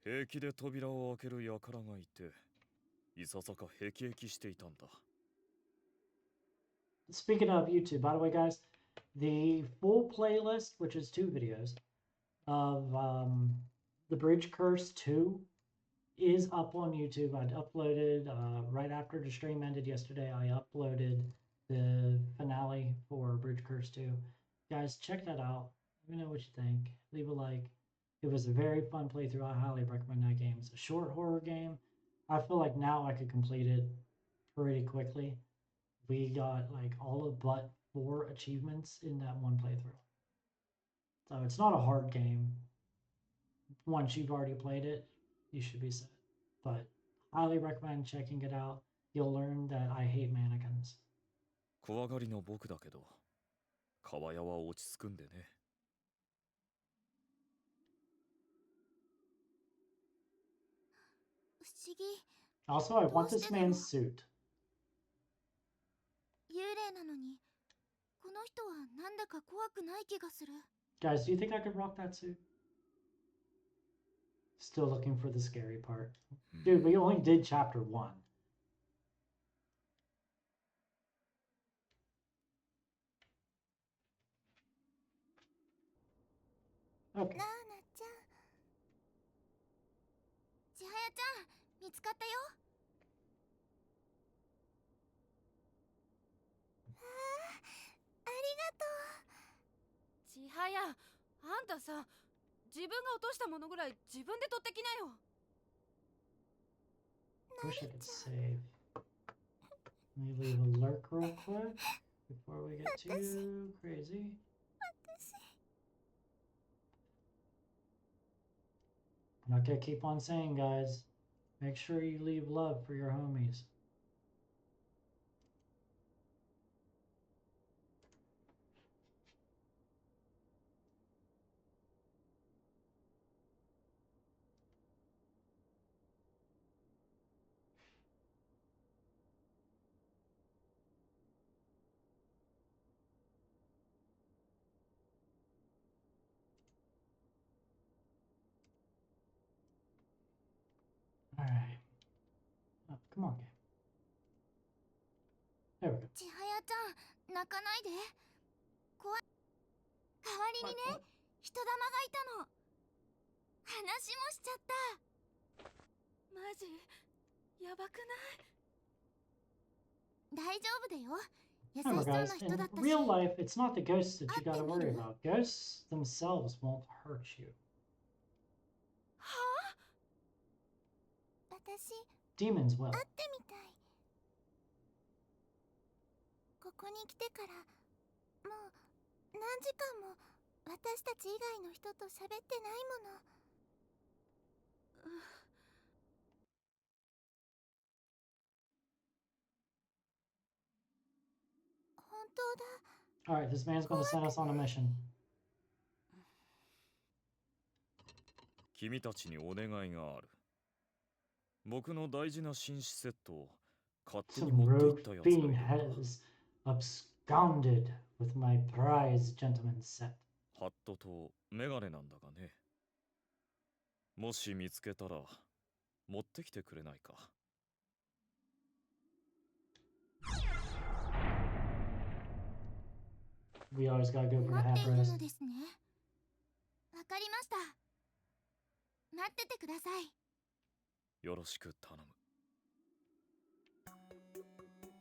平気で扉を開ける輩がいて、いささかへきへきしていたんだ。Speaking of YouTube, by the way, guys, the full playlist, which is 2 videos, of The Bridge Curse 2 is up on YouTube. I'd uploaded, right after the stream ended yesterday, I uploaded the finale for Bridge Curse 2. Guys, check that out. Let me know what you think. Leave a like. It was a very fun playthrough. I highly recommend that game. It's a short horror game. I feel like now I could complete it pretty quickly. We got like all of but 4 achievements in that one playthrough. So it's not a hard game. Once you've already played it, you should be set. But highly recommend checking it out. You'll learn that I hate mannequins. 怖がりの僕だけど、川屋は落ち着くんでね。不思議 Also, I want this man's suit. 幽霊なのにこの人はなんだか怖くない気がする Guys, do you think I could rock that suit? Still looking for the scary part. Dude, we only did chapter 1. Okay. なあなっちゃん千早ちゃん見つかったよありがとう千早、あんたさ、自分が落としたものぐらい自分で取ってきなよ。 Wish I could save. Let me leave a lurk real quick before we get too crazy. I'm not gonna keep on saying, guys. Make sure you leave love for your homies. Alright. Oh, come on, game. There we go. 千早ちゃん泣かないで。怖い。代わりにね、人玉がいたの。話もしちゃった。マジやばくない？大丈夫だよ。優し Remember, そうな guys, 人だった in し。 real life, it's not the ghosts that you gotta worry about. Ghosts themselves won't hurt you. は私 Demons will. 会ってみたい。ここに来てからもう何時間も私たち以外の人と喋ってないもの。本当だ。 Alright, this man's gonna send us on a mission. 君たちにお願いがある。僕の大事な紳士セットを勝手に Some 持ってい rogue ったやつがい fiend る。 has absconded with my prize gentleman's set. ハットとメガネなんだがね。もし見つけたら持ってきてくれないか。We always gotta go for the 待 half っている rest. のですね。わかりました。待っててください。よろしく頼む。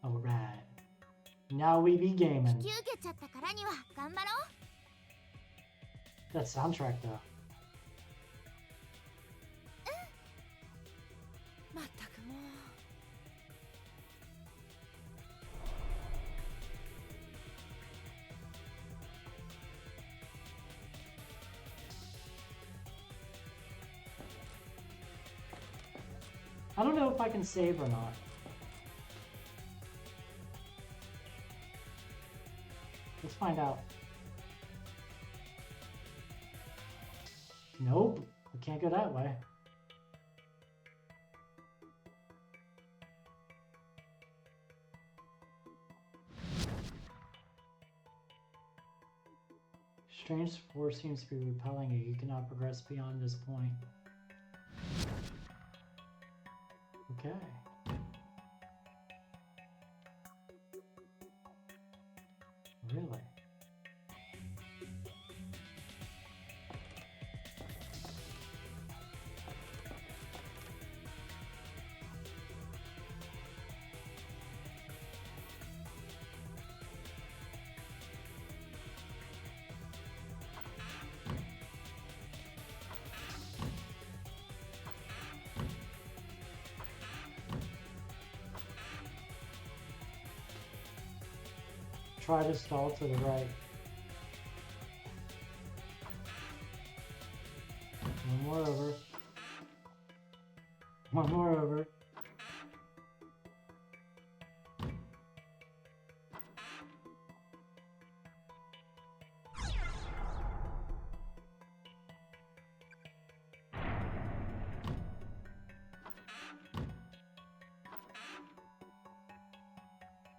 Alright. Now we be 引 gaming. き受けちゃったからには頑張ろう。 That soundtrack though. まったくもう。I don't know if I can save or not. Let's find out. Nope, we can't go that way. Strange force seems to be repelling you. You cannot progress beyond this point. Okay. Really? Try to stall to the right. One more over. One more over.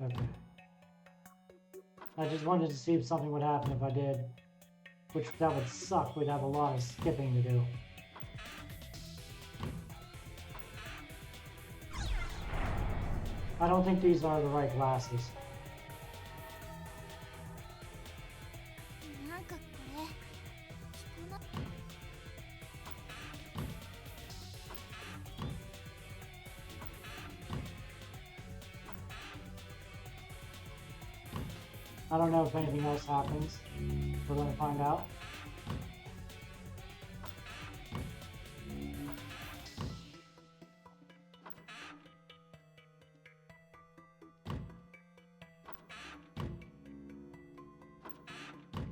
Okay. I just wanted to see if something would happen if I did. Which that would suck. We'd have a lot of skipping to do. I don't think these are the right glasses. なんかこれ着こな I don't know if anything else happens. We're gonna find out.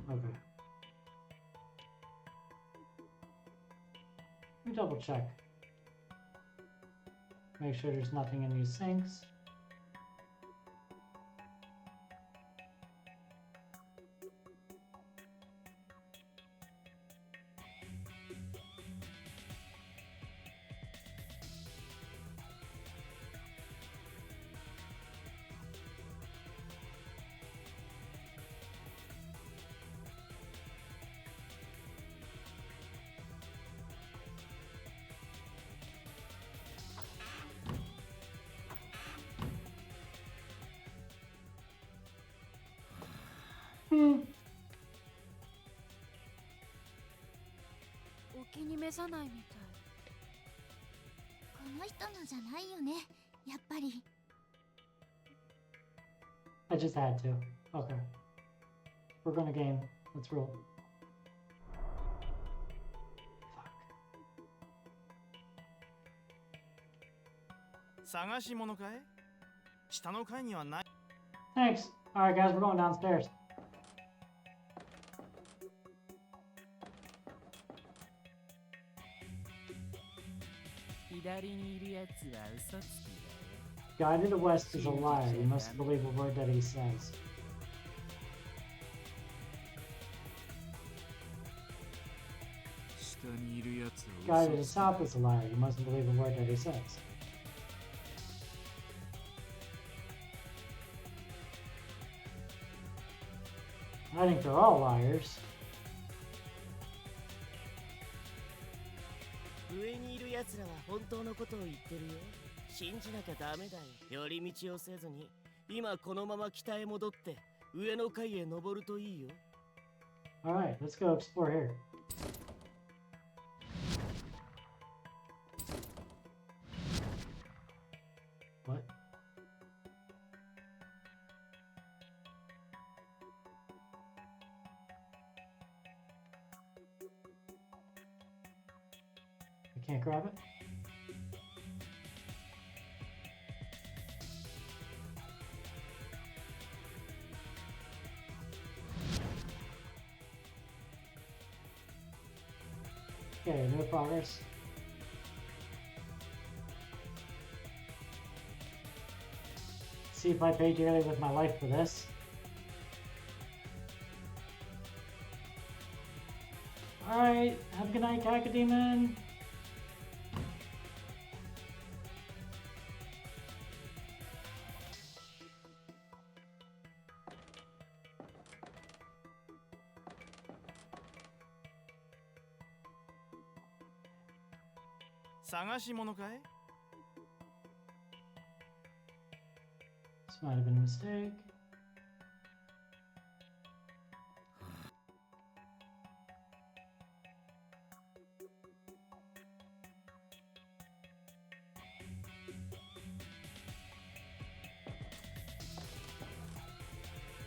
Okay. Let me double check. Make sure there's nothing in these sinks. Hmm. お気に召さないみたい。この人のじゃないよね、やっぱり。 I just had to. Okay. We're gonna game. Let's roll. Fuck. 探し物かい？下の階にはない。 Thanks. Alright, guys, we're going downstairs. 左にいるやつは嘘つき Guy to the west is a liar. You must believe a word that he says. 下にいるやつは Guy to the 嘘つき south is a liar. You mustn't believe a word that he says. I think they're all liars. 上にいる奴らは本当のことを言ってるよ。信じなきゃダメだよ。寄り道をせずに、今このまま北へ戻って上の階へ登るといいよ。 Alright, let's go explore here. What? I can't grab it? Okay, no progress. See if I pay dearly with my life for this. Alright, have a good night, Cacodemon. This might have been a mistake.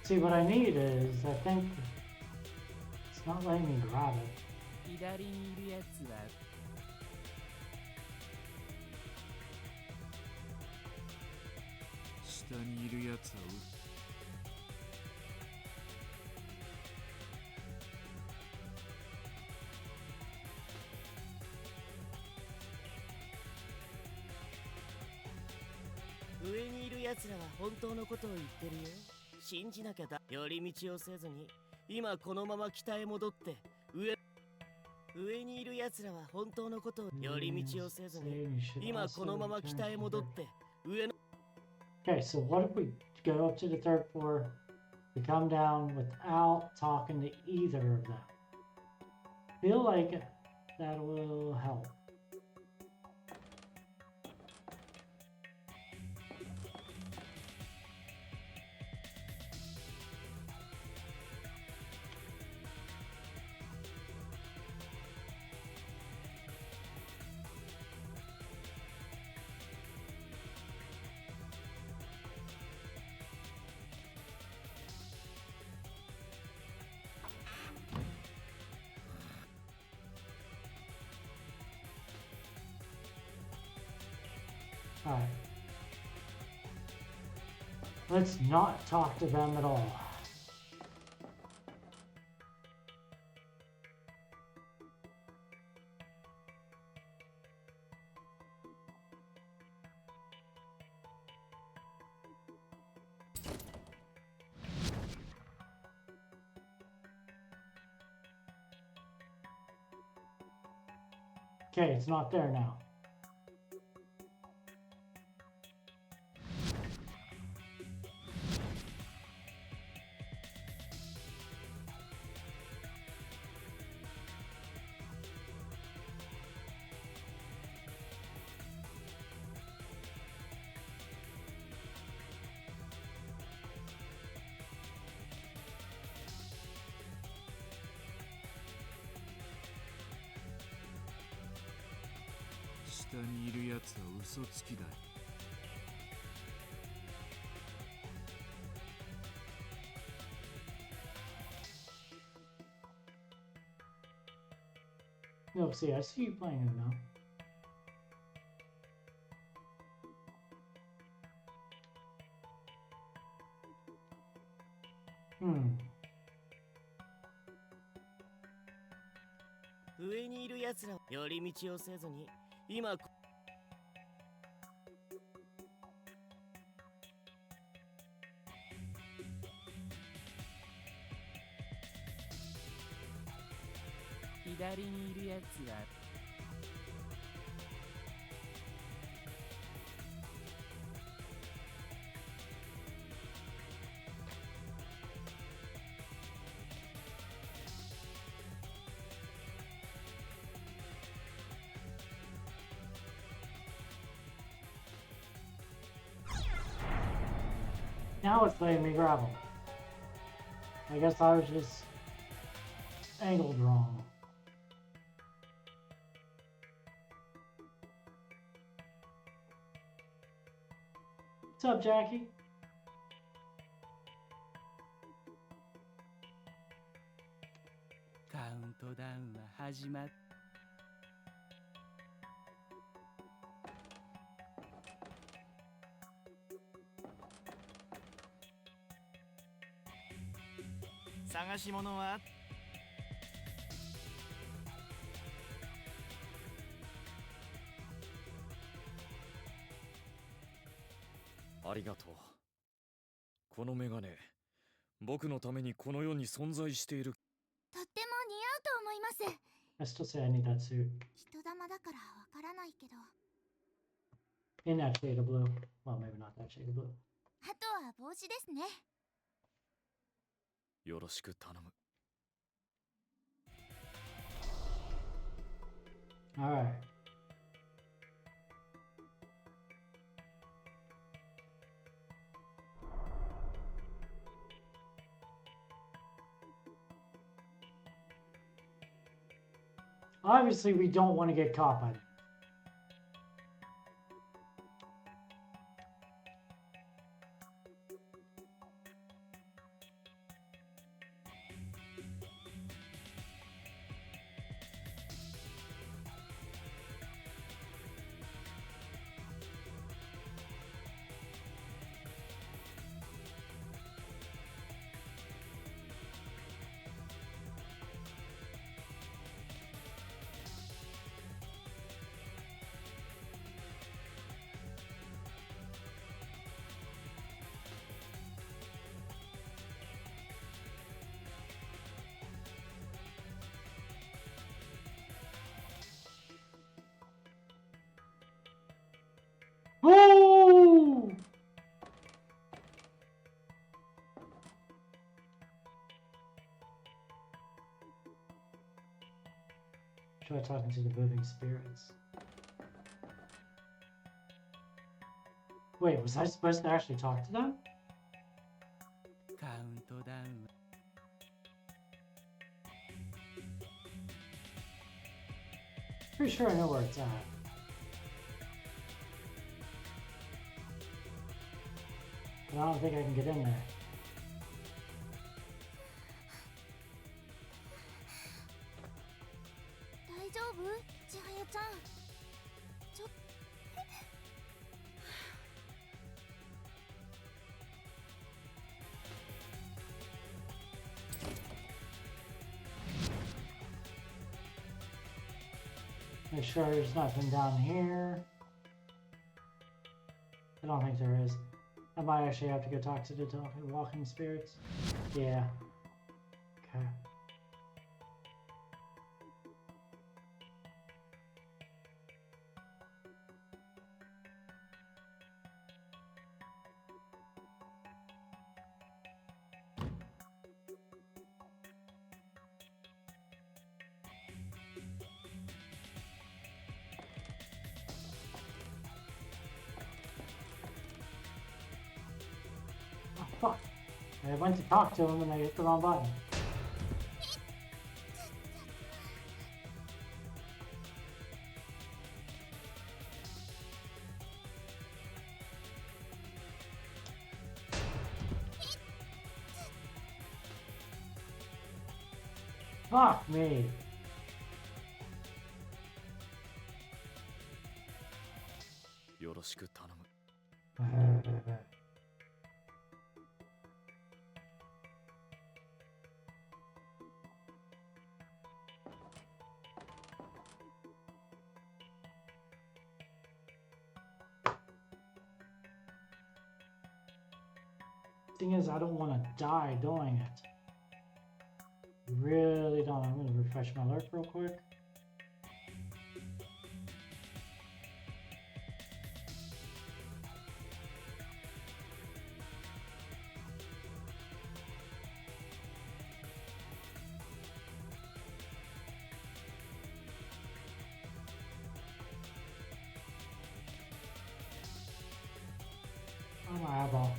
See, what I need is, I think, it's not letting me grab it. 左にいるやつは下にいるやつは上にいる奴らは本当のことを言ってるよ。信じなきゃだ。寄り道をせずに、今このまま北へ戻って上にいる奴らは本当のことを寄り道をせずに、今このまま北へ戻って上の Okay, so what if we go up to the third floor, we come down without talking to either of them? Feel like that will help. Alright. Let's not talk to them at all. Okay, it's not there now.下にいるやつは嘘つきだ。No, see, I see you playing it now. Hmm. 上にいる奴らは寄り道をせずに今左にいるやつはNow it's letting me grab him. I guess I was just angled wrong. What's up, Jackie? Countdown は始まっ探し物はありがとう。このメガネ、僕のためにこの世に存在している。とっても似合うと思います。 I still say I need that suit. 人玉だからわからないけど、 In that shade of blue. Well, maybe not that shade of blue. あとは帽子ですね。よろしく頼む。Alright. Obviously, we don't want to get caught by them. Woo! Try talking to the moving spirits. Wait, was I supposed to actually talk to them? カウントダウン Pretty sure I know where it's at. But I don't think I can get in there. 大丈夫？千早ちゃん。ちょっ Make sure there's nothing down here. I don't think there is. I might actually have to go talk to the walking spirits. Yeah. Okay. I went to talk to him and I hit the wrong button. Fuck me. Thing is, I don't want to die doing it. Really don't. I'm gonna refresh my alert real quick. Oh, my eyeball.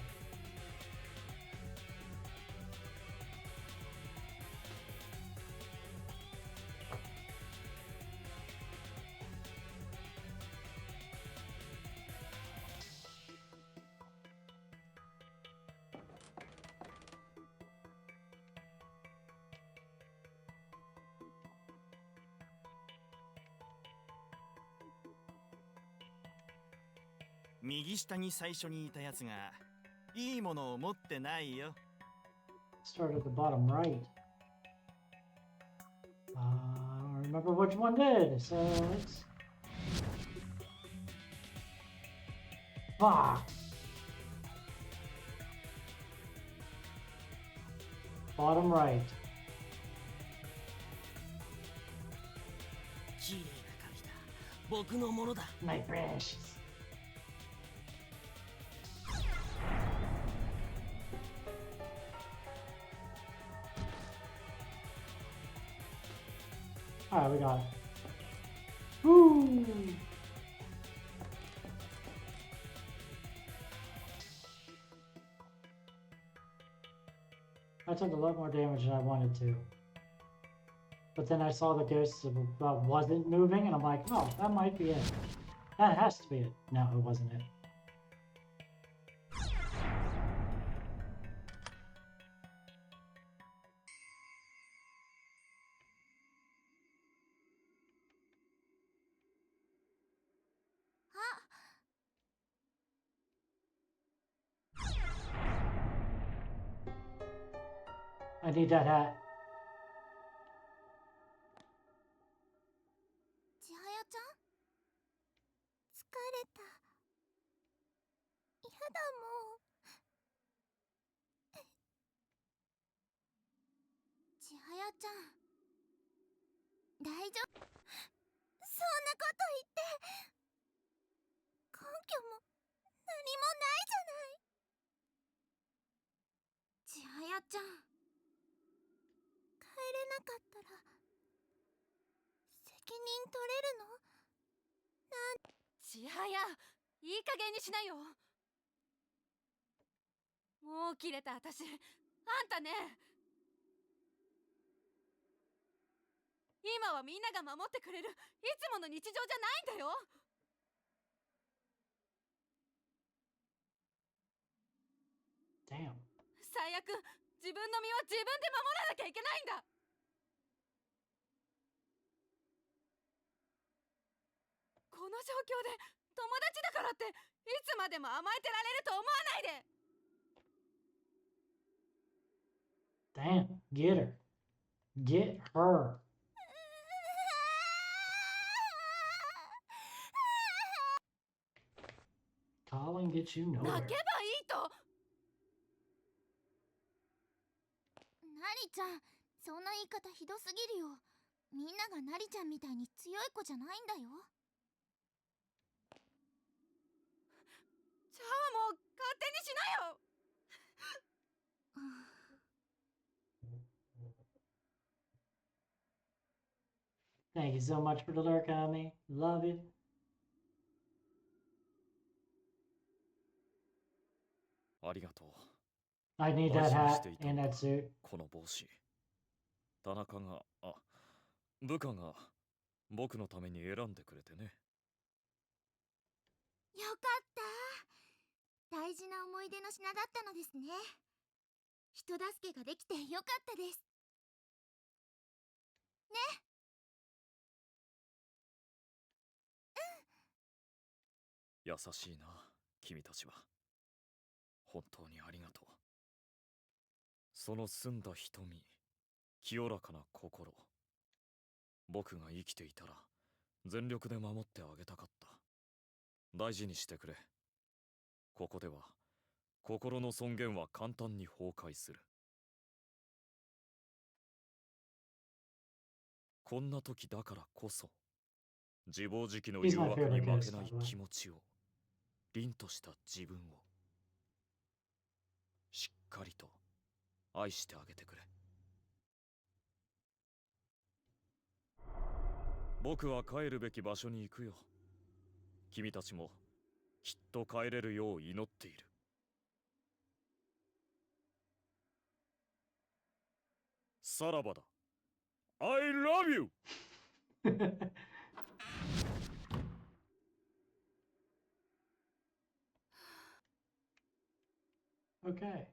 右下に最初にいたやつがいいものを持ってないよ。 Start at the bottom right. I don't remember which one did, so let's... Fuck! Bottom right. 綺麗な鍵だ。僕のものだ。 My precious. Alright, we got it. Woo! I took a lot more damage than I wanted to. But then I saw the ghost wasn't moving, and I'm like, oh, that might be it. That has to be it. No, it wasn't it. I need that hat. 千早ちゃん疲れた。やだもう。千早ちゃん大丈夫。そんなこと言って根拠も何もないじゃない。千早ちゃん帰れなかったら責任取れるの？千早、いい加減にしなよ。もう切れた私。あんたね、今はみんなが守ってくれるいつもの日常じゃないんだよ。Damn. 最悪、自分の身は自分で守らなきゃいけないんだ。この状況で友達だからっていつまでも甘えてられると思わないで。 Damn. Get her. Get her. Calling gets you 泣 nowhere. けばいいと。なりちゃん、そんな言い方ひどすぎるよ。みんながなりちゃんみたいに強い子じゃないんだよ。じゃあもう勝手にしなよ。Thank you so much for the lurk on me. Love it. ありがと I need 大 that 事にし hat ていた and んだ that suit. この帽子。田中が、部下が僕のために選んでくれてね。よかった大事な思い出の品だったのですね。人助けができてよかったです。優しいな、君たちは。本当にありがとう。その澄んだ瞳、清らかな心。僕が生きていたら全力で守ってあげたかった。大事にしてくれ。ここでは心の尊厳は簡単に崩壊する。こんな時だからこそ、自暴自棄の誘惑に負けない気持ちを、凛とした自分を、しっかりと愛してあげてくれ。僕は帰るべき場所に行くよ。君たちもきっと帰れるよう祈っている。さらばだ。I love you! Okay.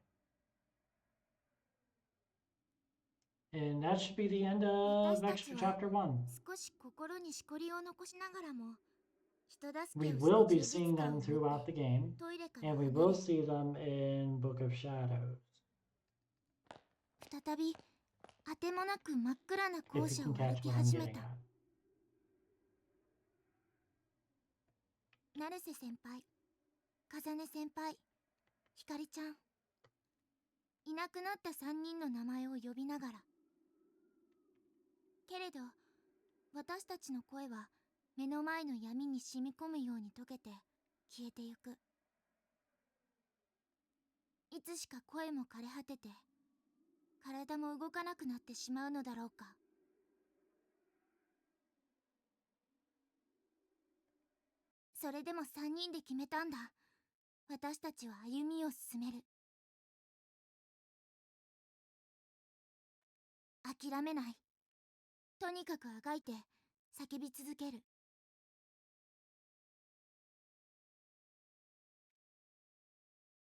And that should be the end of extra chapter 1. 少し心にしこりを残しながらも、人助 We けを will して be 充実 seeing 感 them を throughout 持って the game, トイレから and we 離 will れ see them in Book of Shadows. 再びあてもなく真っ暗な If 校 you 舎 can を歩 catch き what I'm 始め getting た。 at. 成瀬先輩、風音先輩、ひかりちゃん、いなくなった3人の名前を呼びながら。けれど私たちの声は目の前の闇に染み込むように溶けて消えてゆく。いつしか声も枯れ果てて体も動かなくなってしまうのだろうか。それでも3人で決めたんだ。私たちは歩みを進める。諦めない。とにかくあがいて叫び続ける。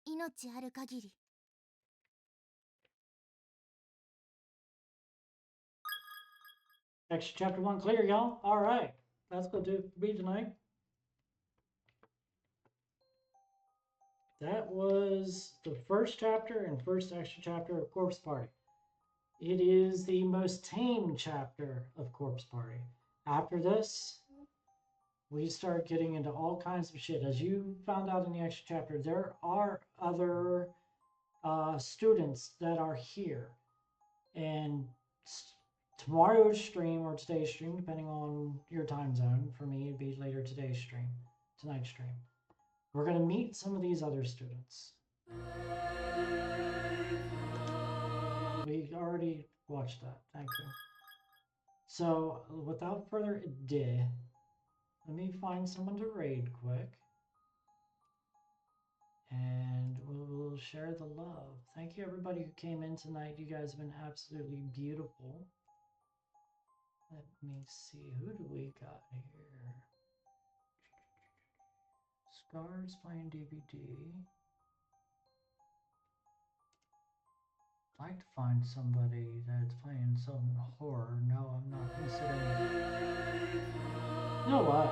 命ある限り。Extra chapter 1 clear, y'all. All right. That's going to do it for me tonight. That was the first chapter and first extra chapter of Corpse Party. It is the most tame chapter of Corpse Party. After this, we start getting into all kinds of shit. As you found out in the extra chapter, there are other students that are here. And tomorrow's stream or today's stream, depending on your time zone, for me it'd be later today's stream, tonight's stream. We're going to meet some of these other students. We already watched that. Thank you. So, without further ado, let me find someone to raid quick. And we'll share the love. Thank you, everybody who came in tonight. You guys have been absolutely beautiful. Let me see. Who do we got here? Scars playing DVD. I'd like to find somebody that's playing some horror. No, I'm not considering it. You know what?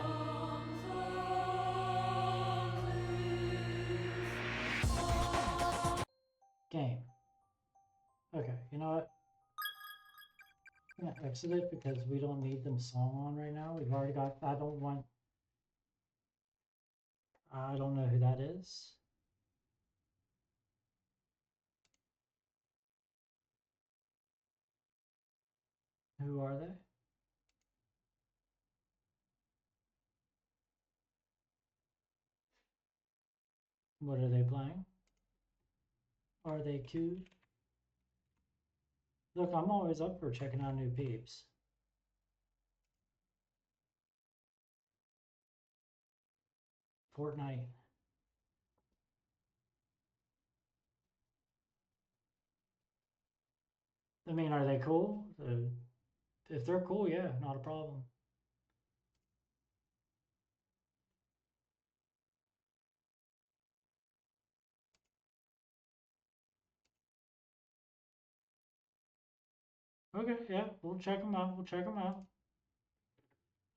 Game. Okay, you know what? I'm gonna exit it because we don't need them song on right now. We've already got, I don't know who that is. Who are they? What are they playing? Are they cute? Look, I'm always up for checking out new peeps. Fortnite. I mean, are they cool? If they're cool, yeah, not a problem. Okay, yeah, we'll check them out. We'll check them out.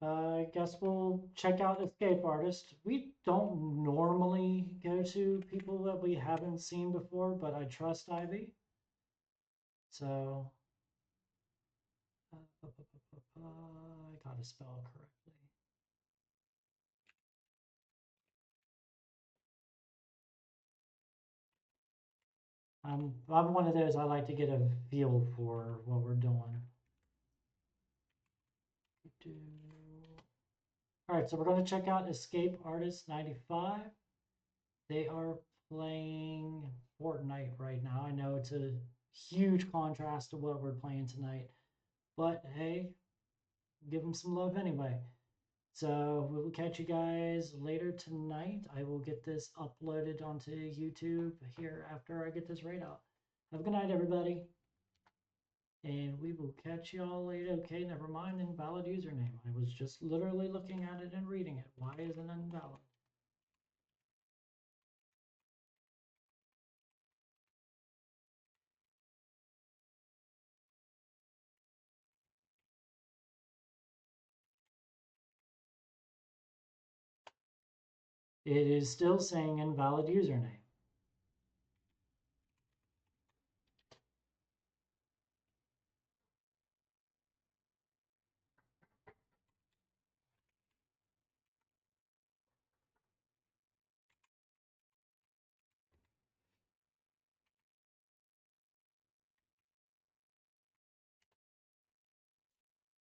I guess we'll check out Escape Artist. We don't normally go to people that we haven't seen before, but I trust Ivy. So, I gotta spell it correctly. I'm one of those, I like to get a feel for what we're doing. All right, so we're going to check out Escape Artist 95. They are playing Fortnite right now. I know it's a huge contrast to what we're playing tonight, but hey, give them some love anyway. So we will catch you guys later tonight. I will get this uploaded onto YouTube here after I get this raid out. Have a good night, everybody. And we will catch y'all later. Okay, never mind, invalid username. I was just literally looking at it and reading it. Why is it invalid? It is still saying invalid username.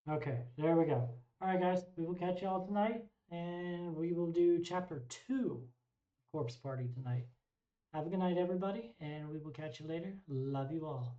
Okay, there we go. All right, guys, we will catch y'all tonight, and we will do chapter 2, Corpse Party tonight. Have a good night, everybody, and we will catch you later. Love you all.